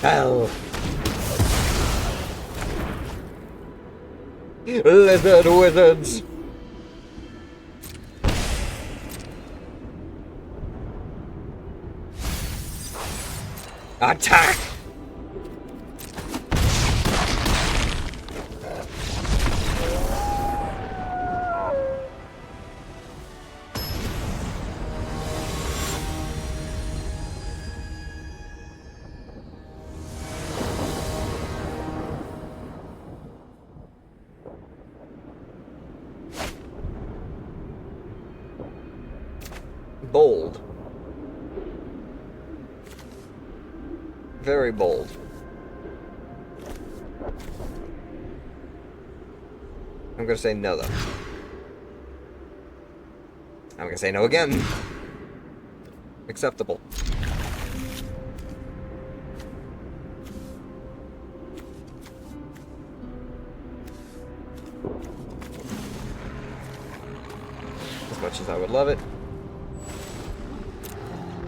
Hell. Lizard wizards. Attack. bold. Very bold. I'm gonna say no, though. I'm gonna say no again. Acceptable. As much as I would love it,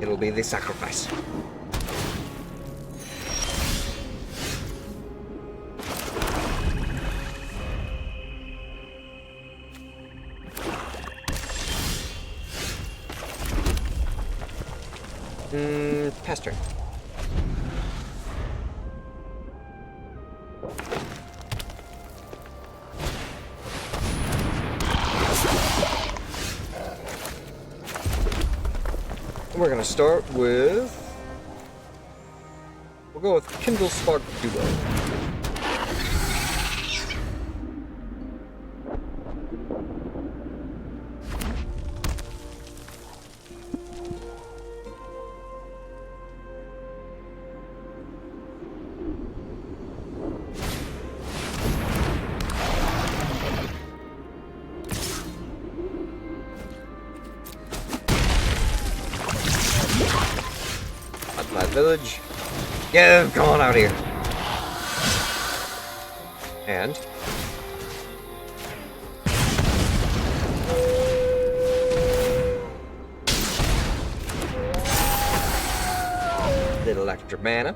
it'll be the sacrifice. Pass turn. We're gonna start with... We'll go with Kindle Spark Duo. My village. Yeah, come on out here. And little extra mana.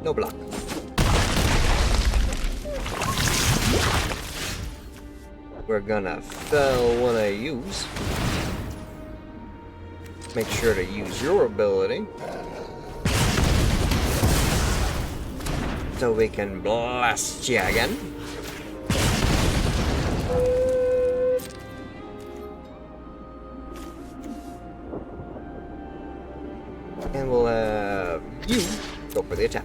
No block. We're gonna fell one I use. Make sure to use your ability. So we can blast you again. And we'll have you go for the attack.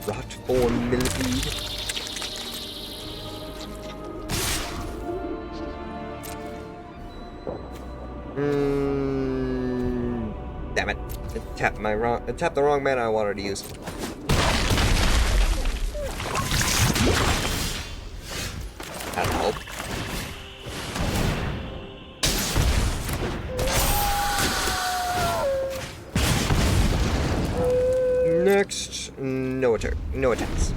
Rot-born millipede. Damn it. It tapped the wrong mana I wanted to use. That'll help. Next, no attacks.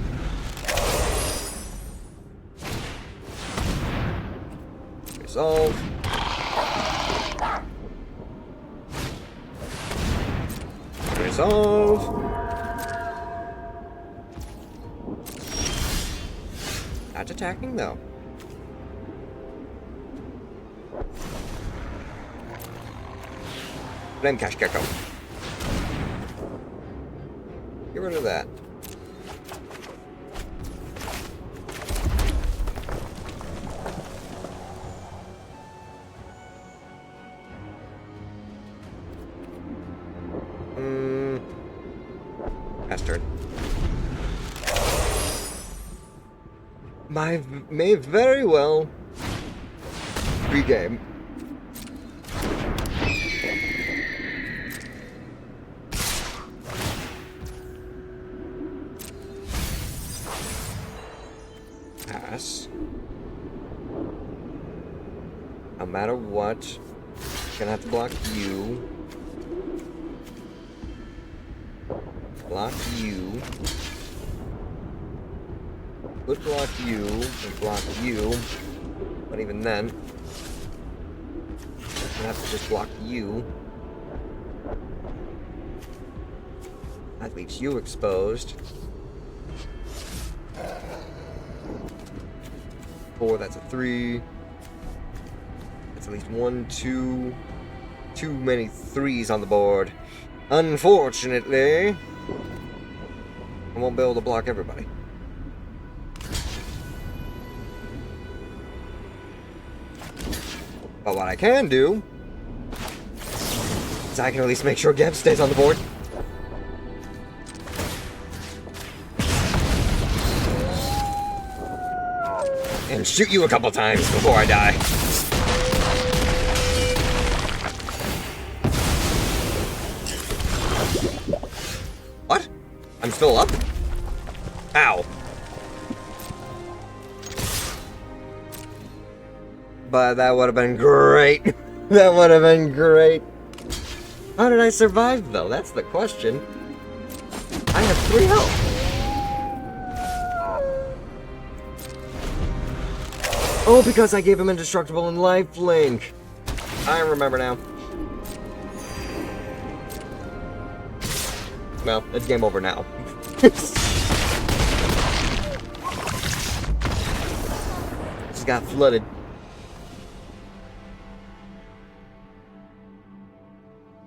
Resolve. Resolve. Not attacking though. Flame Cash Gecko. Get rid of that. Pass turn. May very well be game. Pass. No matter what, gonna have to block you. Block you. Could block you and block you, but even then, I'm gonna have to just block you. That leaves you exposed. 4, that's a 3. That's at least 1, 2. Too many 3s on the board. Unfortunately, I won't be able to block everybody. But what I can do is I can at least make sure Geb stays on the board. And shoot you a couple times before I die. What? I'm still up? Ow. But that would have been great. That would have been great. How did I survive, though? That's the question. I have 3 health. Oh, because I gave him indestructible and lifelink. I remember now. Well, it's game over now. Just got flooded.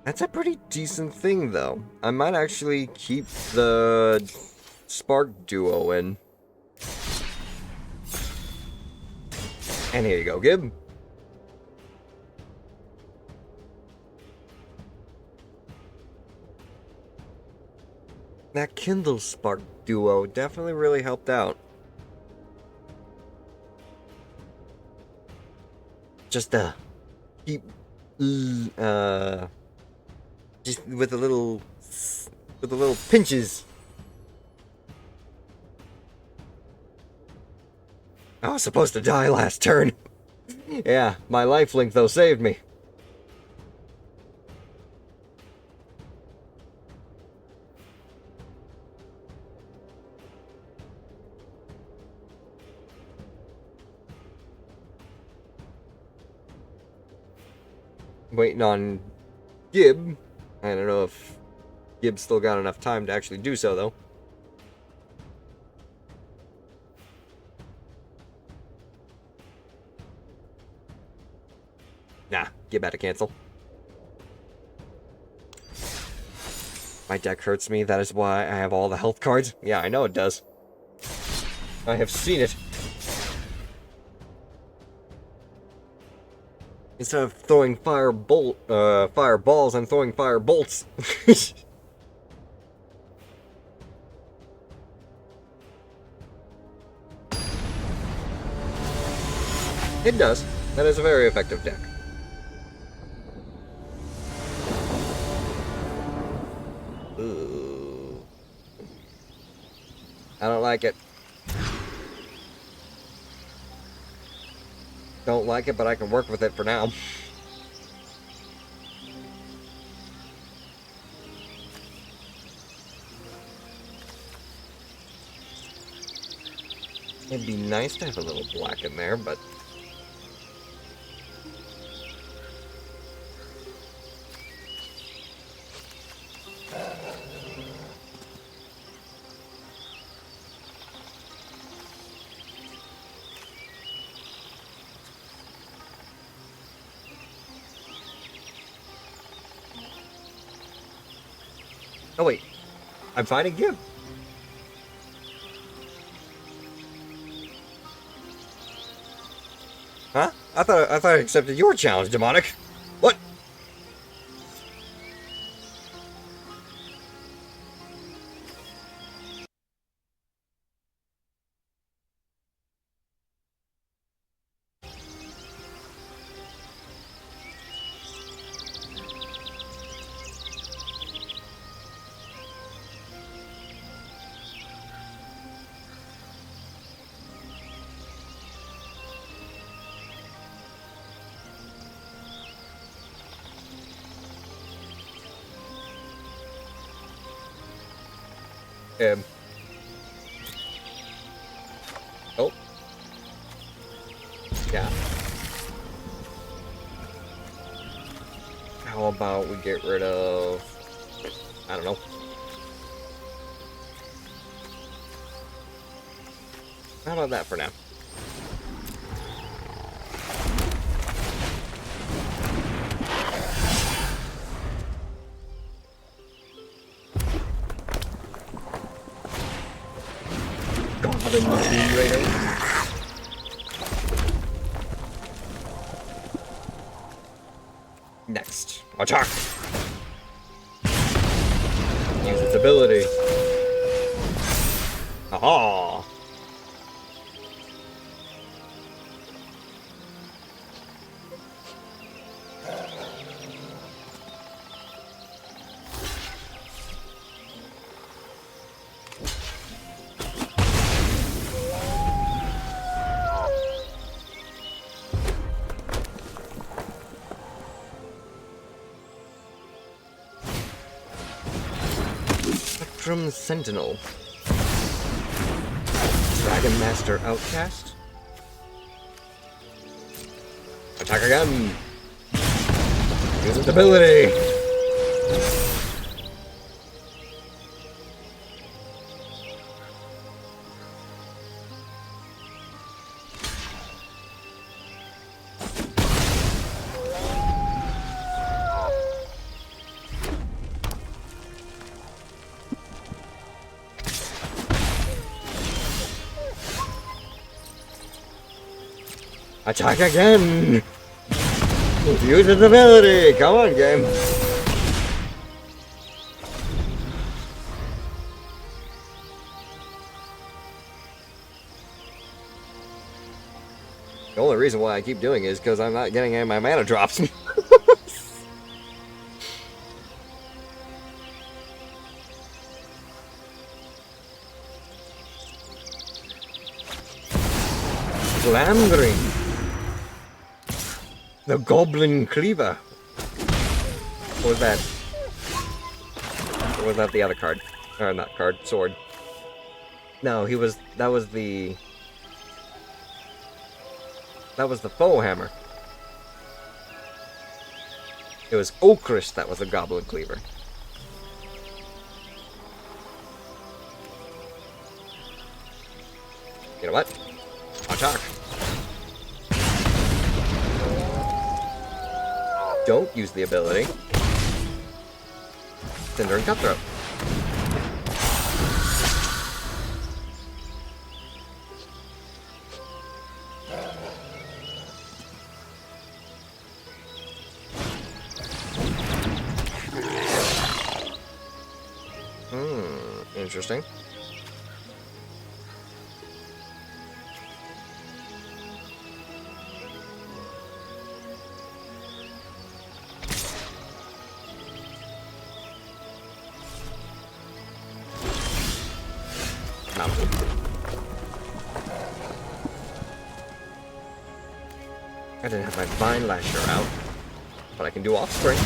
That's a pretty decent thing, though. I might actually keep the Spark Duo in. And here you go, Gib. That Kindle Spark Duo definitely really helped out. Just keep just with the little pinches. I was supposed to die last turn. Yeah, my lifelink though saved me. Waiting on Gib. I don't know if Gib's still got enough time to actually do so, though. Nah, Gib had to cancel. My deck hurts me, that is why I have all the health cards. Yeah, I know it does. I have seen it. Instead of throwing fireballs, I'm throwing fire bolts. It does. That is a very effective deck. Ooh. I don't like it. Don't like it, but I can work with it for now. It'd be nice to have a little black in there, but... Oh wait, I'm finding Gib. Huh? I thought I accepted your challenge, Demonic. What? Oh. Yeah. How about we get rid of... I don't know. How about that for now? Goblin Tomb Raider. Next, attack! Use its ability. Aha! Spectrum Sentinel. Dragon Master Outcast. Attack again! Use its ability! Attack again! Use its ability! Come on, game! The only reason why I keep doing it is because I'm not getting any of my mana drops. Glamdring. The Goblin Cleaver. What was that? Or was that the other card? Or not card, sword. No, that was the foe hammer. It was Okris that was the Goblin Cleaver. You know what? Attack. Don't use the ability. Cinder and Cutthroat. Interesting. I didn't have my Vine Lasher out, but I can do Offspring.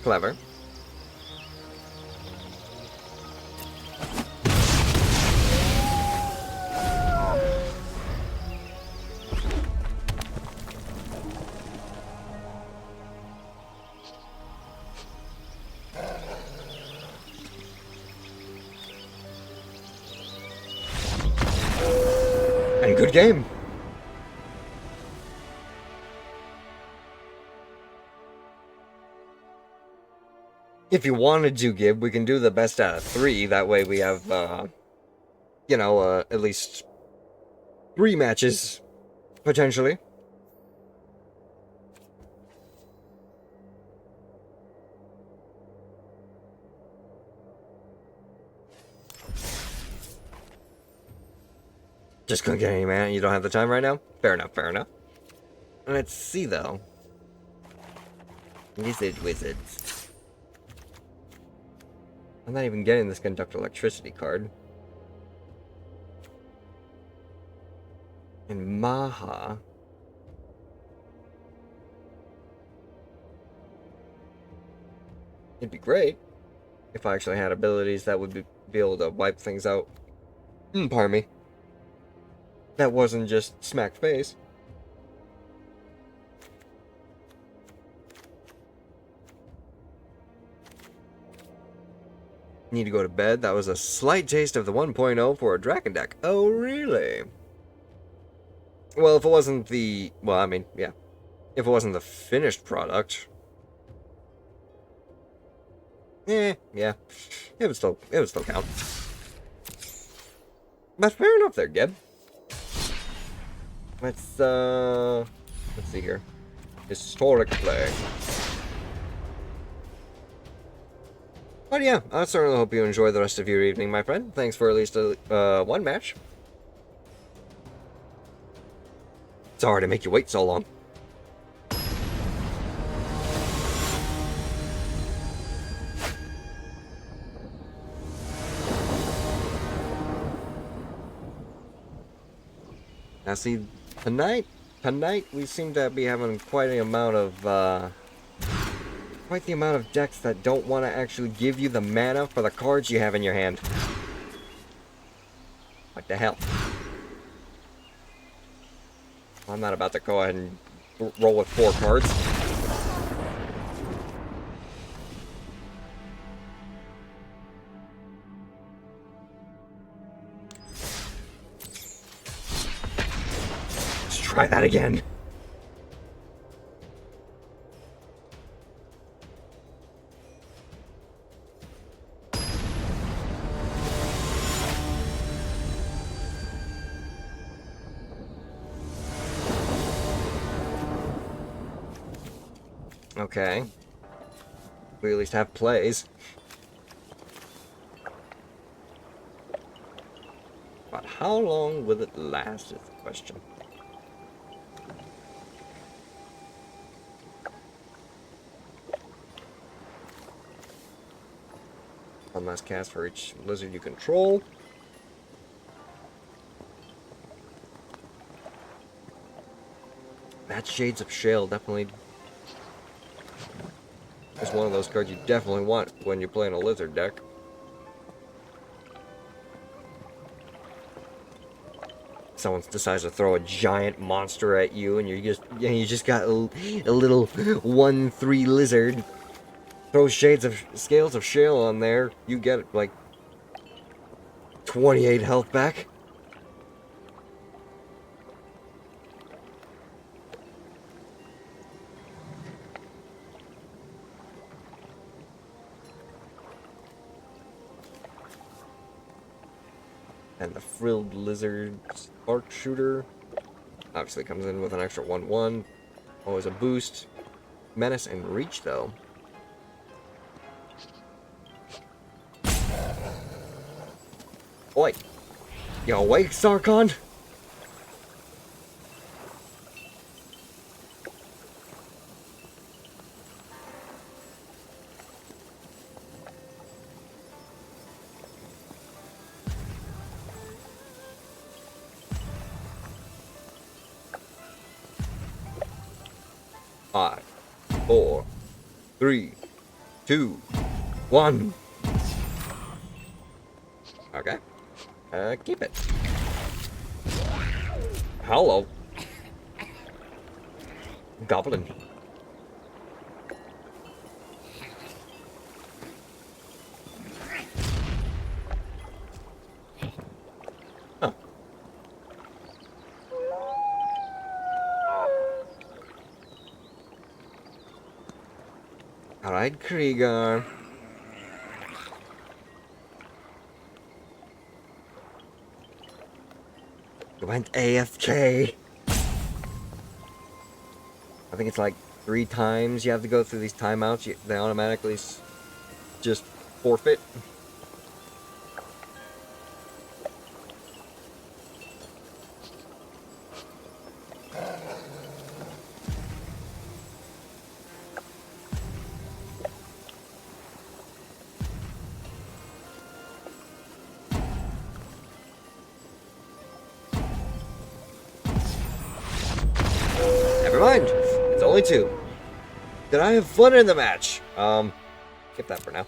Clever. And good game. If you wanted to, Gib, we can do the best out of 3. That way we have, you know, at least 3 matches, potentially. Just couldn't get any mana. You don't have the time right now? Fair enough, fair enough. Let's see, though. Wizards. I'm not even getting this Conduct Electricity card. And Maha. It'd be great. If I actually had abilities that would be able to wipe things out. Pardon me. That wasn't just smack face. Need to go to bed. That was a slight taste of the 1.0 for a Dragon deck. Oh, really? Well, if it wasn't the... Well, I mean, yeah. If it wasn't the finished product... yeah. It would still count. But fair enough there, Geb. Let's see here. Historic play. But yeah, I certainly hope you enjoy the rest of your evening, my friend. Thanks for at least one match. Sorry to make you wait so long. Now see, tonight we seem to be having quite the amount of decks that don't want to actually give you the mana for the cards you have in your hand. What the hell? I'm not about to go ahead and roll with 4 cards. Let's try that again. Okay. We at least have plays. But how long will it last is the question. One last cast for each lizard you control. That Shades of Shale definitely is one of those cards you definitely want when you're playing a lizard deck. Someone decides to throw a giant monster at you, and you just got a little 1/3 lizard. Throw Scales of Shale on there, you get like 28 health back. And the Frilled Lizard Spark Shooter obviously comes in with an extra 1/1. Always a boost. Menace and Reach, though. Oi! You awake, Sarkon? Five, 4, 3, 2, 1. Okay. Keep it. Hello. Goblin. Oh. Alright, Krieger. You went AFK. I think it's like 3 times you have to go through these timeouts. They automatically just forfeit. Never mind. It's only 2. Did I have fun in the match? Skip that for now.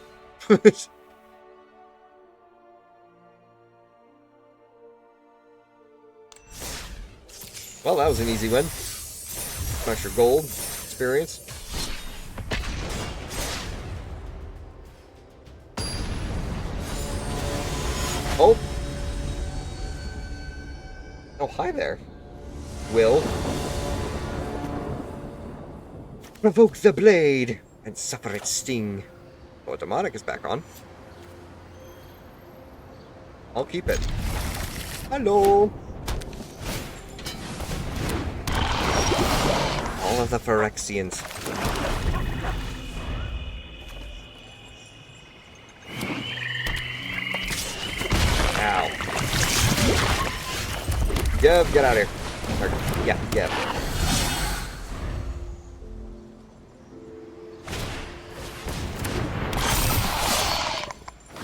Well, that was an easy win. Extra gold experience. Oh. Oh, hi there. Will. Provoke the blade and suffer its sting. Oh, demonic is back on. I'll keep it. Hello. All of the Phyrexians. Ow. Geb, get out of here. Or, yeah, Geb.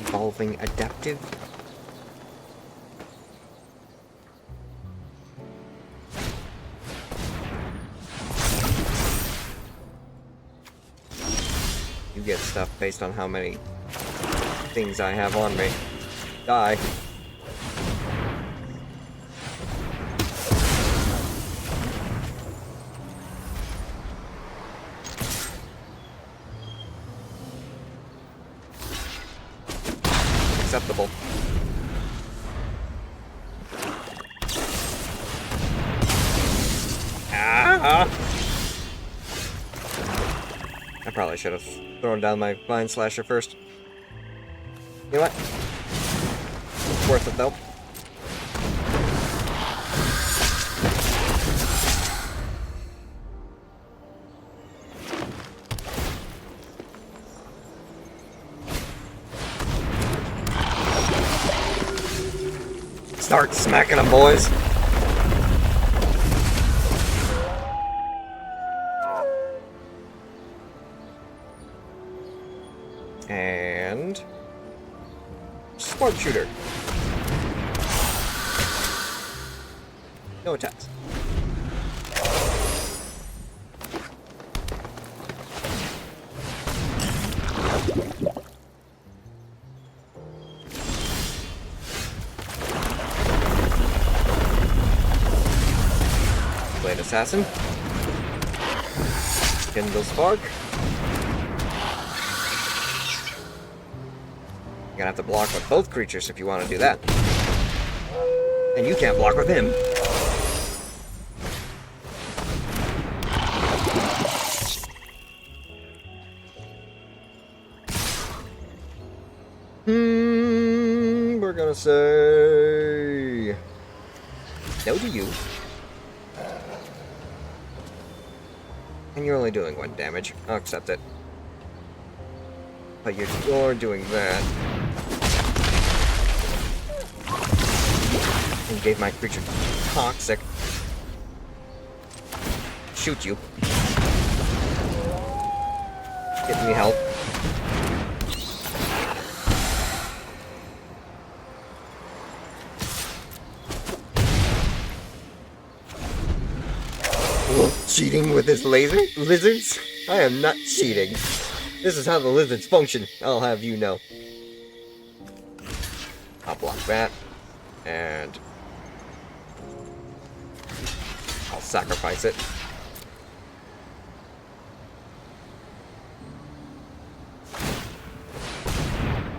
Evolving adaptive. You get stuff based on how many things I have on me. Die. Acceptable. Ah! I probably should have thrown down my Vine Slasher first. You know what? Worth it though. Start smacking them, boys. And spark shooter. No attacks. Blade assassin. Kindle spark. You're gonna have to block with both creatures if you want to do that. And you can't block with him. We're gonna say no to you. And you're only doing 1 damage. I'll accept it. But you're doing that. And gave my creature toxic. Shoot you. Get me help. Cheating with this laser? Lizards? I am not cheating. This is how the lizards function, I'll have you know. I'll block that. And I'll sacrifice it.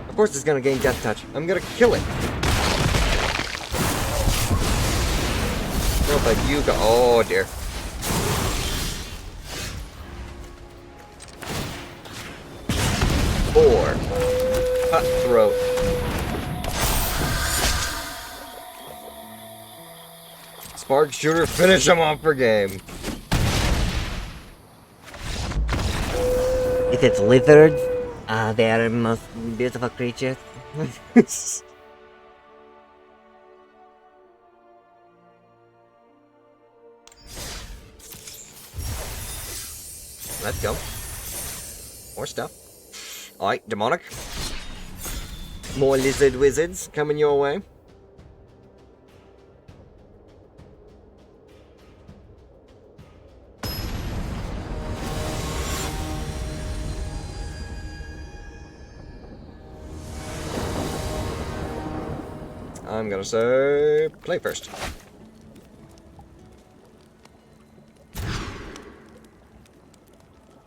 Of course it's gonna gain Death Touch. I'm gonna kill it. No, but you go. Oh dear. Four. Cutthroat. Spark shooter, finish him off for game. It is lizards. They are the most beautiful creatures. Let's go. More stuff. Alright, demonic. More lizard wizards coming your way. I'm gonna say play first.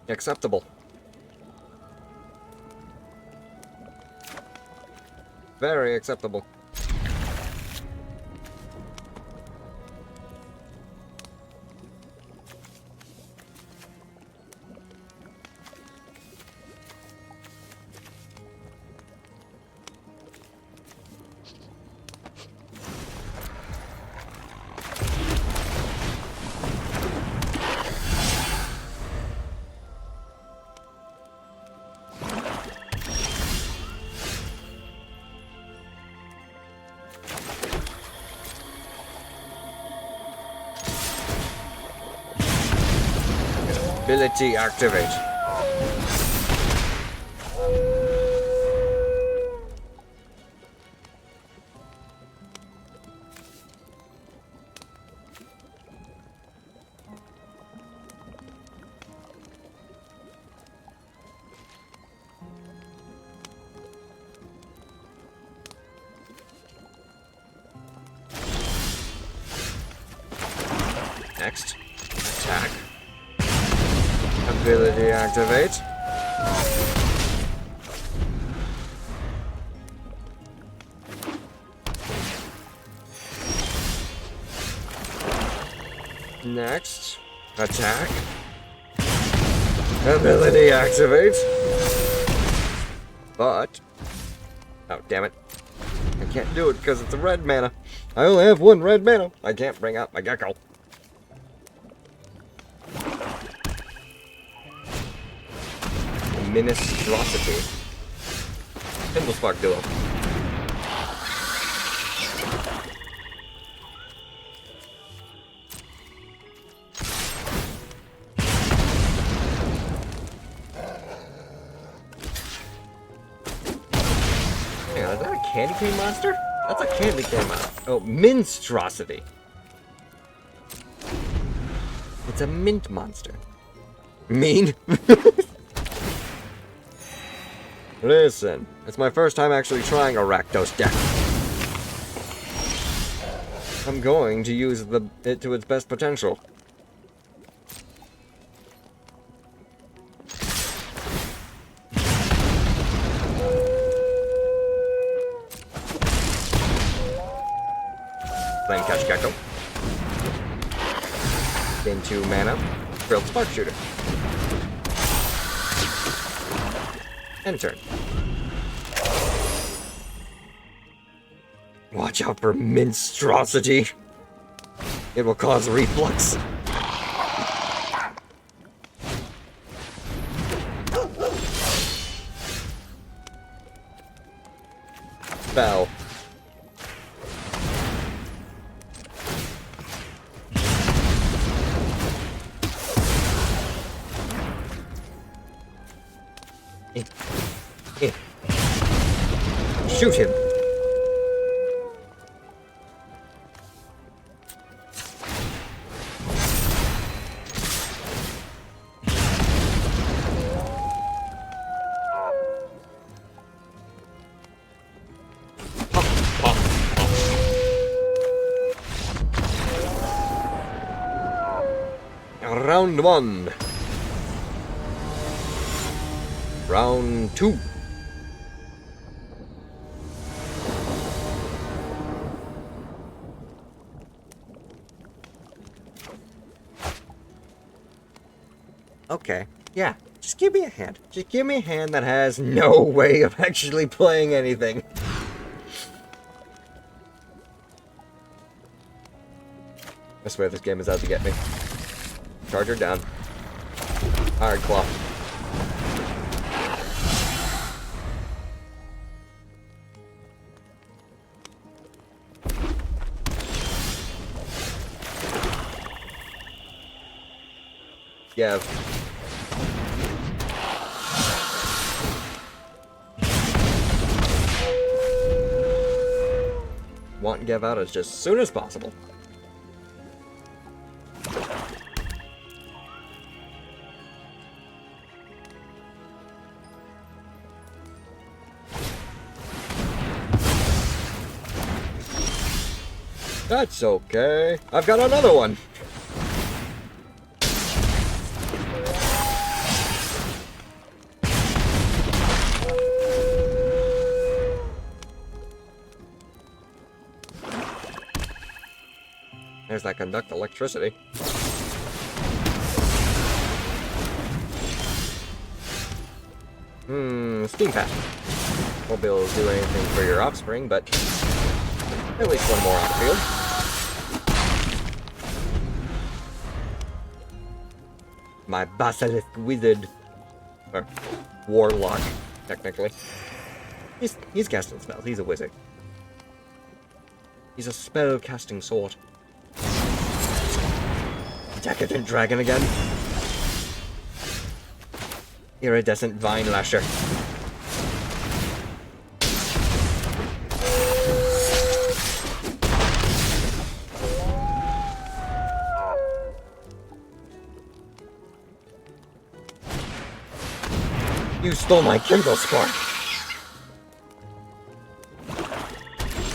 Acceptable. Very acceptable. Ability activate. Next, attack. Ability activate. Next, attack. Ability activate. But, oh damn it, I can't do it because it's a red mana. I only have one red mana. I can't bring out my gecko. Ministrosity. Spark duo. Hang on, is that a candy cane monster? That's a candy cane monster. Oh, Minstrosity. It's a mint monster. Mean? Listen, it's my first time actually trying a Rakdos deck. I'm going to use it to its best potential. Flame Catch Gecko. Gain 2 mana. Grilled Spark Shooter. End turn. Watch out for Minstrosity. It will cause reflux. Spell. Shoot him. Round 1. Round 2. Okay, yeah, just give me a hand. Just give me a hand that has no way of actually playing anything. I swear this game is out to get me. Charger down. Iron Claw. Yeah. Want and give out as just soon as possible. That's okay. I've got another one. There's that conduct electricity. Steam Pack. Won't be able to do anything for your offspring, but at least one more on the field. My Basilisk Wizard. Or Warlock, technically. He's casting spells. He's a wizard. He's a spell-casting sword. Decadent Dragon again. Iridescent Vine Lasher. You stole my Kindle Spark!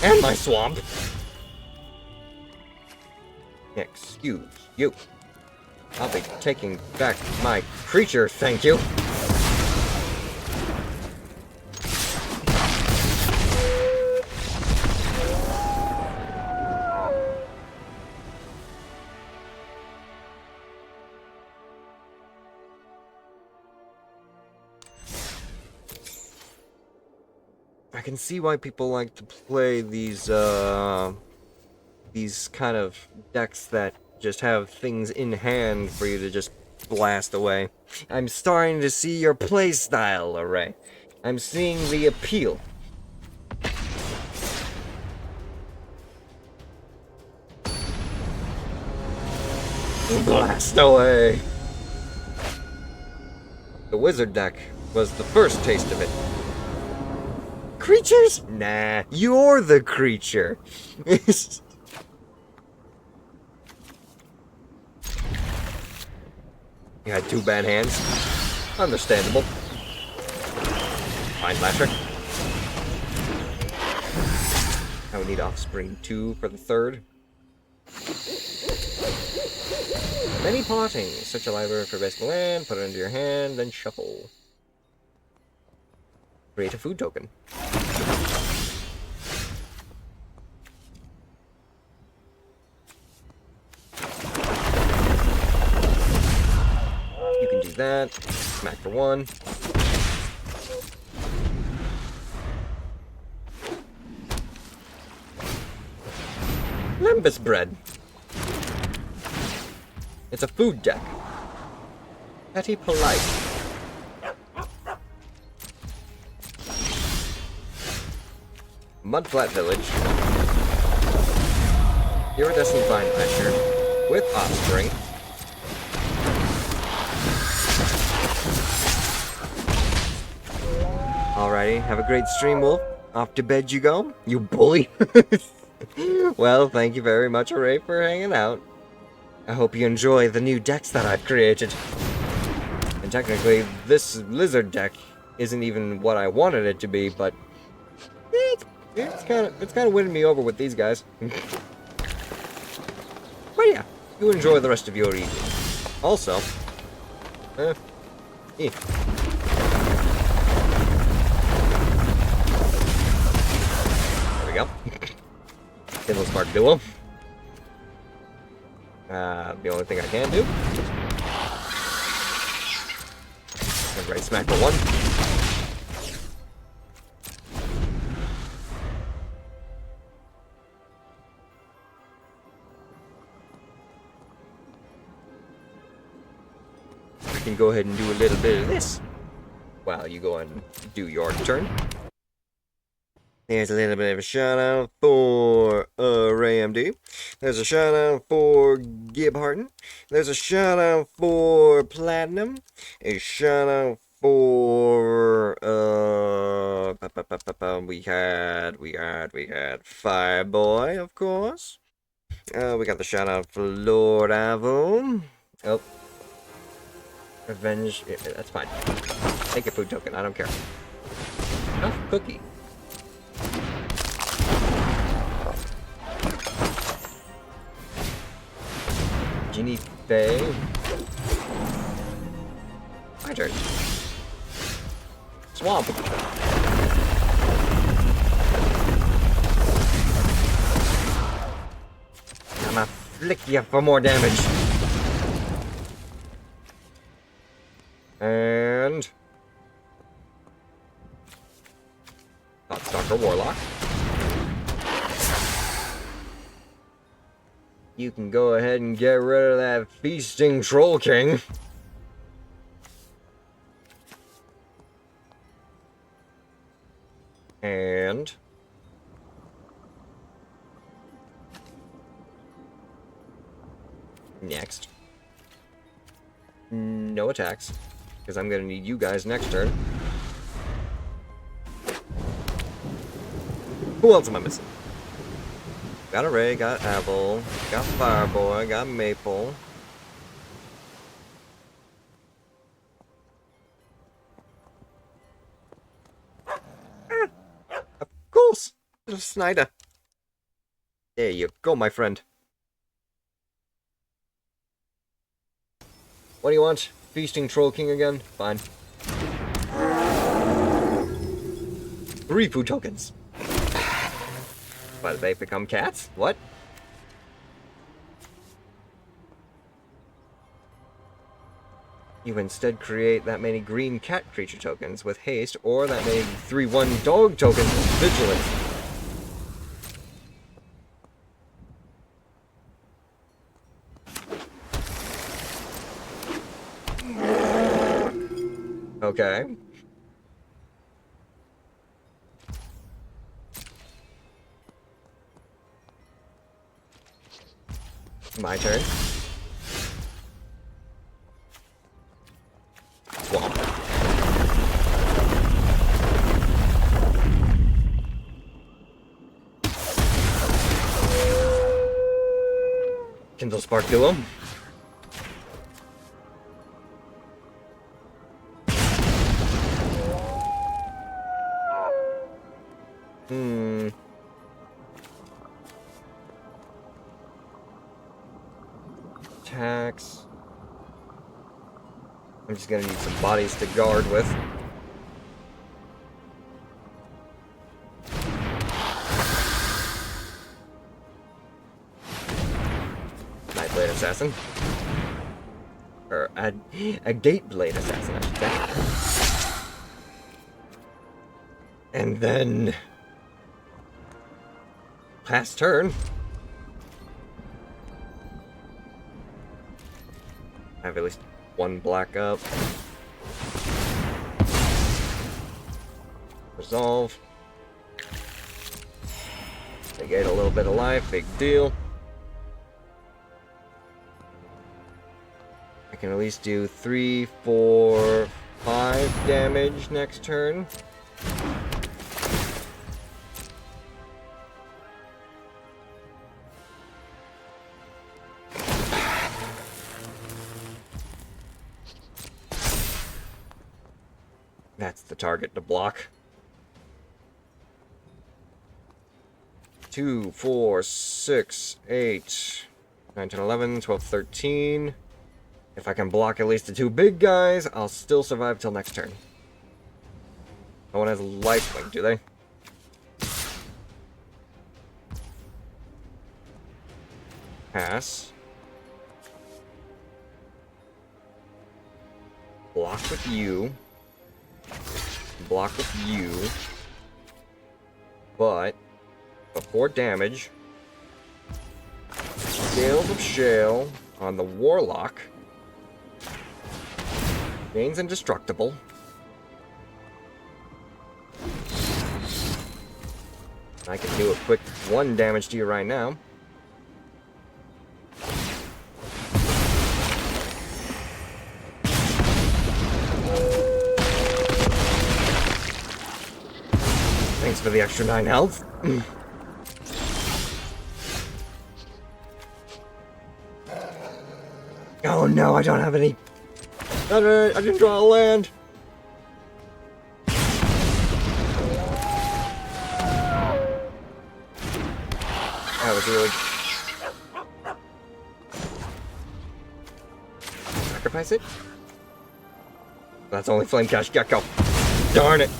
And my swamp! Excuse you. I'll be taking back my creature, thank you. I can see why people like to play these kind of decks that just have things in hand for you to just blast away. I'm starting to see your playstyle, Array. I'm seeing the appeal. Blast away! The wizard deck was the first taste of it. Creatures? Nah, you're the creature. You had two bad hands. Understandable. Mind Lasher. I would need Offspring 2 for the third. Many Potting. Search a library for basic land, put it into your hand, then shuffle. Create a food token. You can do that. Smack for one. Lembas bread. It's a food deck. Petty polite. Mudflat Village. Iridescent Vine Lasher with Offspring. Alrighty, have a great stream, Wolf. Off to bed you go, you bully. Well, thank you very much, Array, for hanging out. I hope you enjoy the new decks that I've created. And technically, this lizard deck isn't even what I wanted it to be, but it's kind of winning me over with these guys. But yeah, you enjoy the rest of your evening. Also, there we go. Kindle Spark Duo. The only thing I can do. Right smack for one. I can go ahead and do a little bit of this while you go and do your turn. There's a little bit of a shout out for Ray MD. There's a shout out for Gib Harton. There's a shout out for Platinum. A shout out for we had Fireboy, of course. We got the shout out for Lord Avo. Oh. Revenge. Yeah, that's fine. Take a food token. I don't care. Enough cookie. Ginny Faye. My turn. Swamp. I'm a flick you for more damage. And Thoughtstalker Warlock. You can go ahead and get rid of that Feasting Troll King. And next, no attacks, because I'm gonna need you guys next turn. Who else am I missing? Got a Ray, got Apple, got Fireboy, got Maple. Of course, little Snyder. There you go, my friend. What do you want? Feasting Troll King again? Fine. 3 food tokens. But they become cats? What? You instead create that many green cat creature tokens with haste, or that many 3/1 dog tokens with vigilance. Okay. My turn. Swamp. Kindle Spark Duo. Attacks. I'm just gonna need some bodies to guard with. Nightblade Assassin. Or a Gateblade Assassin, I should say. And then pass turn. I have at least 1 black up. Resolve. They get a little bit of life, big deal. I can at least do 3, 4, 5 damage next turn. That's the target to block. 2, 4, 6, 8, 9, 10, 11, 12, 13. If I can block at least the 2 big guys, I'll still survive till next turn. No one has lifelink, do they? Pass. Block with you. Block with you. But before damage, Scales of Shale on the Warlock. Gains indestructible. I can do a quick 1 damage to you right now. Thanks for the extra 9 health. Oh no, I don't have any. I didn't draw a land. That was really. Sacrifice it? That's only Flame Cash Gecko. Darn it.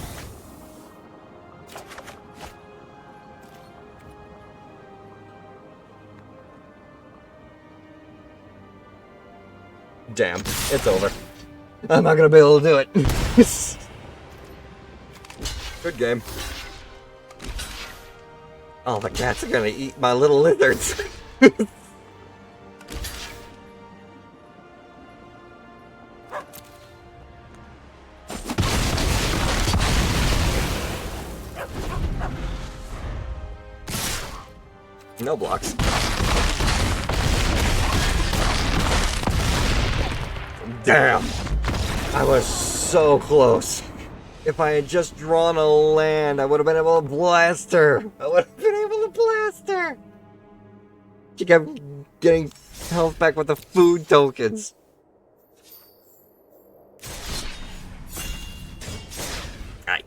Damn, it's over. I'm not gonna be able to do it. Good game. Oh, the cats are gonna eat my little lizards. No blocks. Damn! I was so close. If I had just drawn a land, I would have been able to blast her. I would have been able to blast her. She kept getting health back with the food tokens. Alright.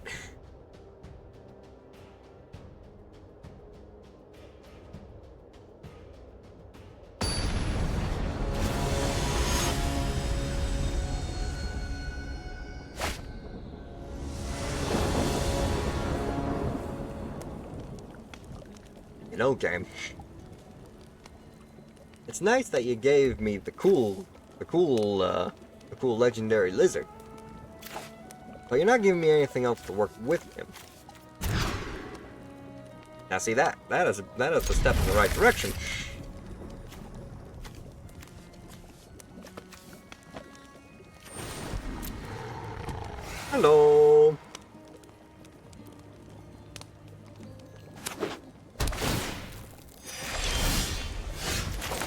You know, game. It's nice that you gave me the cool legendary lizard. But you're not giving me anything else to work with him. Now see that is a step in the right direction. Hello.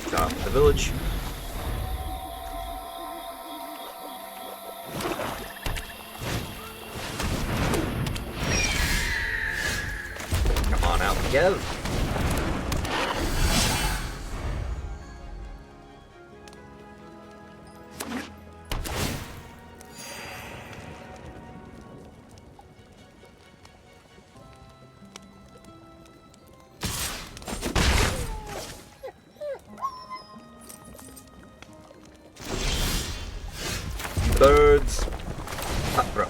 Stop the village. Come on out, Kev. Birds. Ah, bro.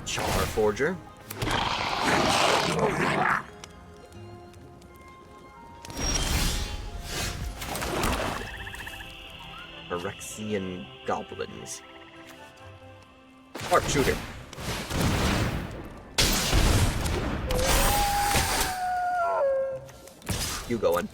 Char Forger. Phyrexian goblins. Sharpshooter. You going?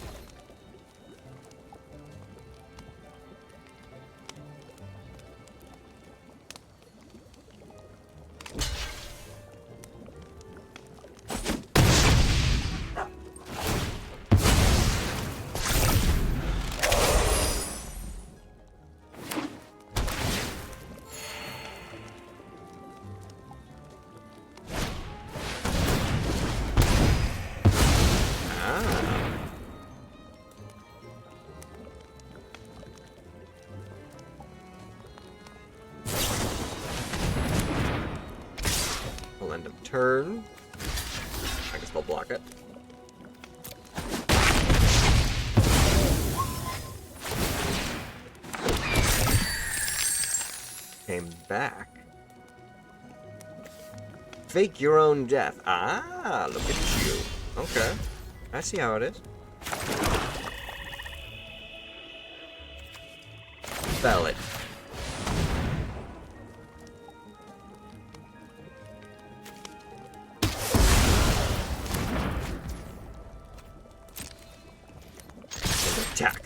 We'll end of turn. I guess I'll block it. Came back. Fake your own death. Ah, look at you. Okay. I see how it is. Valid. Attack.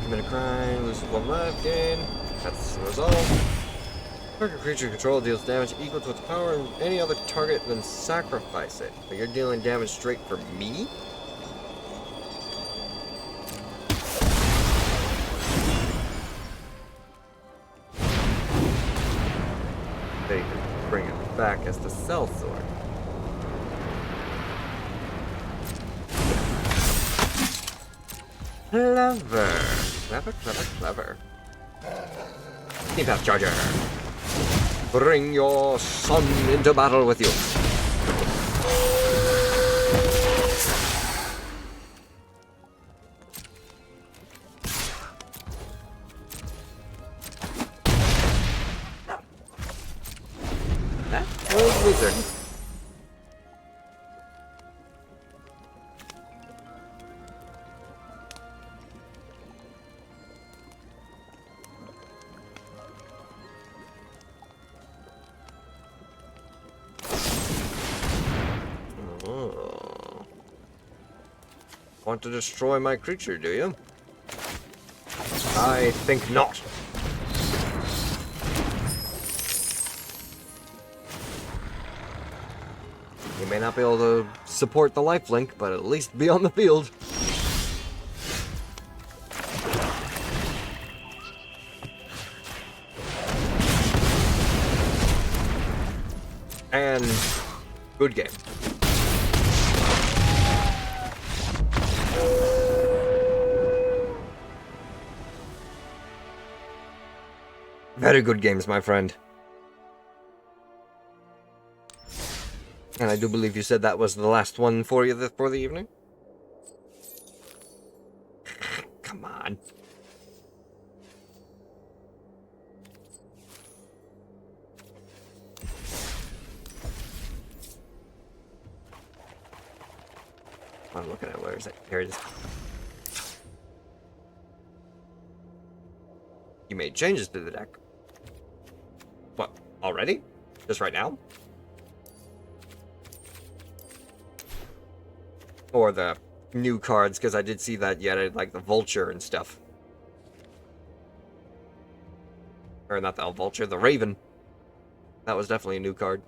Commit a crime, lose one life gain. That's the result. Target creature control deals damage equal to its power and any other target, then sacrifice it. But you're dealing damage straight for me? Then you can bring it back as the Cell Sword. Clever. Clever, clever, clever. Keep that charger. Bring your son into battle with you. That was wizard. Want to destroy my creature, do you? I think not. You may not be able to support the lifelink, but at least be on the field. And good game. Very good games, my friend. And I do believe you said that was the last one for you for the evening? Come on. I'm looking at where is it? Here it is. You made changes to the deck. What, already? Just right now? Or the new cards, because I did see that you added, like, the Vulture and stuff. Or not the Vulture, the Raven. That was definitely a new card.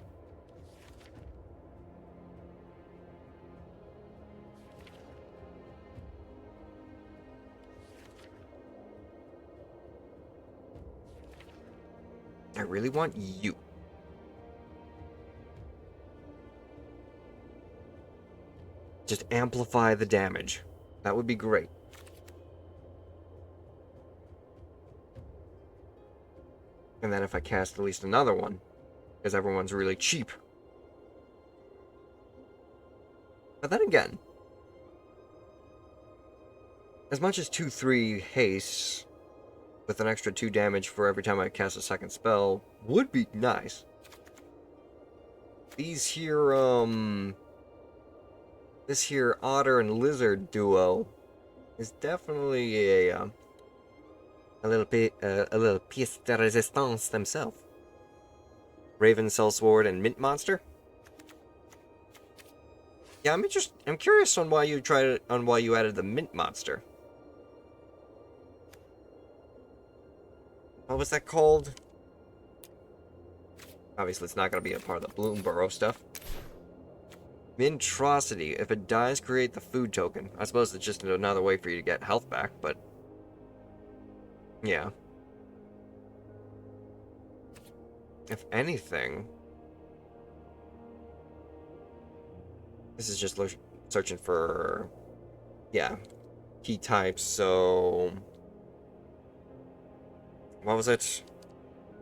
I really want you. Just amplify the damage. That would be great. And then if I cast at least another one, because everyone's really cheap. But then again, as much as 2/3 haste with an extra 2 damage for every time I cast a second spell would be nice. These here, this here otter and lizard duo is definitely a little pièce de résistance themselves. Raven, Sellsword, and Mint Monster. Yeah, I'm curious on why you added the Mint Monster. What was that called? Obviously, it's not going to be a part of the Bloomburrow stuff. Mintrosity. If it dies, create the food token. I suppose it's just another way for you to get health back, but... yeah. If anything... this is just searching for... yeah. Key types, so... what was it?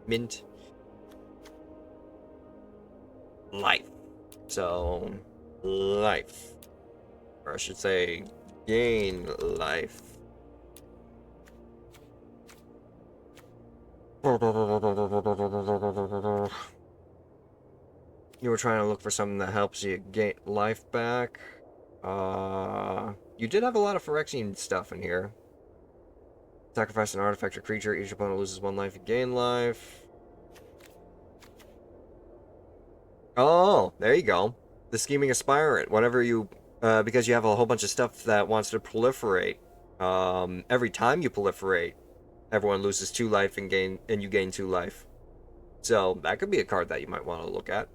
Mint. Life. So, life. Or I should say, gain life. You were trying to look for something that helps you gain life back. You did have a lot of Phyrexian stuff in here. Sacrifice an artifact or creature. Each opponent loses 1 life, you gain life. Oh, there you go. The Scheming Aspirant. Whenever you... because you have a whole bunch of stuff that wants to proliferate. Every time you proliferate, everyone loses 2 life and you gain 2 life. So that could be a card that you might want to look at.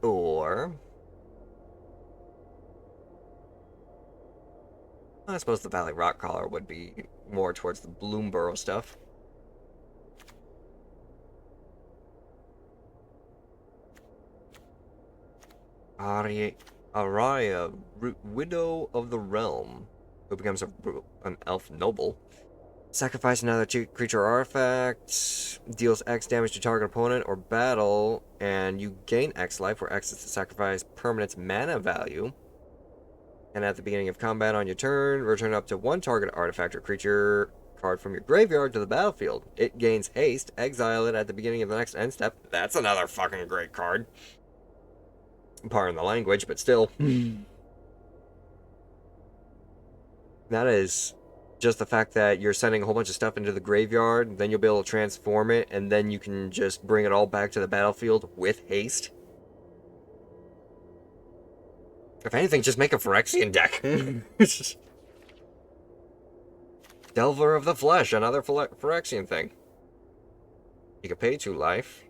Or I suppose the Valley Rock Collar would be more towards the Bloomborough stuff. Araya, Widow of the Realm, who becomes an elf noble. Sacrifice another creature or artifact, deals X damage to target opponent or battle, and you gain X life, where X is the sacrifice permanent's mana value. And at the beginning of combat on your turn, return up to one target artifact or creature card from your graveyard to the battlefield. It gains haste, exile it at the beginning of the next end step. That's another fucking great card. Pardon the language, but still. That is just the fact that you're sending a whole bunch of stuff into the graveyard, then you'll be able to transform it, and then you can just bring it all back to the battlefield with haste. If anything, just make a Phyrexian deck. Delver of the Flesh, another Phyrexian thing. You can pay 2 life.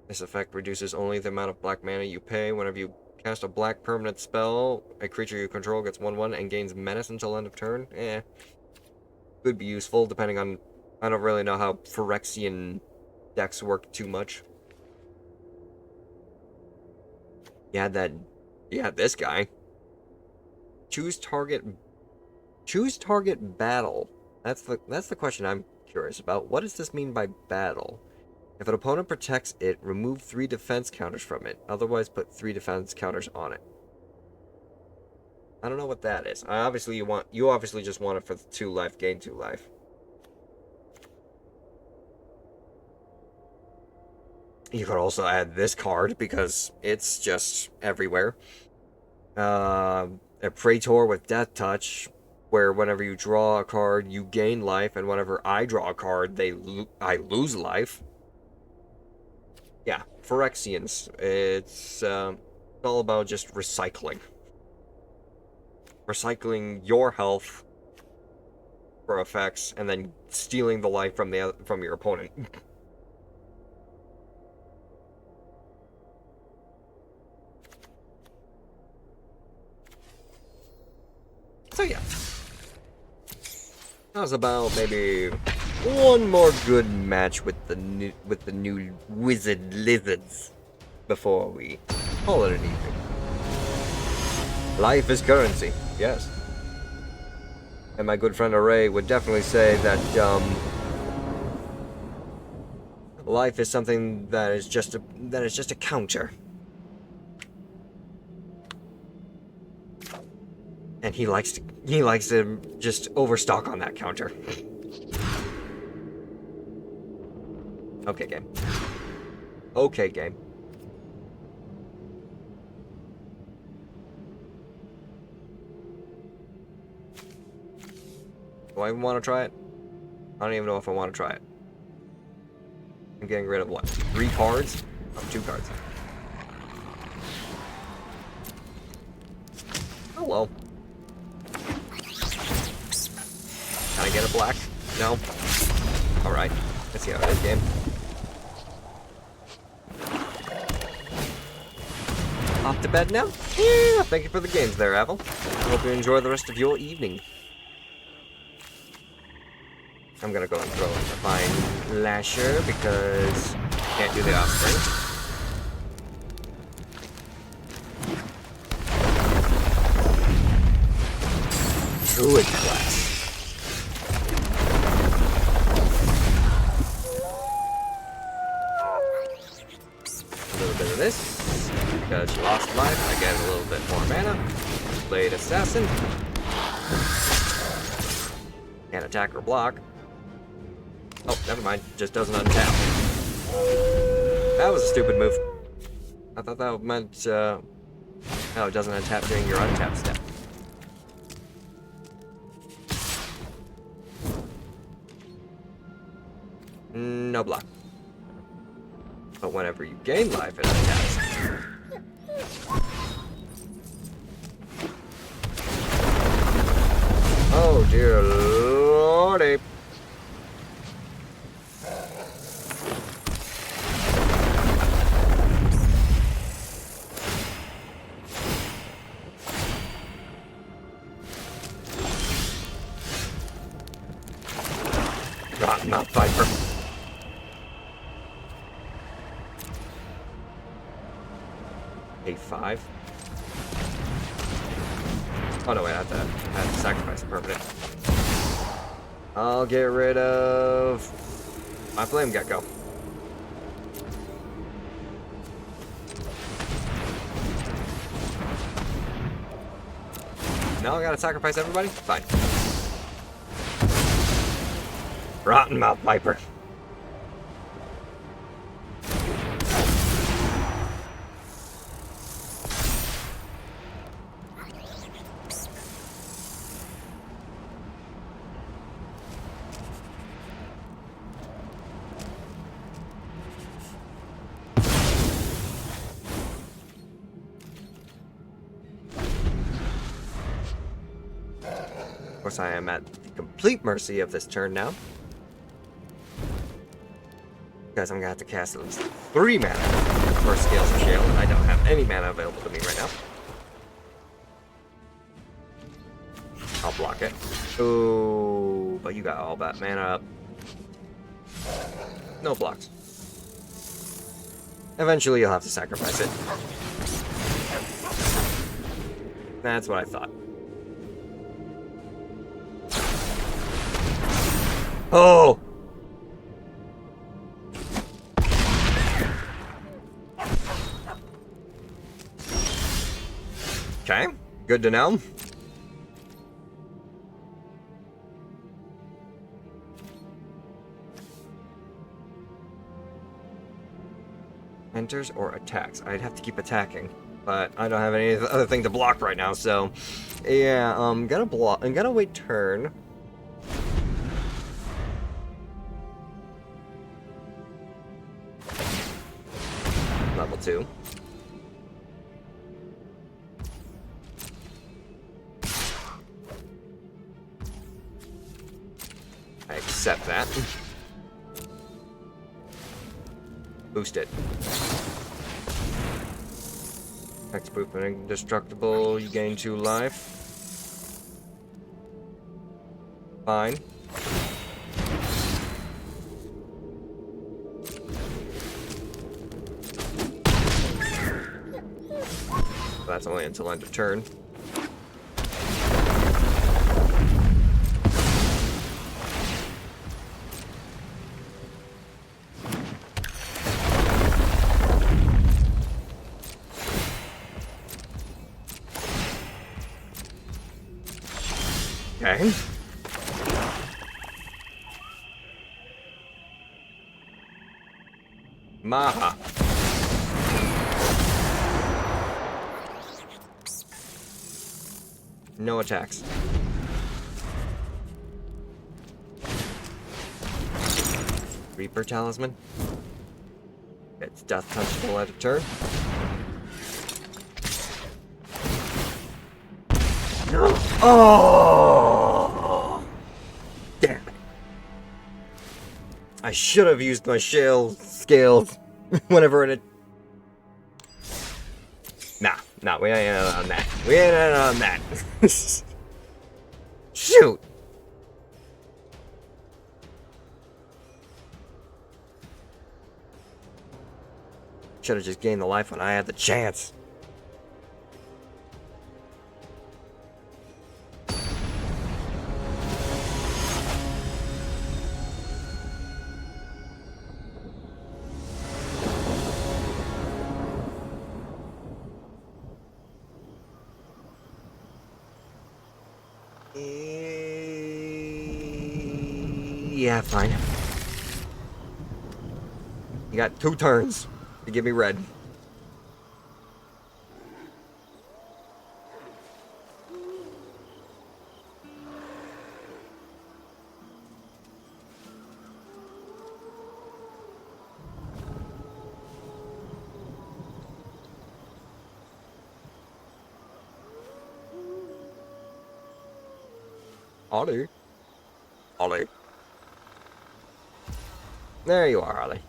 This effect reduces only the amount of black mana you pay. Whenever you cast a black permanent spell, a creature you control gets 1/1 and gains menace until end of turn. Could be useful, depending on... I don't really know how Phyrexian decks work too much. You had this guy. Choose target battle. That's the question I'm curious about. What does this mean by battle? If an opponent protects it, remove 3 defense counters from it. Otherwise, put 3 defense counters on it. I don't know what that is. You obviously just want it for the 2 life, gain 2 life. You could also add this card because it's just everywhere. A Praetor with Death Touch, where whenever you draw a card, you gain life, and whenever I draw a card, I lose life. Yeah, Phyrexians. It's all about just recycling. Recycling your health for effects, and then stealing the life from your opponent. So yeah, that was about maybe one more good match with the new wizard lizards before we call it an evening. Life is currency, yes. And my good friend Array would definitely say that life is something that is just a counter. And he likes to just overstock on that counter. Okay, game. Okay, game. Do I even want to try it? I don't even know if I want to try it. I'm getting rid of what? 3 cards? Oh, 2 cards. Oh well. Can I get a black? No? Alright. Let's see how it is, game. Off to bed now? Yeah, thank you for the games there, Avel. I hope you enjoy the rest of your evening. I'm gonna go and throw in the Fine Lasher because I can't do the Offspring. Druid class. A little bit of this, because you lost life, I get a little bit more mana. Blade Assassin. Can't attack or block. Oh, never mind, just doesn't untap. That was a stupid move. I thought that meant, no, it doesn't untap during your untap step. No block. But whenever you gain life, it untaps. Oh dear lordy. Not Viper. A5. Oh no, wait, I have to sacrifice a permanent. I'll get rid of my flame gecko. Now I gotta sacrifice everybody? Fine. Rotten Mouth Viper. Of course, I am at the complete mercy of this turn now. Because I'm gonna have to cast at least 3 mana for Scales of Shale, and I don't have any mana available to me right now. I'll block it. Oh, but you got all that mana up. No blocks. Eventually, you'll have to sacrifice it. That's what I thought. Oh! Okay, good to know. Enters or attacks. I'd have to keep attacking, but I don't have any other thing to block right now, so yeah, I'm gonna block. I'm gonna wait turn. Level 2. I accept that. Boost it. Hexproof and indestructible, you gain 2 life. Fine. That's only until end of turn. Okay. Maha. No attacks. Reaper Talisman. It's death touchable at a turn. No. Oh! Damn it. I should have used my shale scales whenever it. Nah, we ain't on that. We ain't on that. Shoot! Should have just gained the life when I had the chance. Yeah, fine. You got 2 turns to give me red. Ollie. Ollie. There you are, Ollie.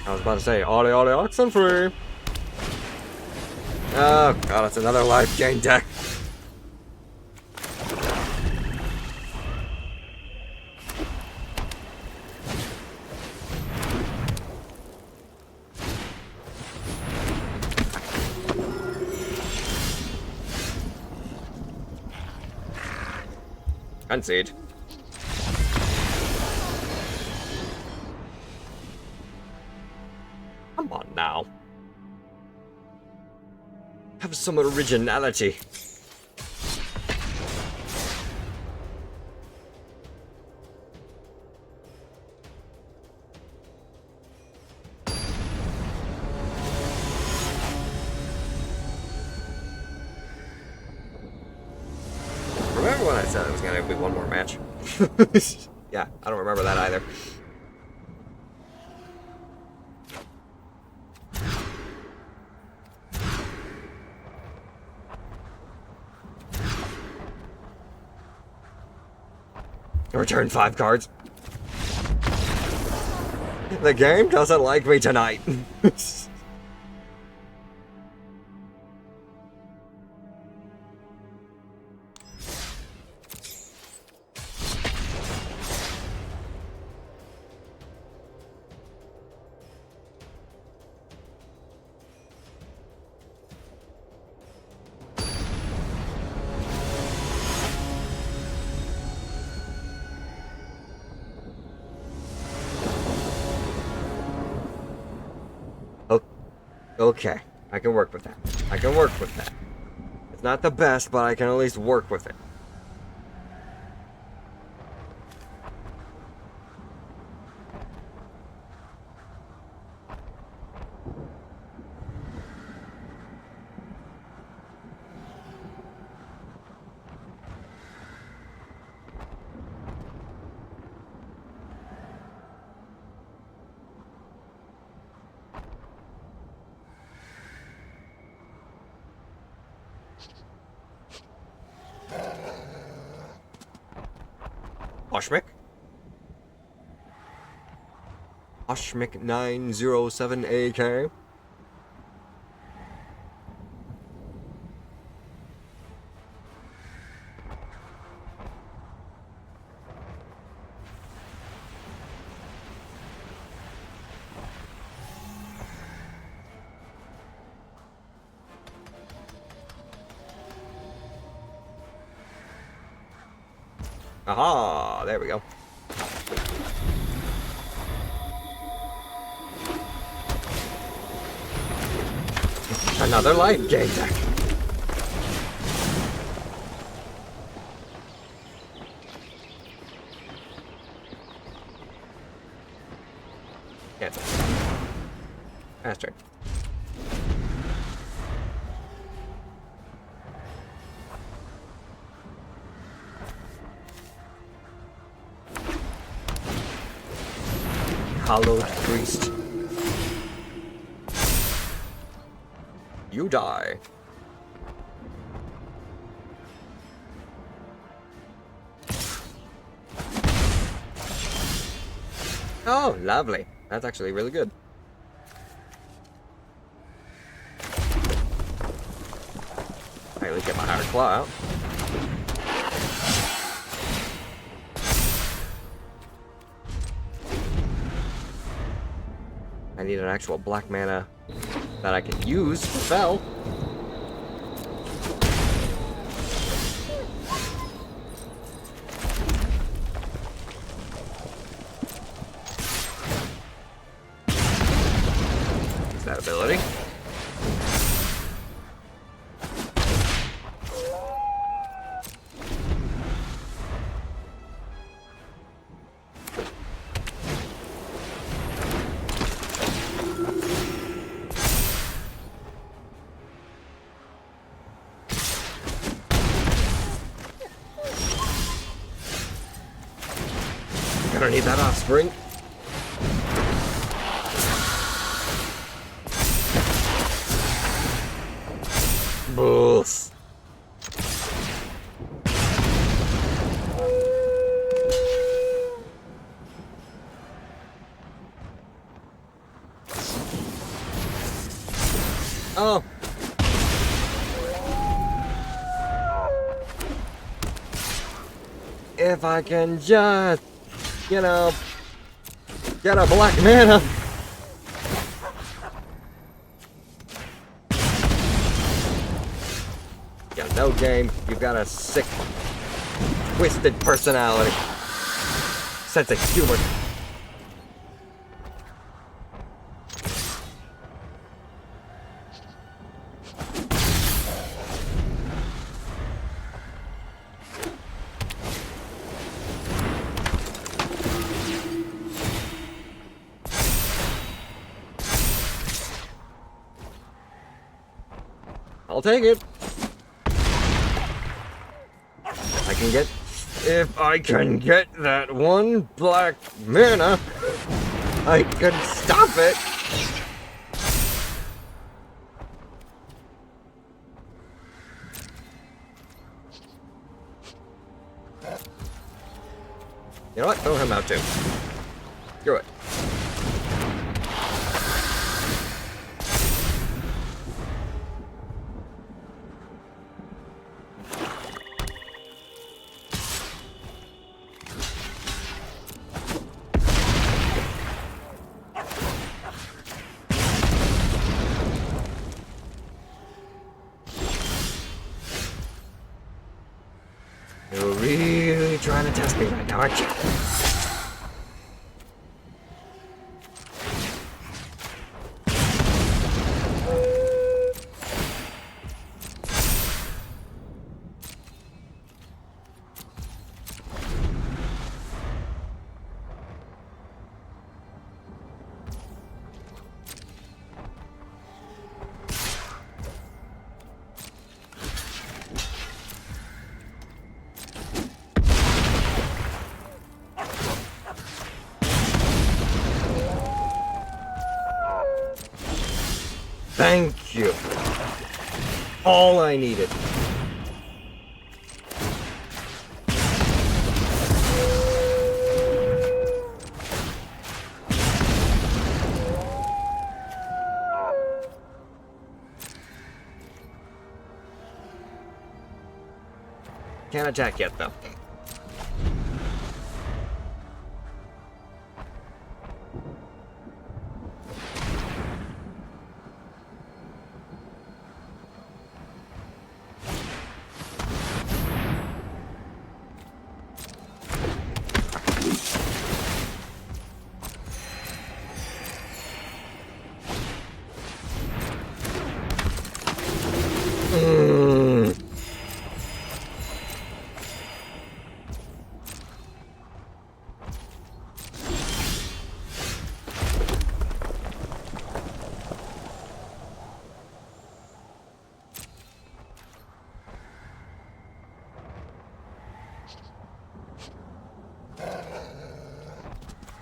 I was about to say, Ollie, Ollie, oxen free. Oh god, it's another life gain deck. Concede. Come on now. Have some originality. Remember when I said it was gonna be one more match? Yeah, I don't remember that either. Return 5 cards. The game doesn't like me tonight. Okay, I can work with that. I can work with that. It's not the best, but I can at least work with it. Oshmik? Oshmik 907AK. Aha! There we go. Another life gain deck. Cancel. Asterisk. Hallowed Priest. You die. Oh, lovely. That's actually really good. I at least get my higher claw out. I need an actual black mana that I can use to spell. Use that ability. Gonna need that offspring. Boof. Oh. If I can just, you know, get a black mana. Yeah, no game. You've got a sick, twisted personality. Sense of humor. I'll take it. If I can get that one black mana, I can stop it. You know what? Throw him out too. Screw it. You're really trying to test me right now, aren't you? Thank you. All I needed. Can't attack yet, though.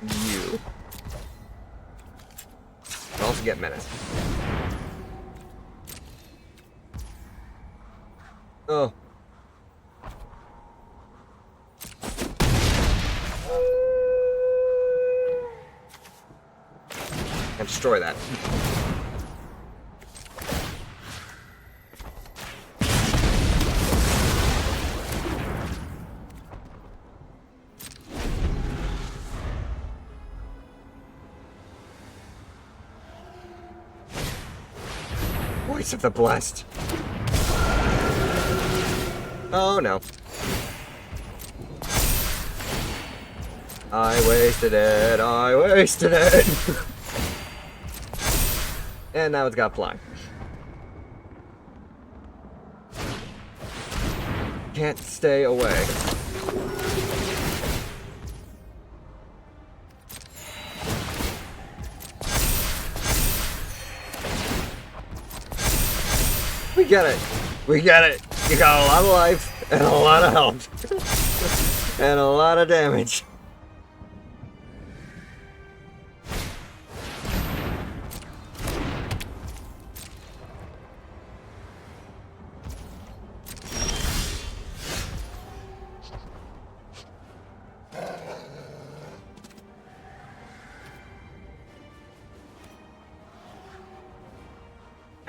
You. Can also get menace. Oh. And destroy that. Voice of the Blessed. Oh no. I wasted it. I wasted it. And now it's got fly. Can't stay away. We get it. We get it. You got a lot of life and a lot of health. And a lot of damage.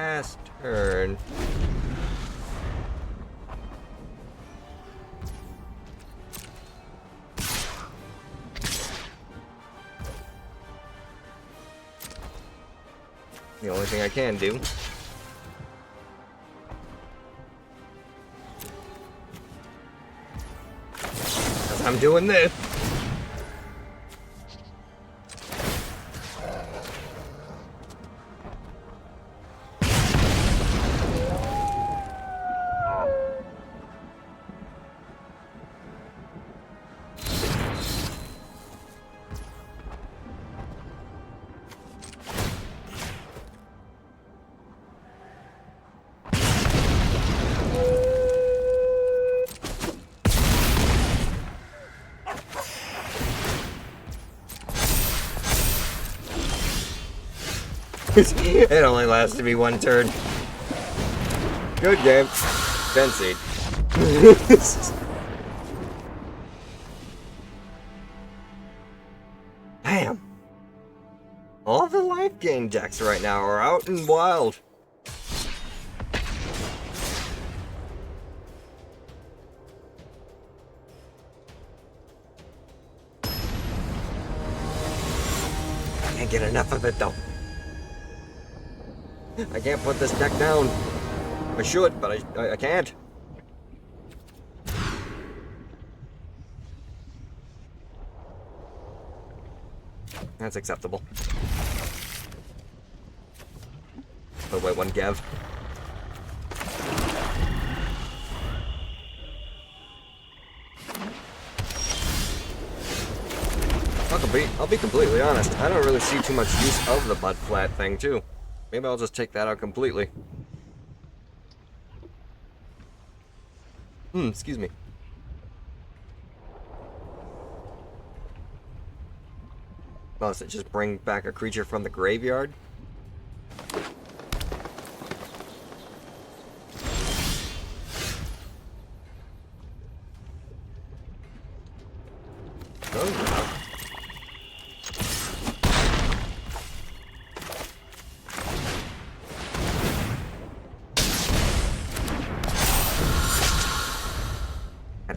pass turn. The only thing I can do. 'Cause I'm doing this. It only lasted me one turn. Good game. Fancy. Damn. All the life gain decks right now are out and wild. Can't get enough of it though. I can't put this deck down. I should, but I can't. That's acceptable. Oh wait, one Gav. I'll be completely honest. I don't really see too much use of the mud flat thing too. Maybe I'll just take that out completely. Excuse me. Oh, does it just bring back a creature from the graveyard? Oh,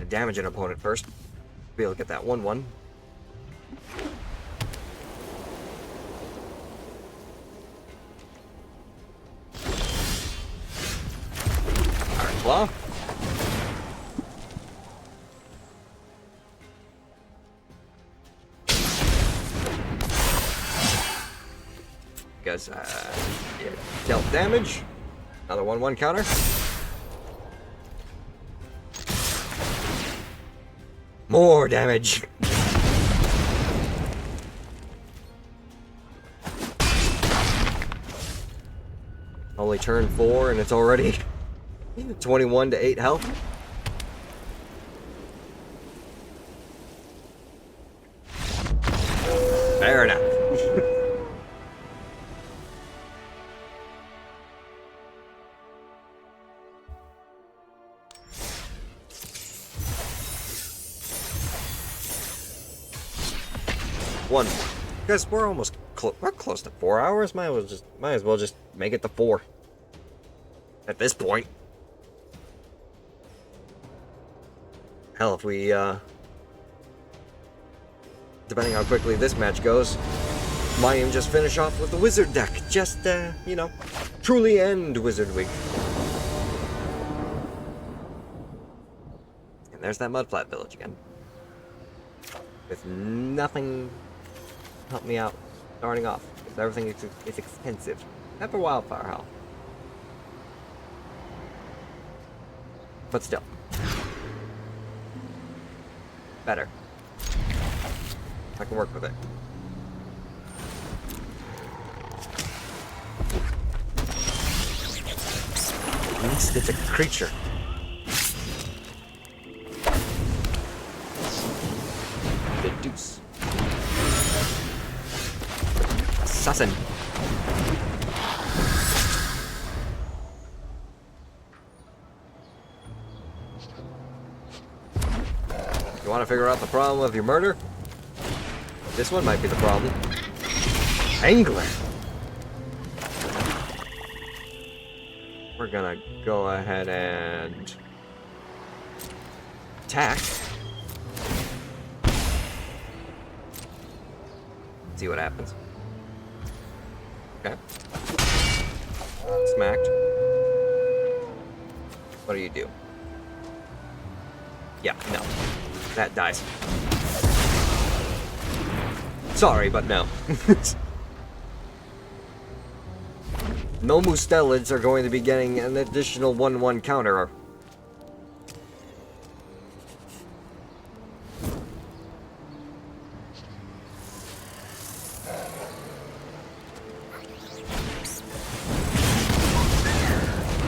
damage an opponent first. Be able to get that 1/1. Iron Claw. Because, yeah, dealt damage. Another 1/1 counter. More damage. Only turn 4 and it's already 21 to 8 health. Fair enough. One more. Because we're almost we're close to 4 hours. Might as well just make it to 4. At this point. Hell, if we depending how quickly this match goes, might even just finish off with the wizard deck. Just you know, truly end Wizard Week. And there's that Mudflat Village again. With nothing to help me out starting off. Because everything is expensive. Except for Wildfire Hell. But still. Better. I can work with it. At least it's a creature. The deuce. Assassin. You want to figure out the problem of your murder? This one might be the problem. Angler. we're gonna go ahead and attack. See what happens. Okay. Smacked. What do you do? Yeah, no. That dies. Sorry, but no. No Mustelids are going to be getting an additional 1/1 counter.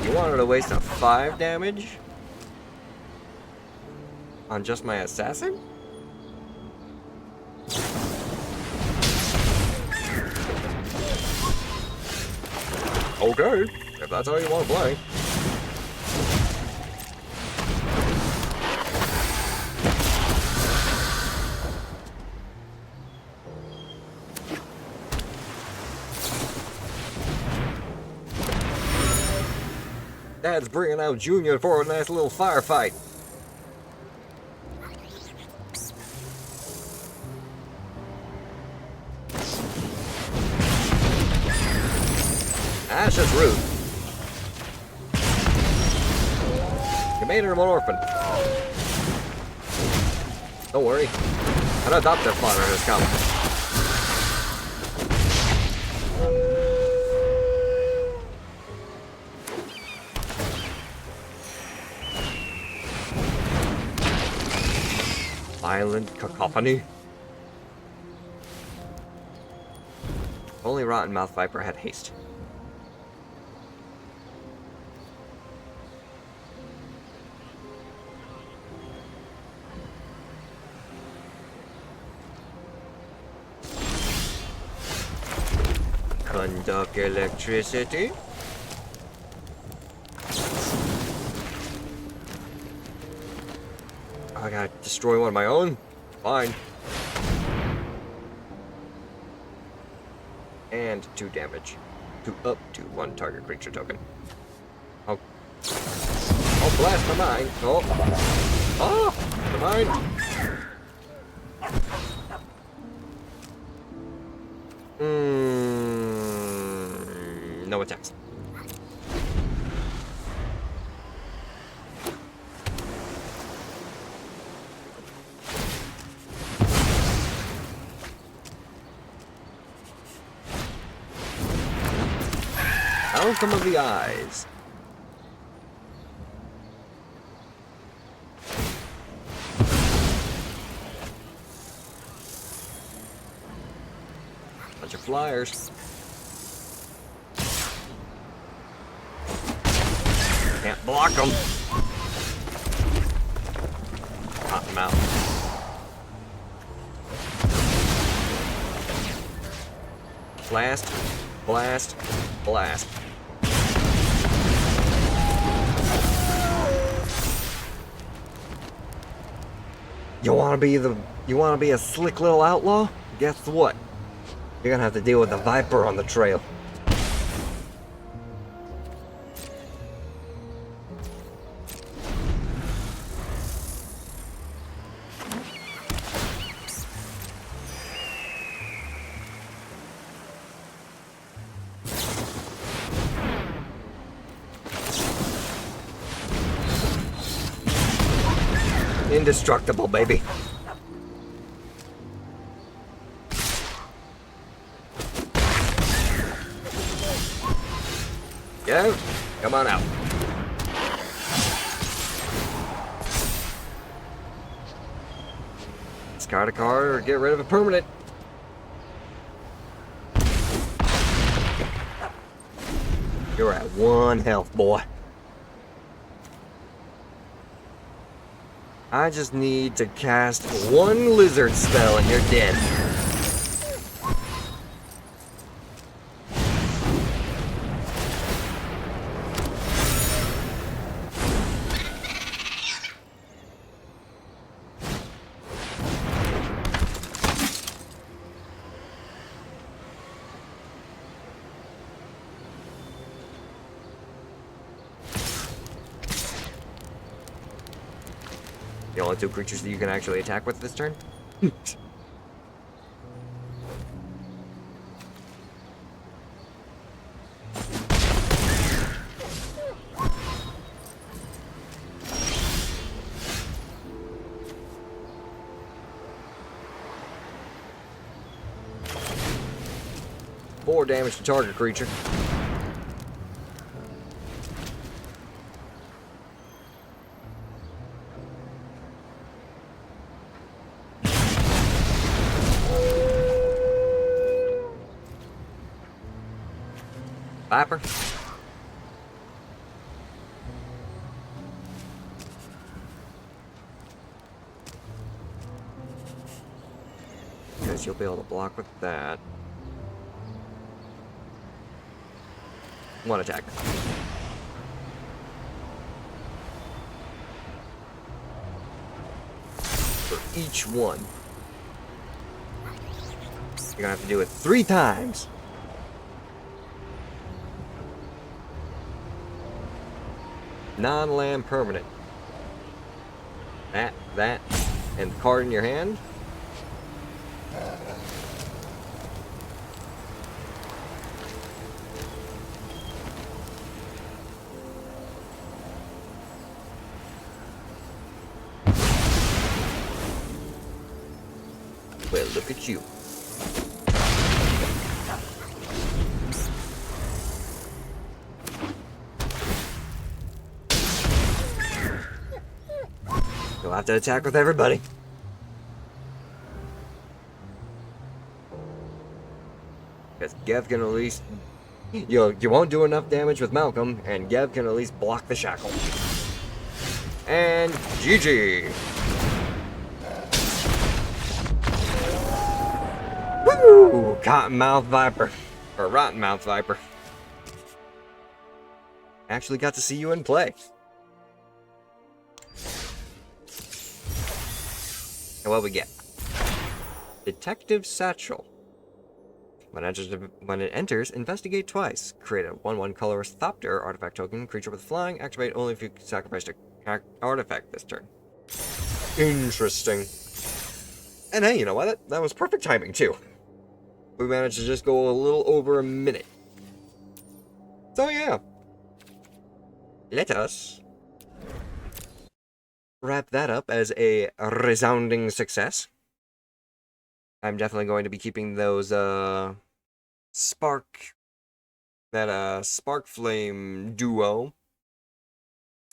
You wanted to waste a 5 damage on just my assassin? Okay, if that's how you want to play. Dad's bringing out Junior for a nice little firefight. That's just rude. You made her an orphan. Don't worry. An adoptive father has come. Violent cacophony. Only Rotten Mouth Viper had haste. Conduct electricity. I gotta destroy one of my own? Fine. And 2 damage. Up to 1 target creature token. Oh. Oh, blast my mind. Oh. Oh! The mind. No attacks. Outcome of the eyes. Bunch of flyers. Can't block them. Pop them out. Blast, blast, blast. You wanna be a slick little outlaw? Guess what? You're gonna have to deal with the Viper on the trail. Indestructible, baby. Yeah, come on out. Discard a card or get rid of a permanent. You're at 1 health, boy. I just need to cast 1 lizard spell and you're dead. The only 2 creatures that you can actually attack with this turn. 4 damage to target creature. Viper. Because you'll be able to block with that. 1 attack. For each one. You're gonna have to do it 3 times. Non-land permanent. That, and the card in your hand. Well, look at you. You'll have to attack with everybody. Because Gev can at least... You won't do enough damage with Malcolm, and Gev can at least block the shackle. And GG! Woo! Cottonmouth Viper. Or Rottenmouth Viper. Actually got to see you in play. And what we get? Detective Satchel. When it enters, investigate twice. Create a 1/1 colorless Thopter artifact token. Creature with flying. Activate only if you sacrificed an artifact this turn. Interesting. And hey, you know what? That was perfect timing, too. We managed to just go a little over a minute. So yeah. Let us wrap that up as a resounding success. I'm definitely going to be keeping those spark flame duo.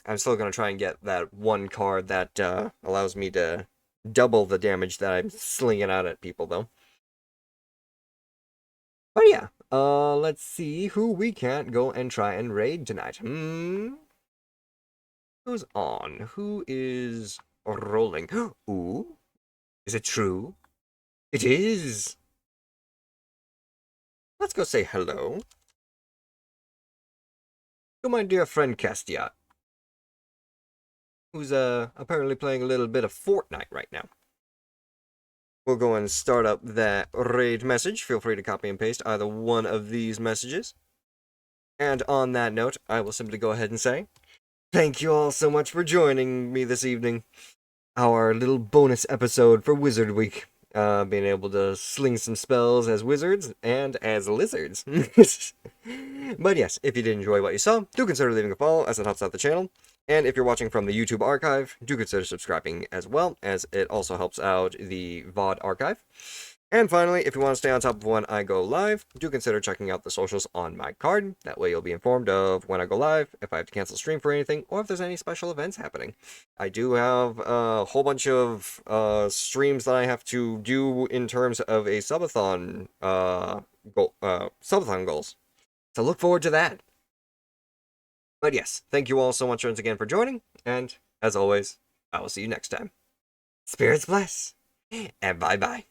I'm still going to try and get that 1 card that allows me to double the damage that I'm slinging out at people, though. But yeah, let's see who we can't go and try and raid tonight. Who's on? Who is rolling? Ooh, is it true? It is! Let's go say hello to my dear friend Castiat, who's apparently playing a little bit of Fortnite right now. We'll go and start up that raid message. Feel free to copy and paste either one of these messages. And on that note, I will simply go ahead and say, thank you all so much for joining me this evening. Our little bonus episode for Wizard Week. Being able to sling some spells as wizards and as lizards. But yes, if you did enjoy what you saw, do consider leaving a follow as it helps out the channel. And if you're watching from the YouTube archive, do consider subscribing as well, as it also helps out the VOD archive. And finally, if you want to stay on top of when I go live, do consider checking out the socials on my card. That way you'll be informed of when I go live, if I have to cancel stream for anything, or if there's any special events happening. I do have a whole bunch of streams that I have to do in terms of a subathon subathon goals. So look forward to that. But yes, thank you all so much once again for joining, and as always, I will see you next time. Spirits bless, and bye-bye.